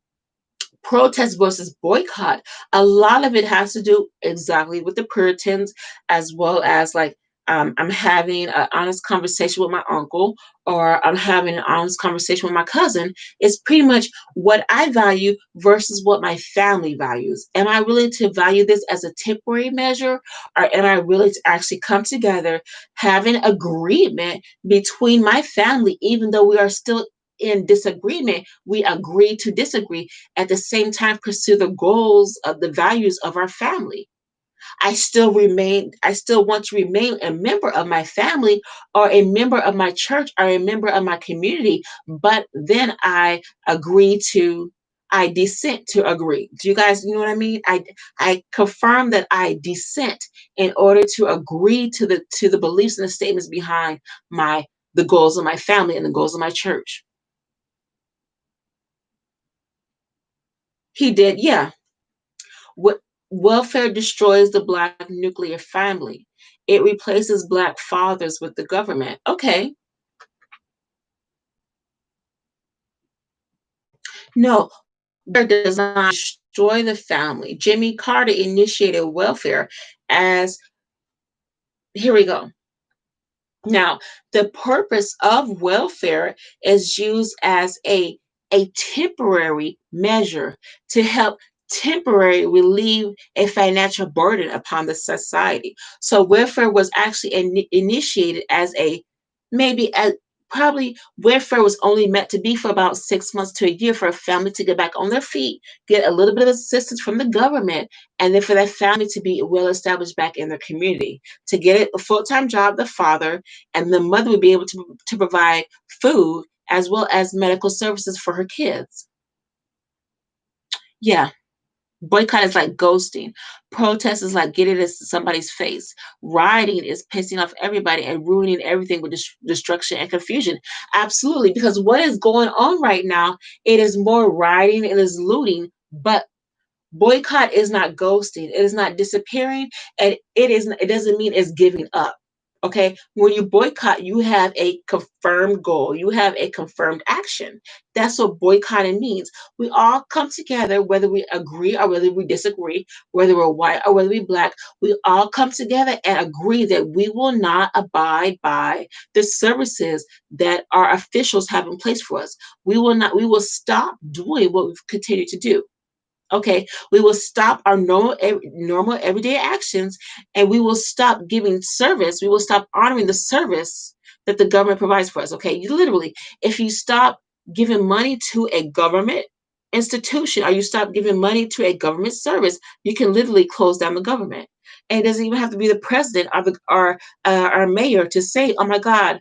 protest versus boycott, a lot of it has to do exactly with the Puritans, as well as like I'm having an honest conversation with my uncle, or I'm having an honest conversation with my cousin. It's pretty much what I value versus what my family values. Am I willing to value this as a temporary measure, or am I willing to actually come together, have an agreement between my family, even though we are still in disagreement, we agree to disagree, at the same time pursue the goals of the values of our family. I still want to remain a member of my family, or a member of my church, or a member of my community, but then I dissent to agree. Do you guys, you know what I mean? I confirm that I dissent in order to agree to the beliefs and the statements behind my the goals of my family and the goals of my church. He did, yeah. What welfare destroys the black nuclear family. It replaces black fathers with the government. Okay. No, welfare does not destroy the family. Jimmy Carter initiated welfare as here we go. Now, the purpose of welfare is used as a temporary measure to help temporarily relieve a financial burden upon the society. So welfare was actually initiated as a maybe as probably welfare was only meant to be for about 6 months to a year for a family to get back on their feet, get a little bit of assistance from the government, and then for that family to be well established back in their community, to get a full-time job, the father, and the mother would be able to provide food as well as medical services for her kids. Yeah, Boycott is like ghosting. Protest is like getting it in somebody's face. Rioting is pissing off everybody and ruining everything with destruction and confusion. Absolutely, because what is going on right now, it is more rioting, it is looting, but boycott is not ghosting. It is not disappearing, and it doesn't mean it's giving up. Okay? When you boycott, you have a confirmed goal. You have a confirmed action. That's what boycotting means. We all come together, whether we agree or whether we disagree, whether we're white or whether we're black, we all come together and agree that we will not abide by the services that our officials have in place for us. We will stop doing what we've continued to do. Okay, we will stop our normal everyday actions, and we will stop giving service. We will stop honoring the service that the government provides for us. Okay, you literally, if you stop giving money to a government institution or you stop giving money to a government service, you can literally close down the government. And it doesn't even have to be the president or our mayor to say, "Oh my God,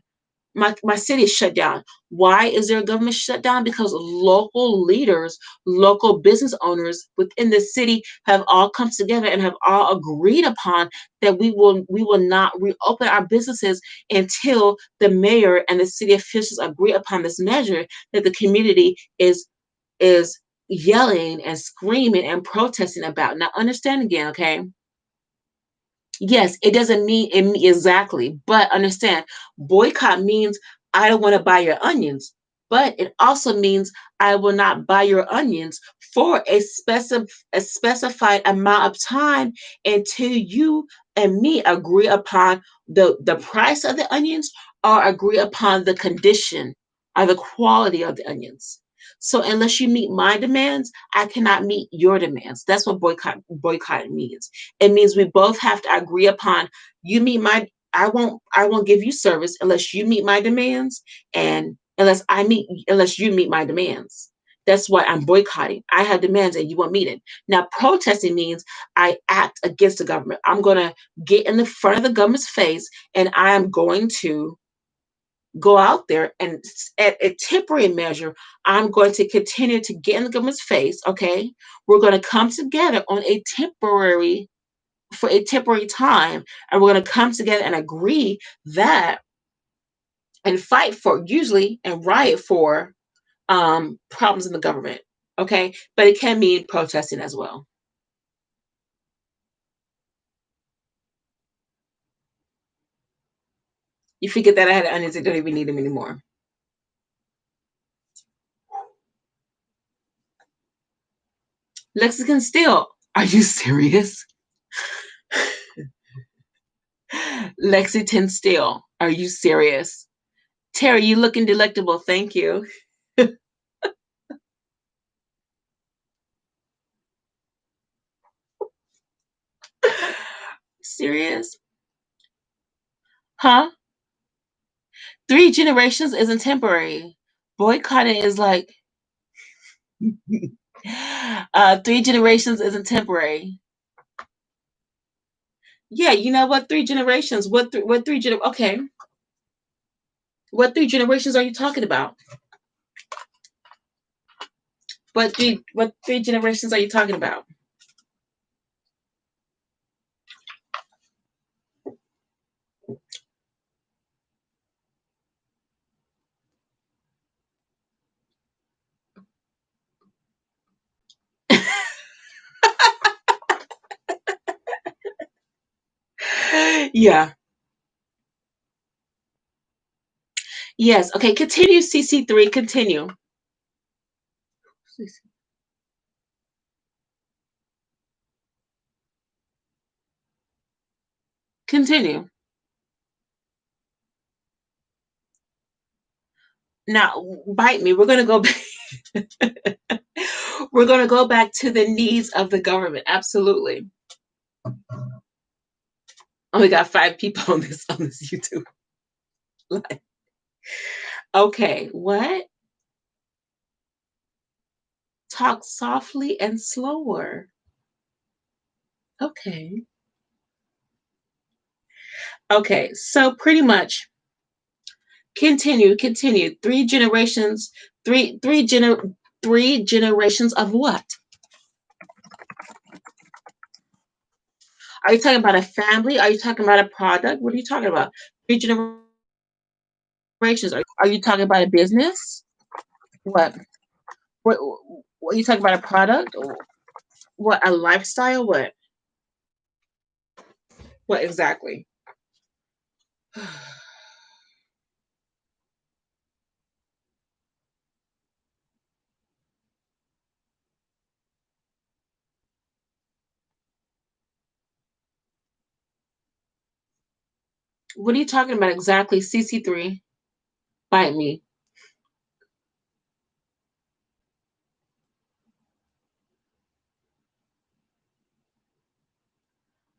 my city is shut down." Why is there a government shutdown? Because local leaders, local business owners within the city have all come together and have all agreed upon that we will not reopen our businesses until the mayor and the city officials agree upon this measure that the community is yelling and screaming and protesting about. Now understand again, okay? Yes, it doesn't mean exactly, but understand, boycott means I don't want to buy your onions, but it also means I will not buy your onions for a specified amount of time until you and me agree upon the price of the onions or agree upon the condition or the quality of the onions. So unless you meet my demands, I cannot meet your demands. That's what boycott means. It means we both have to agree upon you meet my I won't give you service unless you meet my demands and unless you meet my demands. That's why I'm boycotting. I have demands and you won't meet it. Now protesting means I act against the government. I'm gonna get in the front of the government's face and I am going to go out there and at a temporary measure, I'm going to continue to get in the government's face. Okay. We're going to come together on a temporary for a temporary time, and we're going to come together and agree that and fight for usually and riot for problems in the government. Okay, but it can mean protesting as well. You forget that I had onions and don't even need them anymore. Lexicon still. Are you serious? Lexington still. Are you serious? Terry, you looking delectable. Thank you. Serious? Huh? Three generations isn't temporary. Boycotting is like three generations isn't temporary. Yeah, you know what? Three generations. Okay. What three generations are you talking about? What three generations are you talking about? Yeah. Yes. Okay. Continue, CC3. Continue. Continue. Now, bite me. We're gonna go back. We're gonna go back to the needs of the government. Absolutely. Only got 5 people on this YouTube live. Okay. What? Talk softly and slower. Okay. Okay. So pretty much continue. Three generations of what? Are you talking about a family? Are you talking about a product? What are you talking about? Three generations. Are you talking about a business? What? What? What are you talking about? A product? Or what? A lifestyle? What? What exactly? What are you talking about exactly? CC3, bite me.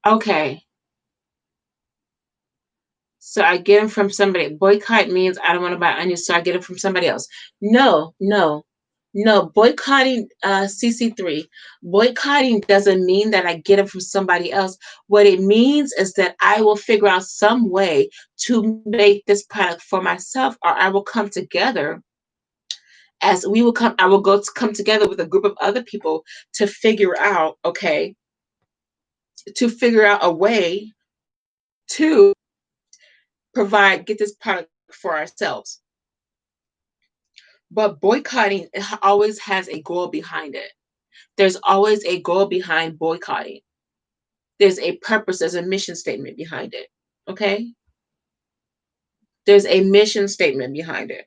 Okay. So I get them from somebody. Boycott means I don't want to buy onions, so I get it from somebody else. No, no, no. Boycotting CC3. Boycotting doesn't mean that I get it from somebody else. What it means is that I will figure out some way to make this product for myself, or I will come together as we will come. I will come together with a group of other people to figure out, okay, to figure out a way to get this product for ourselves. But boycotting always has a goal behind it. There's always a goal behind boycotting. There's a purpose, there's a mission statement behind it. Okay? There's a mission statement behind it.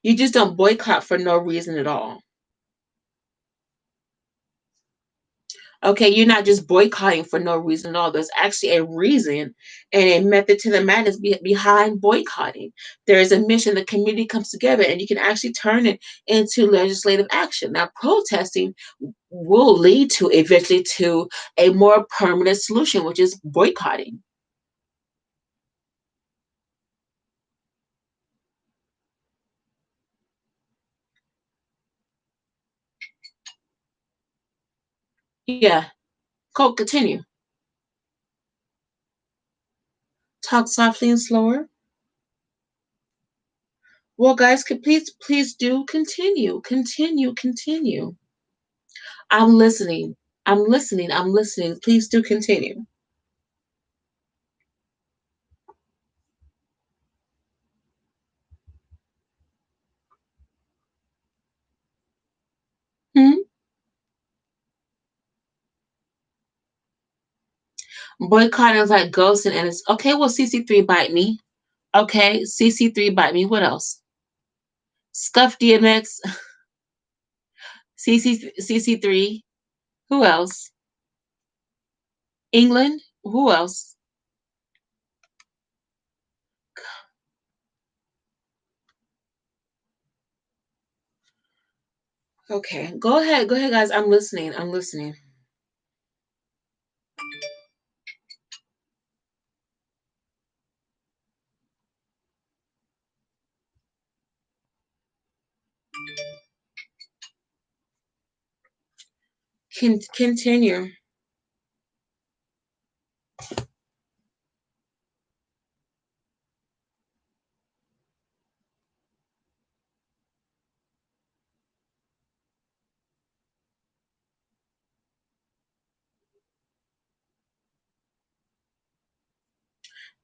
You just don't boycott for no reason at all. Okay, you're not just boycotting for no reason at all. There's actually a reason and a method to the madness behind boycotting. There is a mission, the community comes together, and you can actually turn it into legislative action. Now, protesting will lead to eventually to a more permanent solution, which is boycotting. Yeah, Cole, continue. Talk softly and slower. Well, guys, could please do continue, continue, continue. I'm listening. I'm listening. I'm listening. Please do continue. Hmm? Boycotting is like ghosting, and it's okay. Well, CC3 bite me. Okay, CC3 bite me. What else? Scuff DMX, CC3. Who else? England. Who else? Okay, go ahead. Go ahead, guys. I'm listening. I'm listening. Continue.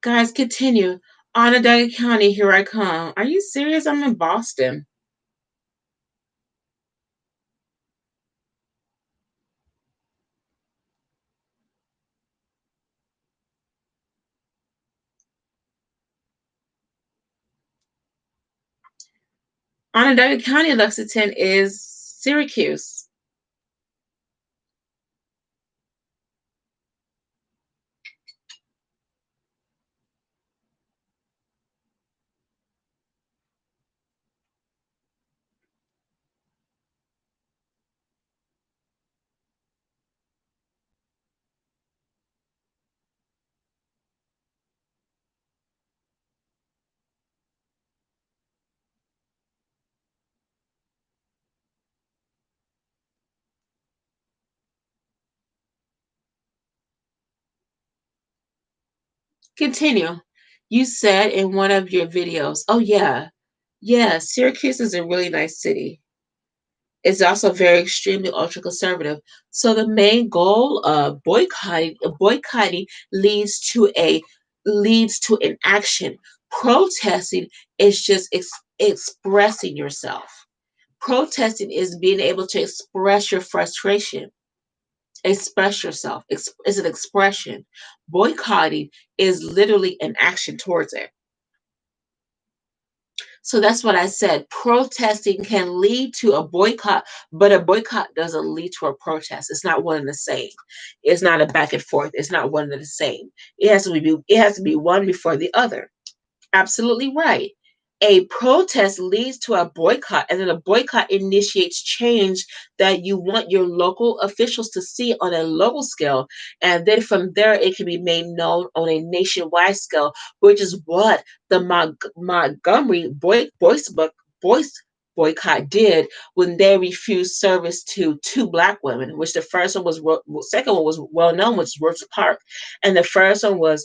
Guys, continue. Onondaga County, here I come. Are you serious? I'm in Boston. Onondaga County, Lexington is Syracuse. Continue. You said in one of your videos, oh, yeah, yeah, Syracuse is a really nice city. It's also very extremely ultra conservative. So the main goal of boycotting leads to an action. Protesting is just expressing yourself. Protesting is being able to express your frustration, express yourself. It's an expression. Boycotting is literally an action towards it. So that's what I said. Protesting can lead to a boycott, but a boycott doesn't lead to a protest. It's not one and the same. It's not a back and forth. It's not one and the same. It has to be one before the other. Absolutely right. A protest leads to a boycott, and then a boycott initiates change that you want your local officials to see on a local scale. And then from there, it can be made known on a nationwide scale, which is what the Montgomery Boys boycott did when they refused service to two black women, which the first one was, second one was well known, which is Rosa Parks, and the first one was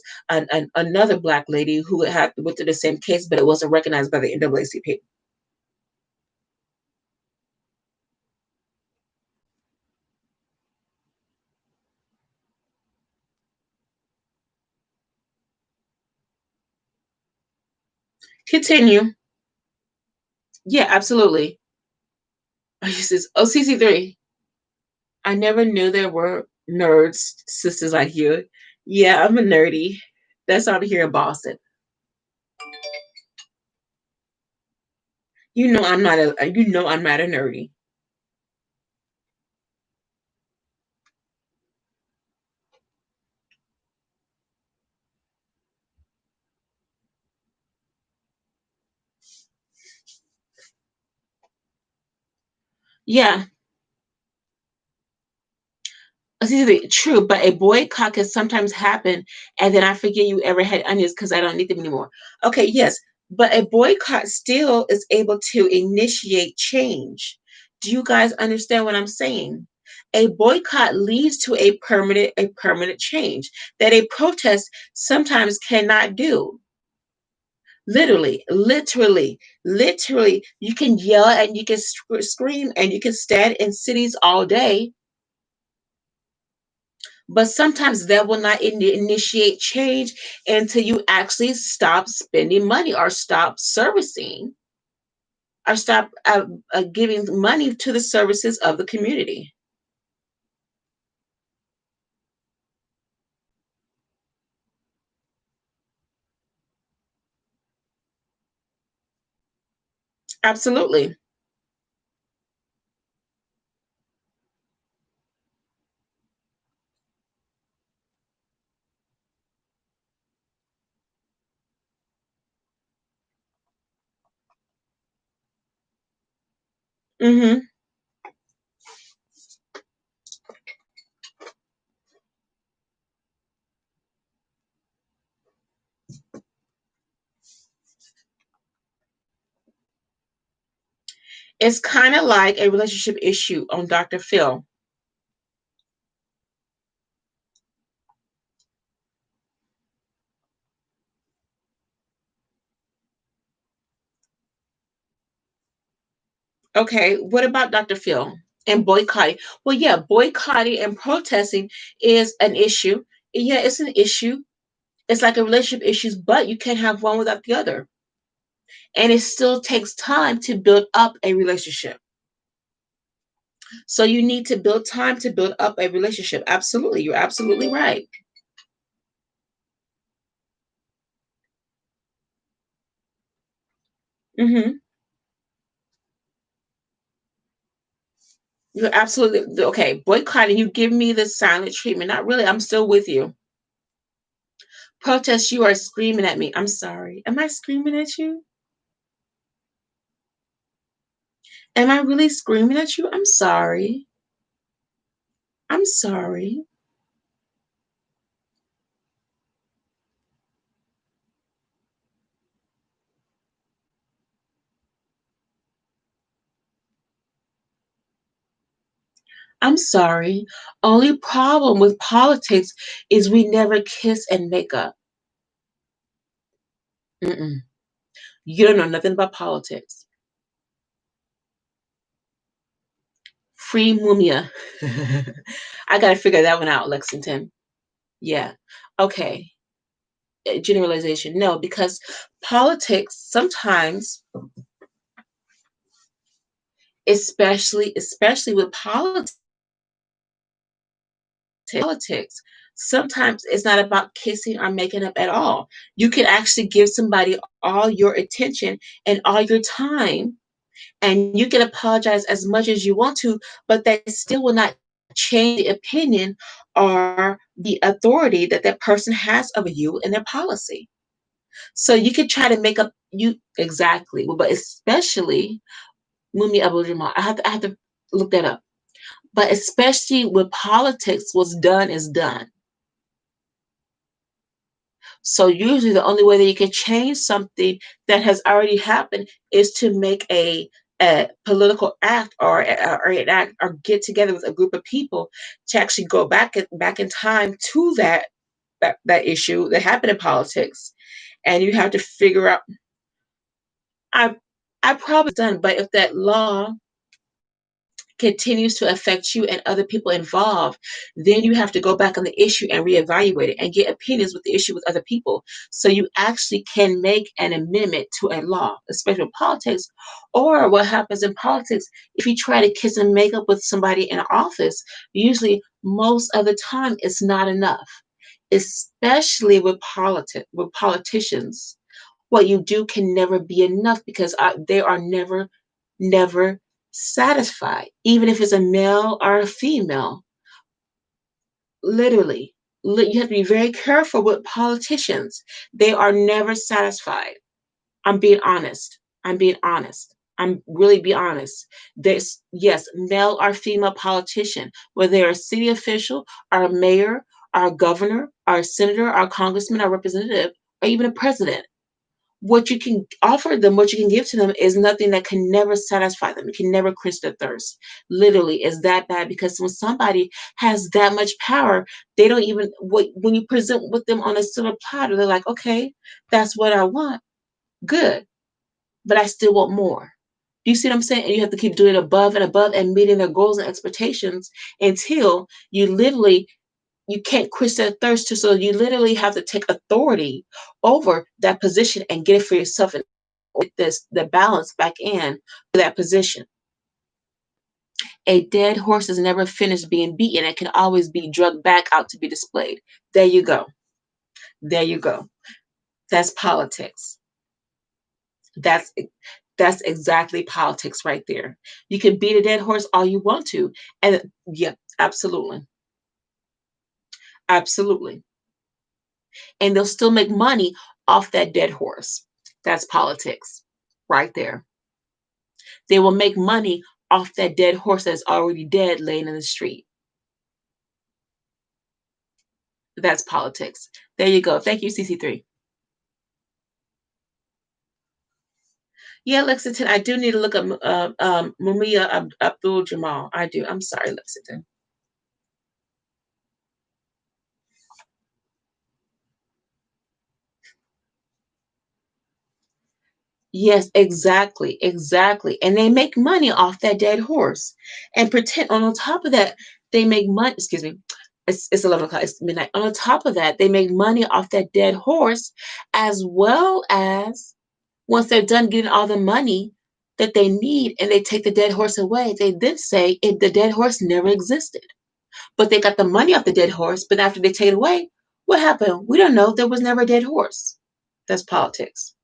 another black lady who had went through the same case, but it wasn't recognized by the NAACP. Continue. Yeah, absolutely. He says, "Oh, CC3. I never knew there were nerds, sisters like you." Yeah, I'm a nerdy. That's out here in Boston. You know I'm not a nerdy. Yeah, CC3, true, but a boycott can sometimes happen, and then I forget you ever had onions because I don't need them anymore. Okay, yes, but a boycott still is able to initiate change. Do you guys understand what I'm saying? A boycott leads to a permanent change that a protest sometimes cannot do. Literally, you can yell and you can scream and you can stand in cities all day, but sometimes that will not initiate change until you actually stop spending money or stop servicing or stop giving money to the services of the community. Absolutely. Hmm. It's kind of like a relationship issue on Dr. Phil. Okay, what about Dr. Phil and boycotting? Well, yeah, boycotting and protesting is an issue. Yeah, it's an issue. It's like a relationship issues, but you can't have one without the other. And it still takes time to build up a relationship. So you need to build time to build up a relationship. Absolutely. You're absolutely right. Hmm. You're absolutely okay. Boycotting, you give me the silent treatment. Not really. I'm still with you. Protest, you are screaming at me. I'm sorry. Am I screaming at you? Am I really screaming at you? I'm sorry. I'm sorry. I'm sorry. Only problem with politics is we never kiss and make up. Mm-mm. You don't know nothing about politics. Free Mumia. I got to figure that one out, Lexington. Yeah. Okay. Generalization. No, because politics sometimes, especially with politics, sometimes it's not about kissing or making up at all. You can actually give somebody all your attention and all your time, and you can apologize as much as you want to, but that still will not change the opinion or the authority that that person has over you and their policy. So you can try to make up you exactly, but especially Mumi Abu Jamal. I have to look that up. But especially with politics, what's done is done. So usually the only way that you can change something that has already happened is to make a political act or an act or get together with a group of people to actually go back in time to that issue that happened in politics. And you have to figure out I I probably done, but if that law continues to affect you and other people involved, then you have to go back on the issue and reevaluate it and get opinions with the issue with other people. So you actually can make an amendment to a law, especially in politics. Or what happens in politics, if you try to kiss and make up with somebody in office, usually most of the time it's not enough, especially with politicians. What you do can never be enough because they are never satisfied, even if it's a male or a female. Literally, you have to be very careful with politicians. They are never satisfied. I'm being honest. I'm being honest. I'm really be honest. There's yes, male or female politician, whether they're a city official or a mayor or a governor or a senator or a congressman or representative or even a president, what you can offer them, what you can give to them is nothing that can never satisfy them. It can never quench their thirst. Literally, it's that bad because when somebody has that much power, they don't even when you present with them on a silver platter, they're like, okay, that's what I want. Good. But I still want more. Do you see what I'm saying? And you have to keep doing above and above and meeting their goals and expectations until you can't quench that thirst to, so you literally have to take authority over that position and get it for yourself and get this the balance back in for that position. A dead horse is never finished being beaten. It can always be drugged back out to be displayed. There you go. There you go. That's politics. That's that's exactly politics right there. You can beat a dead horse all you want to. And yeah, absolutely. Absolutely. And they'll still make money off that dead horse. That's politics right there. They will make money off that dead horse that's already dead laying in the street. That's politics. There you go. Thank you, CC3. Yeah, Lexington, I do need to look up Mumia Abdul Jamal. I do. I'm sorry, Lexington. Yes, exactly, exactly. And they make money off that dead horse. And pretend on top of that, they make money, excuse me, it's 11 o'clock, it's midnight. On top of that, they make money off that dead horse, as well as once they're done getting all the money that they need and they take the dead horse away, they then say the dead horse never existed. But they got the money off the dead horse, but after they take it away, what happened? We don't know. There was never a dead horse. That's politics.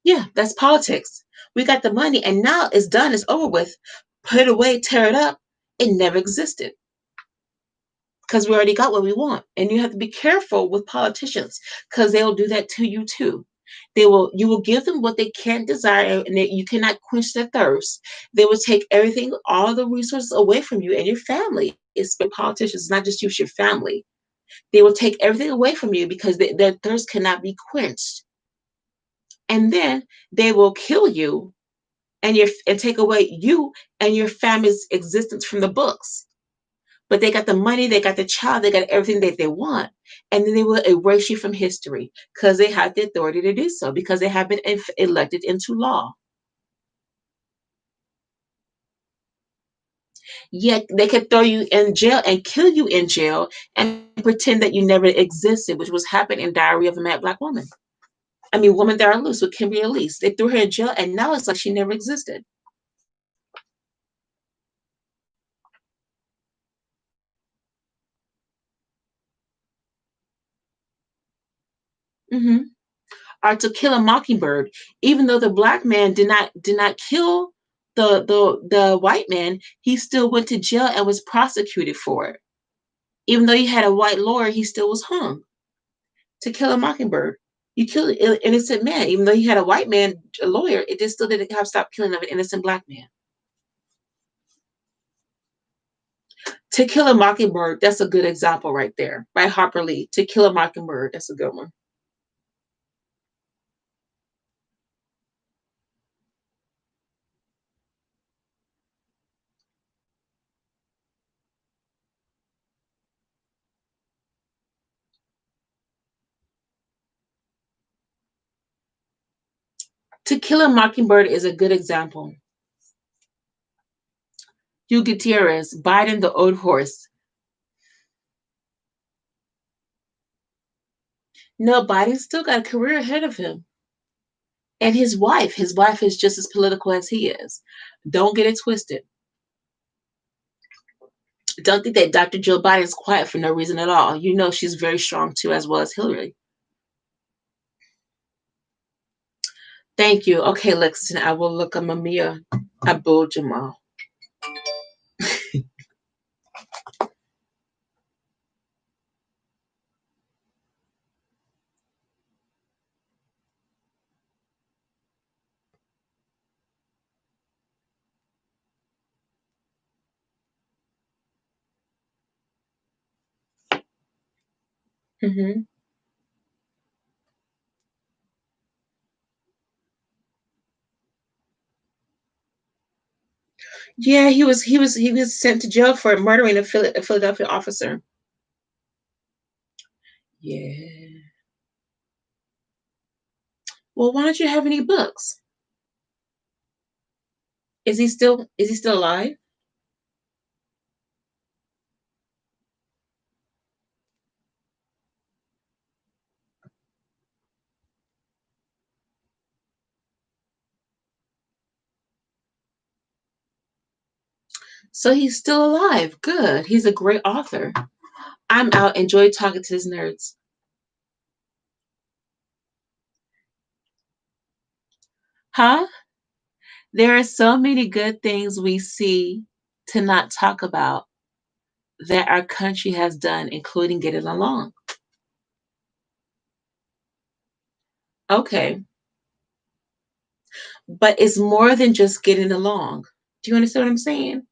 Yeah, that's politics. We got the money and now it's done, it's over with. Put it away, tear it up. It never existed because we already got what we want. And you have to be careful with politicians because they'll do that to you too. You will give them what they can't desire and you cannot quench their thirst. They will take everything, all the resources away from you and your family. It's politicians, not just you, it's your family. They will take everything away from you because their thirst cannot be quenched. And then they will kill you and take away you and your family's existence from the books. But they got the money, they got the child, they got everything that they want, and then they will erase you from history because they have the authority to do so because they have been elected into law. Yet they could throw you in jail and kill you in jail and pretend that you never existed, which was happening in Diary of a Mad Black Woman. I mean, Woman That Are Loose with Kimberly Elise. They threw her in jail, and now it's like she never existed. Hmm. Or To Kill a Mockingbird, even though the black man did not kill the white man, he still went to jail and was prosecuted for it. Even though he had a white lawyer, he still was hung. To Kill a Mockingbird, you killed an innocent man, even though he had a white man a lawyer. It just still didn't have stop killing of an innocent black man. To Kill a Mockingbird, that's a good example right there by Harper Lee. To Kill a Mockingbird, that's a good one. To Kill a Mockingbird is a good example. Hugh Gutierrez, Biden the Old Horse. No, Biden still got a career ahead of him. And his wife is just as political as he is. Don't get it twisted. Don't think that Dr. Joe Biden is quiet for no reason at all. You know she's very strong too, as well as Hillary. Thank you. Okay, listen, I will look at Mamiya Abdul Jamal. Hmm. Yeah, he was sent to jail for murdering a Philadelphia officer. Yeah. Well, why don't you have any books? Is he still alive? So he's still alive. Good. He's a great author. I'm out. Enjoy talking to his nerds. Huh? There are so many good things we see to not talk about that our country has done, including getting along. Okay. But it's more than just getting along. Do you understand what I'm saying?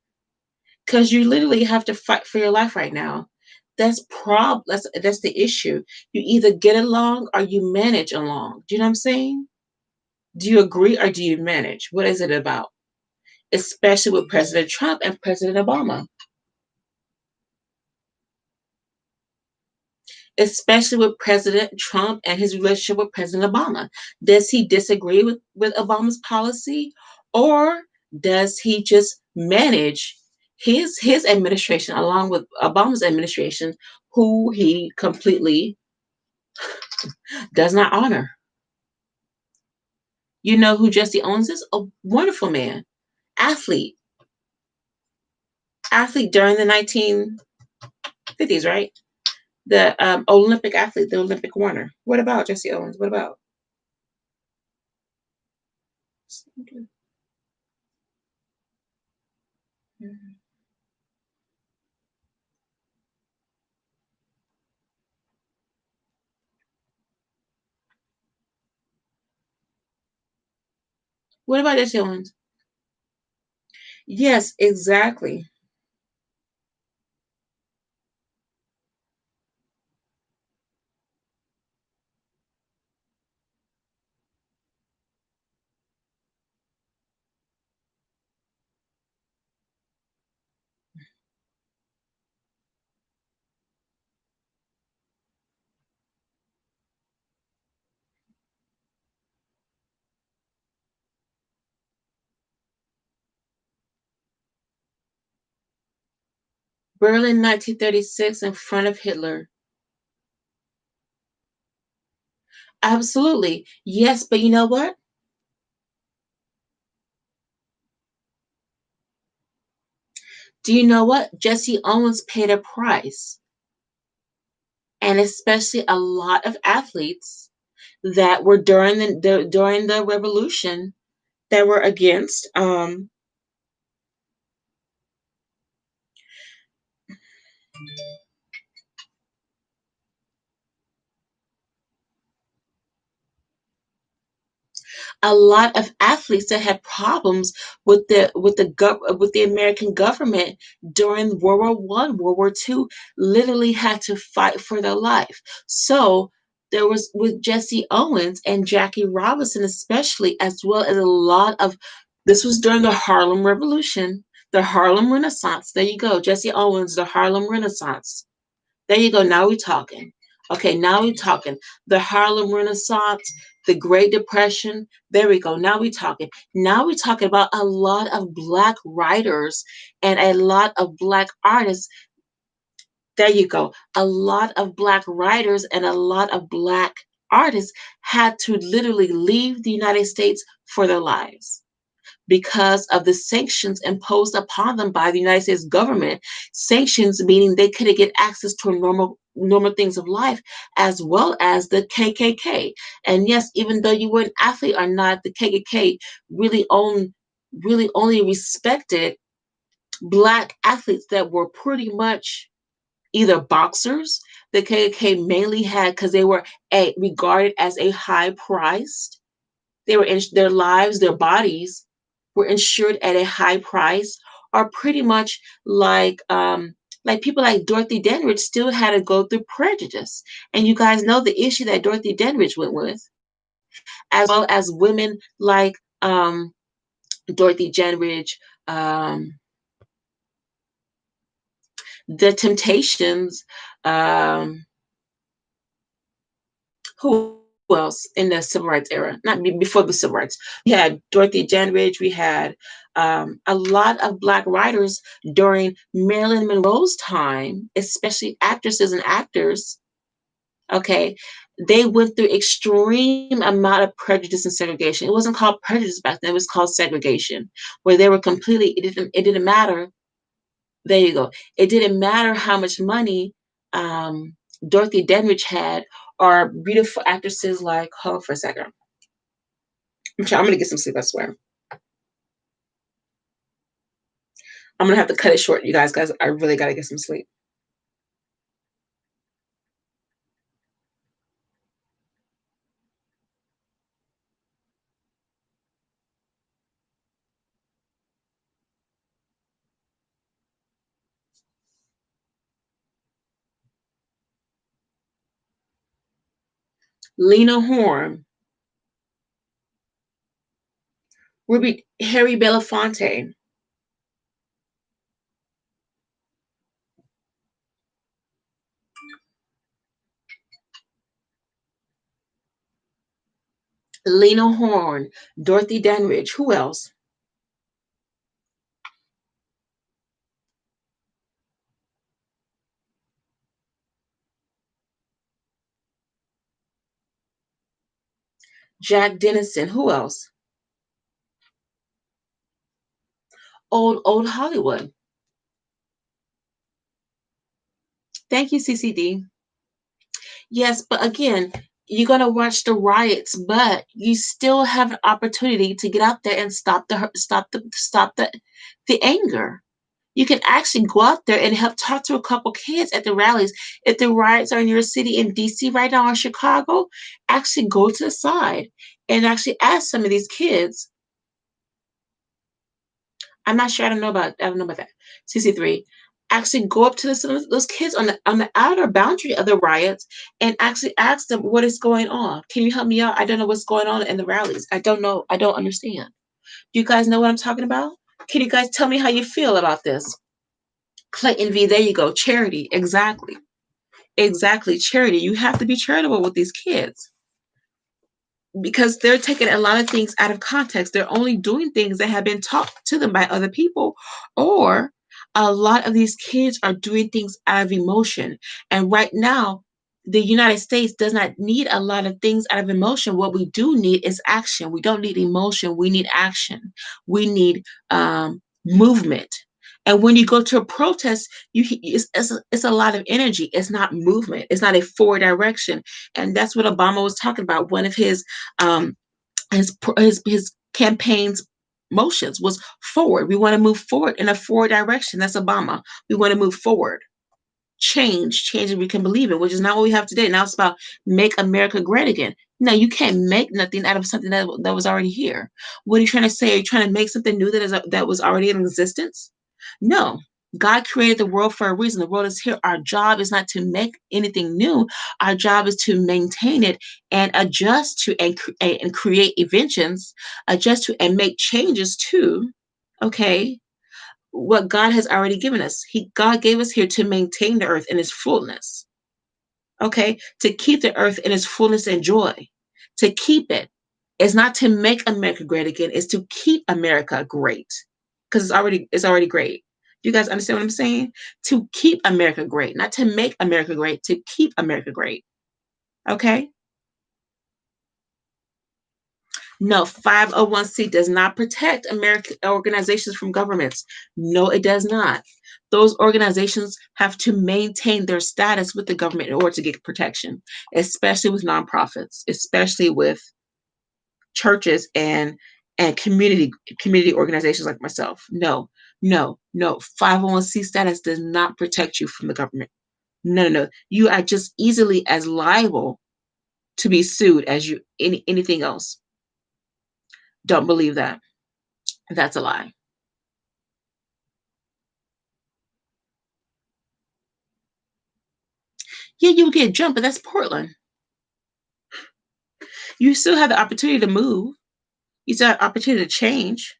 Because you literally have to fight for your life right now. That's the issue. You either get along or you manage along. Do you know what I'm saying? Do you agree or do you manage? What is it about? Especially with President Trump and President Obama. Especially with President Trump and his relationship with President Obama. Does he disagree with Obama's policy, or does he just manage his administration along with Obama's administration, who he completely does not honor? You know who Jesse Owens is? A wonderful man, athlete, athlete during the 1950s, right? The Olympic athlete, the Olympic runner. What about Jesse Owens? What about? What about Jesse Owens? Yes, exactly. Berlin 1936 in front of Hitler. Absolutely. Yes, but you know what? Do you know what? Jesse Owens paid a price, and especially a lot of athletes that were during the revolution that were against a lot of athletes that had problems with the American government during World War I, World War II, literally had to fight for their life. So there was with Jesse Owens and Jackie Robinson, especially, as well as a lot of this was during the Harlem Revolution, the Harlem Renaissance. There you go, Jesse Owens, the Harlem Renaissance. There you go. Now we're talking. Okay, now we're talking. The Harlem Renaissance, the Great Depression. There we go. Now we're talking. Now we're talking about a lot of Black writers and a lot of Black artists. There you go. A lot of Black writers and a lot of Black artists had to literally leave the United States for their lives because of the sanctions imposed upon them by the United States government. Sanctions meaning they couldn't get access to normal things of life, as well as the KKK. And yes, even though you were an athlete or not, the KKK really owned really only respected Black athletes that were pretty much either boxers. The KKK mainly had because they were regarded as a high priced, they were in their lives, their bodies were insured at a high price, or pretty much like people like Dorothy Dandridge still had to go through prejudice. And you guys know the issue that Dorothy Dandridge went with, as well as women like Dorothy Dandridge, um, the Temptations, um, who else in the civil rights era? Not before the civil rights. We had Dorothy Dandridge. We had a lot of Black writers during Marilyn Monroe's time, especially actresses and actors. Okay, they went through extreme amount of prejudice and segregation. It wasn't called prejudice back then; it was called segregation, where they were completely. It didn't matter. There you go. It didn't matter how much money Dorothy Dandridge had, or beautiful actresses like, hold on for a second. I'm gonna get some sleep, I swear. I'm gonna have to cut it short, you guys. I really gotta get some sleep. Lena Horne, Ruby, Harry Belafonte, Lena Horne, Dorothy Dandridge. Who else? Jack Dennison. Who else? Old Hollywood. Thank you, CCD. Yes, but again, you're gonna watch the riots, but you still have an opportunity to get out there and stop the anger. You can actually go out there and help talk to a couple kids at the rallies. If the riots are in your city in DC right now or Chicago, actually go to the side and actually ask some of these kids. I'm not sure. I don't know about that. CC3. Actually go up to some of those kids on the outer boundary of the riots and actually ask them what is going on. Can you help me out? I don't know what's going on in the rallies. I don't know. I don't understand. Do you guys know what I'm talking about? Can you guys tell me how you feel about this? Clayton V, there you go. Charity. Exactly. Exactly. Charity. You have to be charitable with these kids because they're taking a lot of things out of context. They're only doing things that have been taught to them by other people, or A lot of these kids are doing things out of emotion. And right now, the United States does not need a lot of things out of emotion. What we do need is action. We don't need emotion. We need action. We need movement. And when you go to a protest, it's a lot of energy. It's not movement. It's not a forward direction. And that's what Obama was talking about. One of um, his campaign's motions was forward. We want to move forward in a forward direction. That's Obama. We want to move forward. Change that we can believe in, which is not what we have today. Now it's about make America great again. No, you can't make nothing out of something that was already here. What are you trying to say? Are you trying to make something new that was already in existence? No. God created the world for a reason. The world is here. Our job is not to make anything new. Our job is to maintain it and adjust to and create inventions, adjust to and make changes to. Okay, what God has already given us. God gave us here to maintain the earth in its fullness. Okay, to keep the earth in its fullness and joy. To keep it. It's not to make America great again, it's to keep America great. Because it's already great. You guys understand what I'm saying? To keep America great, not to make America great, to keep America great. Okay? No, 501c does not protect American organizations from governments. No, it does not. Those organizations have to maintain their status with the government in order to get protection, especially with nonprofits, especially with churches and community organizations like myself. No, no, no. 501c status does not protect you from the government. No, no, no. You are just easily as liable to be sued as anything else. Don't believe that. That's a lie. Yeah, you'll get jumped, but that's Portland. You still have the opportunity to move. You still have opportunity to change.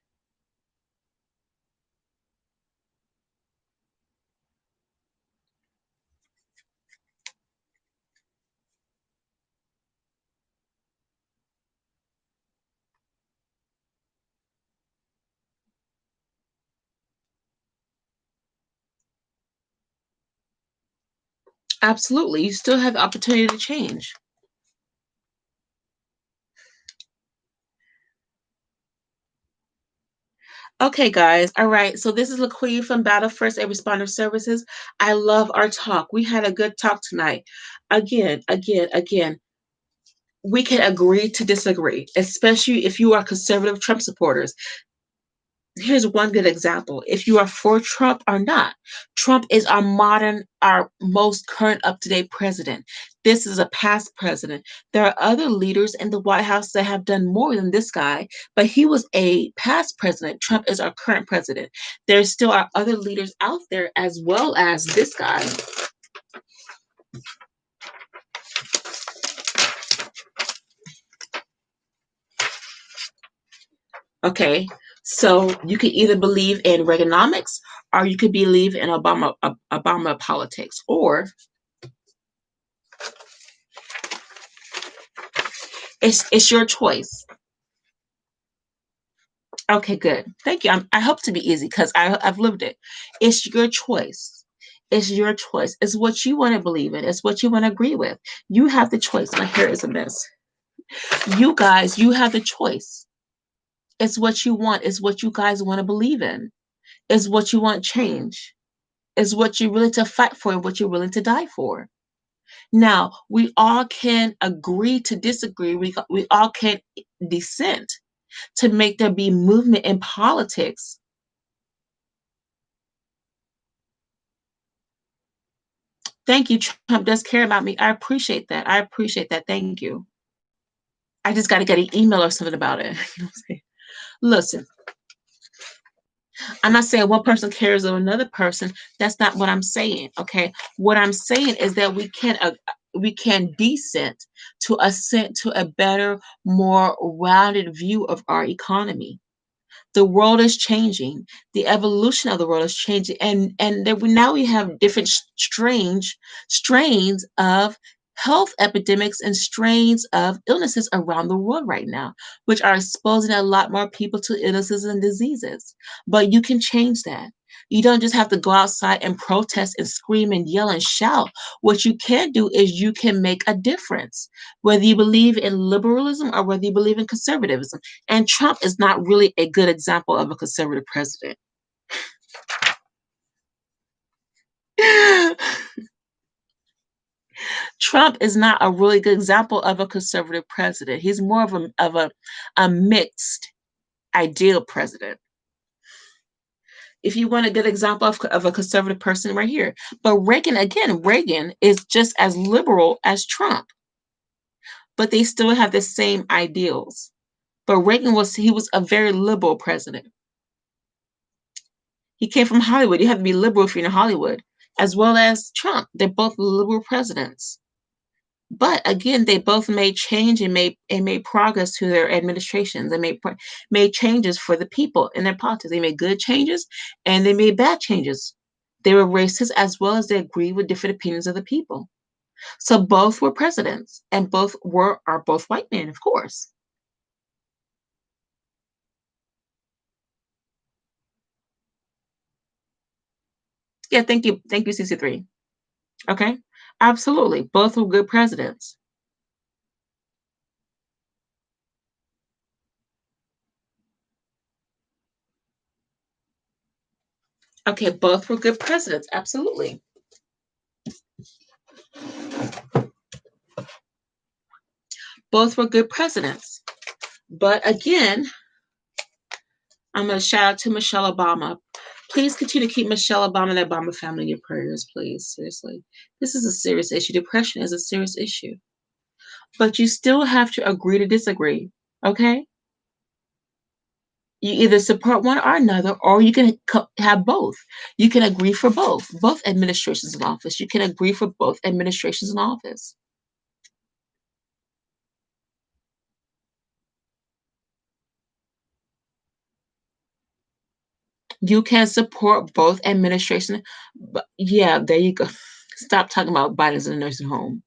Absolutely. You still have the opportunity to change. Okay, guys. All right. So this is LaQueen from Battle First Aid Responder Services. I love our talk. We had a good talk tonight. Again, we can agree to disagree, especially if you are conservative Trump supporters. Here's one good example. If you are for Trump or not, Trump is our most current up to date president. This is a past president. There are other leaders in the White House that have done more than this guy, but he was a past president. Trump is our current president. There still are other leaders out there as well as this guy. Okay, so you could either believe in Reaganomics or you could believe in Obama politics, or it's your choice. Okay, good. Thank you. I hope to be easy because I've lived it. It's your choice. It's your choice. It's what you want to believe in. It's what you want to agree with. You have the choice. My hair is a mess. You guys, you have the choice. It's what you want. It's what you guys want to believe in. It's what you want change. It's what you're willing to fight for and what you're willing to die for. Now, we all can agree to disagree. We all can dissent to make there be movement in politics. Thank you. Trump does care about me. I appreciate that. I appreciate that. Thank you. I just got to get an email or something about it. You know what I'm saying? Listen, I'm not saying one person cares of another person. That's not what I'm saying. Okay. What I'm saying is that we can descent to ascent to a better, more rounded view of our economy. The world is changing. The evolution of the world is changing, and that now we have different strange strains of health epidemics and strains of illnesses around the world right now, which are exposing a lot more people to illnesses and diseases. But you can change that. You don't just have to go outside and protest and scream and yell and shout. What you can do is you can make a difference, whether you believe in liberalism or whether you believe in conservatism. And Trump is not really a good example of a conservative president. Trump is not a really good example of a conservative president. He's more of a mixed ideal president. If you want a good example of a conservative person, right here. But Reagan, again, Reagan is just as liberal as Trump, but they still have the same ideals. But Reagan was a very liberal president. He came from Hollywood. You have to be liberal if you're in Hollywood, as well as Trump. They're both liberal presidents. But again, they both made change and made progress to their administrations. They made changes for the people in their politics. They made good changes and they made bad changes. They were racist as well as they agreed with different opinions of the people. So both were presidents, and are both white men, of course. Yeah, thank you, CC3. Okay, absolutely, both were good presidents. Okay, both were good presidents, absolutely. Both were good presidents. But again, I'm going to shout out to Michelle Obama. Please continue to keep Michelle Obama and the Obama family in your prayers, please. Seriously. This is a serious issue. Depression is a serious issue. But you still have to agree to disagree, okay? You either support one or another, or you can have both. You can agree for both administrations in office. You can agree for both administrations in office. You can support both administrations. But yeah, there you go. Stop talking about Biden's in a nursing home.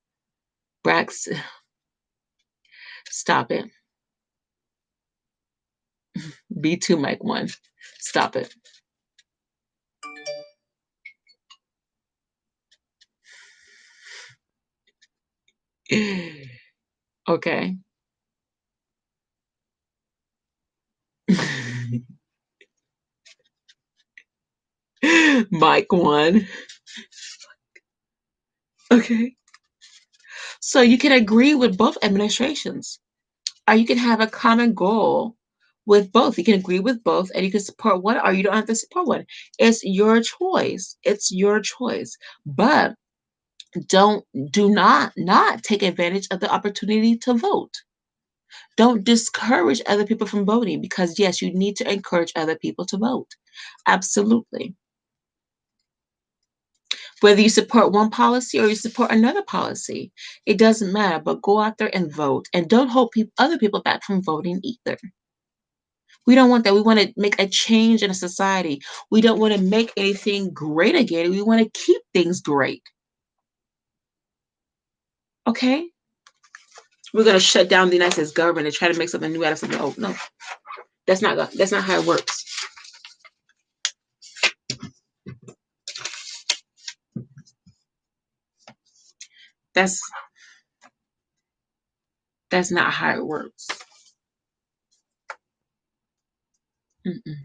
Brax, stop it. B2 Mike 1. Stop it. Okay. Mike 1. Okay. So you can agree with both administrations, or you can have a common goal with both. You can agree with both and you can support one, or you don't have to support one. It's your choice. It's your choice. But don't do not take advantage of the opportunity to vote. Don't discourage other people from voting, because yes, you need to encourage other people to vote. Absolutely. Whether you support one policy or you support another policy, it doesn't matter, but go out there and vote, and don't hold other people back from voting either. We don't want that. We want to make a change in a society. We don't want to make anything great again. We want to keep things great. Okay? We're going to shut down the United States government and try to make something new out of something old. No, that's not how it works. That's that's not how it works. Mm-mm.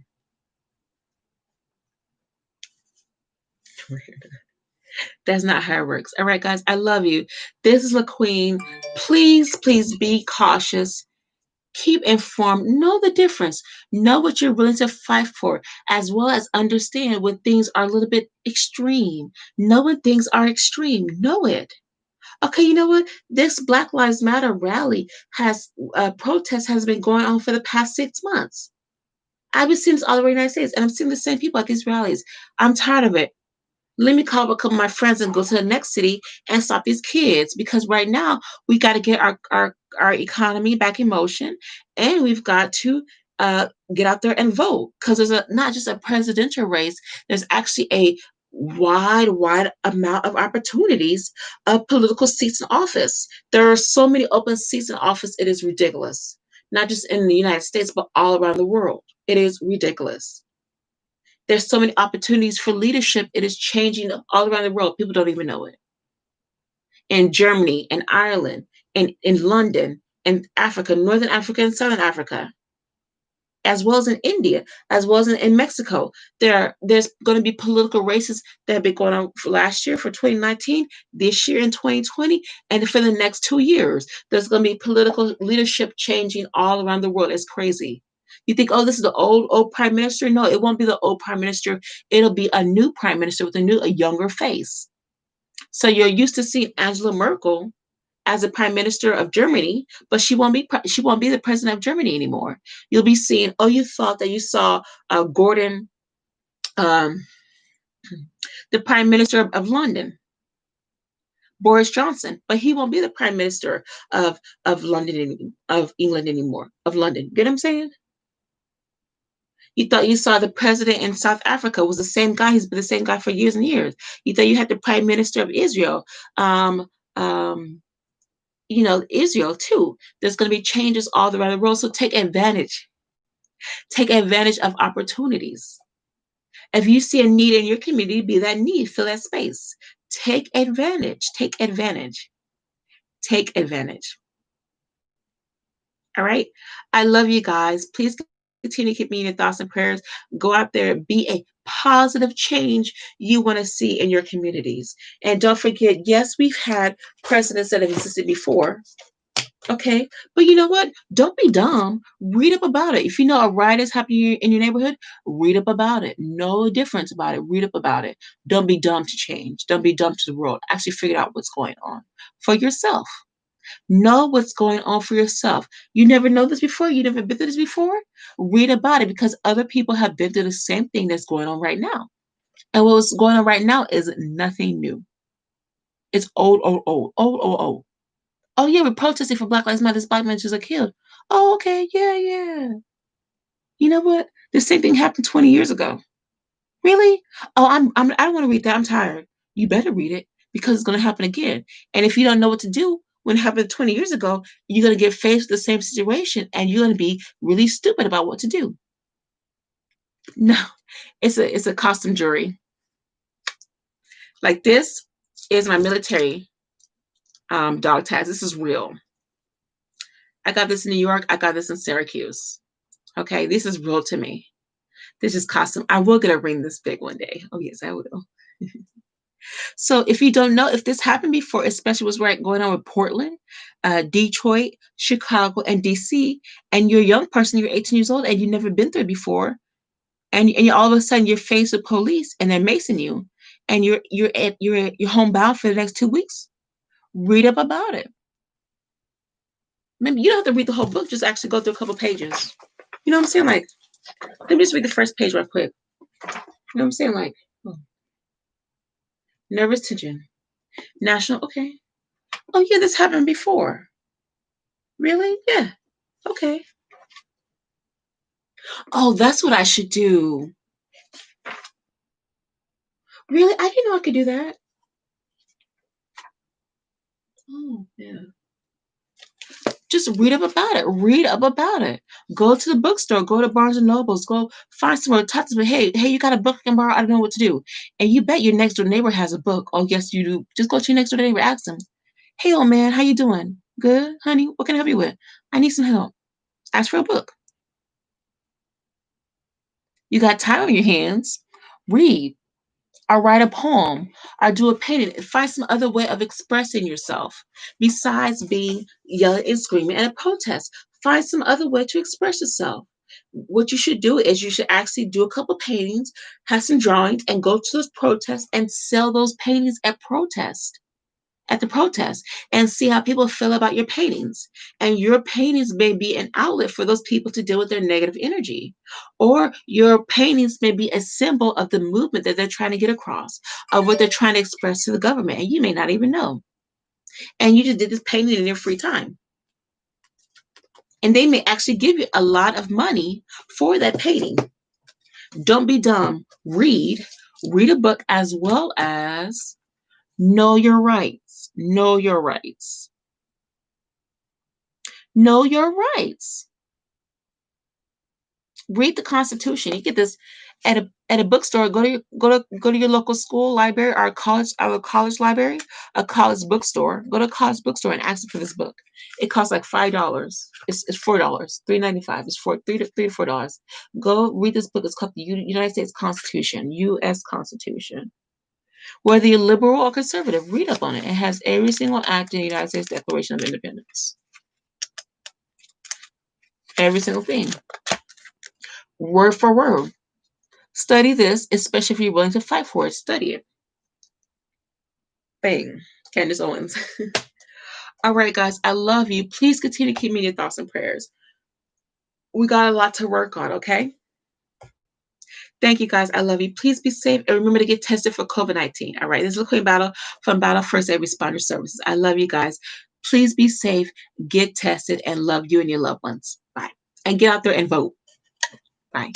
That's not how it works. All right, guys, I love you. This is LaQueen. Please be cautious. Keep informed. Know the difference. Know what you're willing to fight for, as well as understand when things are a little bit extreme. Know when things are extreme. Know it. Okay, you know what? This Black Lives Matter rally protest has been going on for the past 6 months. I've been seeing this all over the United States, and I'm seeing the same people at these rallies. I'm tired of it. Let me call a couple of my friends and go to the next city and stop these kids, because right now we got to get our economy back in motion, and we've got to get out there and vote, because there's not just a presidential race. There's actually a wide amount of opportunities of political seats in office. There are so many open seats in office. It is ridiculous. Not just in the United States, but all around the world. It is ridiculous. There's so many opportunities for leadership. It is changing all around the world. People don't even know it. In Germany and Ireland and in London and Africa, Northern Africa and Southern Africa, as well as in India, as well as in Mexico. There's going to be political races that have been going on for last year, for 2019, this year in 2020, and for the next 2 years. There's going to be political leadership changing all around the world. It's crazy. You think, oh, this is the old prime minister? No, it won't be the old prime minister. It'll be a new prime minister with a younger face. So you're used to seeing Angela Merkel as a prime minister of Germany, but she won't be the president of Germany anymore. You'll be seeing, oh, you thought that you saw Gordon, um, the prime minister of London, Boris Johnson, but he won't be the prime minister of London, of England anymore, of London. Get what I'm saying? You thought you saw the president in South Africa was the same guy. He's been the same guy for years and years. You thought you had the prime minister of Israel. Um, um, Israel too. There's going to be changes all around the world. So take advantage. Take advantage of opportunities. If you see a need in your community, be that need, fill that space. Take advantage. Take advantage. Take advantage. All right. I love you guys. Please continue to keep me in your thoughts and prayers. Go out there, be a positive change you want to see in your communities. And don't forget, yes, we've had presidents that have existed before. Okay. But you know what? Don't be dumb. Read up about it. If you know a riot is happening in your neighborhood, read up about it. Know the difference about it. Read up about it. Don't be dumb to change. Don't be dumb to the world. Actually figure out what's going on for yourself. Know what's going on for yourself. You never know this before. You never been through this before. Read about it because other people have been through the same thing that's going on right now. And what's going on right now is nothing new. It's old, old, old, old, old, old. Oh yeah, we're protesting for Black Lives Matter. This black man just got killed. Oh, okay, yeah, yeah. You know what? The same thing happened 20 years ago. Really? Oh, I don't want to read that. I'm tired. You better read it because it's going to happen again. And if you don't know what to do when it happened 20 years ago, you're going to get faced with the same situation and you're going to be really stupid about what to do. No, it's a costume jury. Like this is my military dog tags. This is real. I got this in New York. I got this in Syracuse. Okay, this is real to me. This is costume. I will get a ring this big one day. Oh yes, I will. So if you don't know, if this happened before, especially what's right going on with Portland, Detroit, Chicago, and DC, and you're a young person, you're 18 years old, and you've never been there before, and all of a sudden you're faced with police and they're macing you, and you're homebound for the next 2 weeks. Read up about it. Maybe you don't have to read the whole book. Just actually go through a couple pages. You know what I'm saying? Like, let me just read the first page real quick. You know what I'm saying? Like, oh, nervous tension, national. Okay. Oh yeah, this happened before. Really? Yeah. Okay. Oh, that's what I should do. Really? I didn't know I could do that. Oh, yeah. Just read up about it. Read up about it. Go to the bookstore. Go to Barnes and Nobles. Go find somewhere. Talk to them. Hey, you got a book I can borrow? I don't know what to do. And you bet your next door neighbor has a book. Oh, yes, you do. Just go to your next door neighbor. Ask them. Hey, old man, how you doing? Good, honey. What can I help you with? I need some help. Ask for a book. You got time on your hands. Read. Or write a poem, or do a painting. Find some other way of expressing yourself besides being yelling and screaming at a protest. Find some other way to express yourself. What you should do is you should actually do a couple paintings, have some drawings, and go to those protests and sell those paintings at the protest and see how people feel about your paintings. And your paintings may be an outlet for those people to deal with their negative energy. Or your paintings may be a symbol of the movement that they're trying to get across, of what they're trying to express to the government. And you may not even know. And you just did this painting in your free time. And they may actually give you a lot of money for that painting. Don't be dumb. Read a book as well as know your rights. Know your rights. Know your rights. Read the Constitution. You get this. At a bookstore, go to your local school library or a college library, a college bookstore. Go to a college bookstore and ask them for this book. It costs like $5. It's $4, $3.95. It's three to $4. Go read this book. It's called the United States Constitution, U.S. Constitution. Whether you're liberal or conservative, read up on it. It has every single act in the United States Declaration of Independence. Every single thing, word for word. Study this, especially if you're willing to fight for it. Study it. Bang. Candace Owens. All right, guys, I love you. Please continue to keep me in your thoughts and prayers. We got a lot to work on, okay? Thank you, guys. I love you. Please be safe and remember to get tested for COVID-19. All right, this is LaQueen Battle from Battle First Aid Responder Services. I love you guys. Please be safe, get tested, and love you and your loved ones. Bye. And get out there and vote. Bye.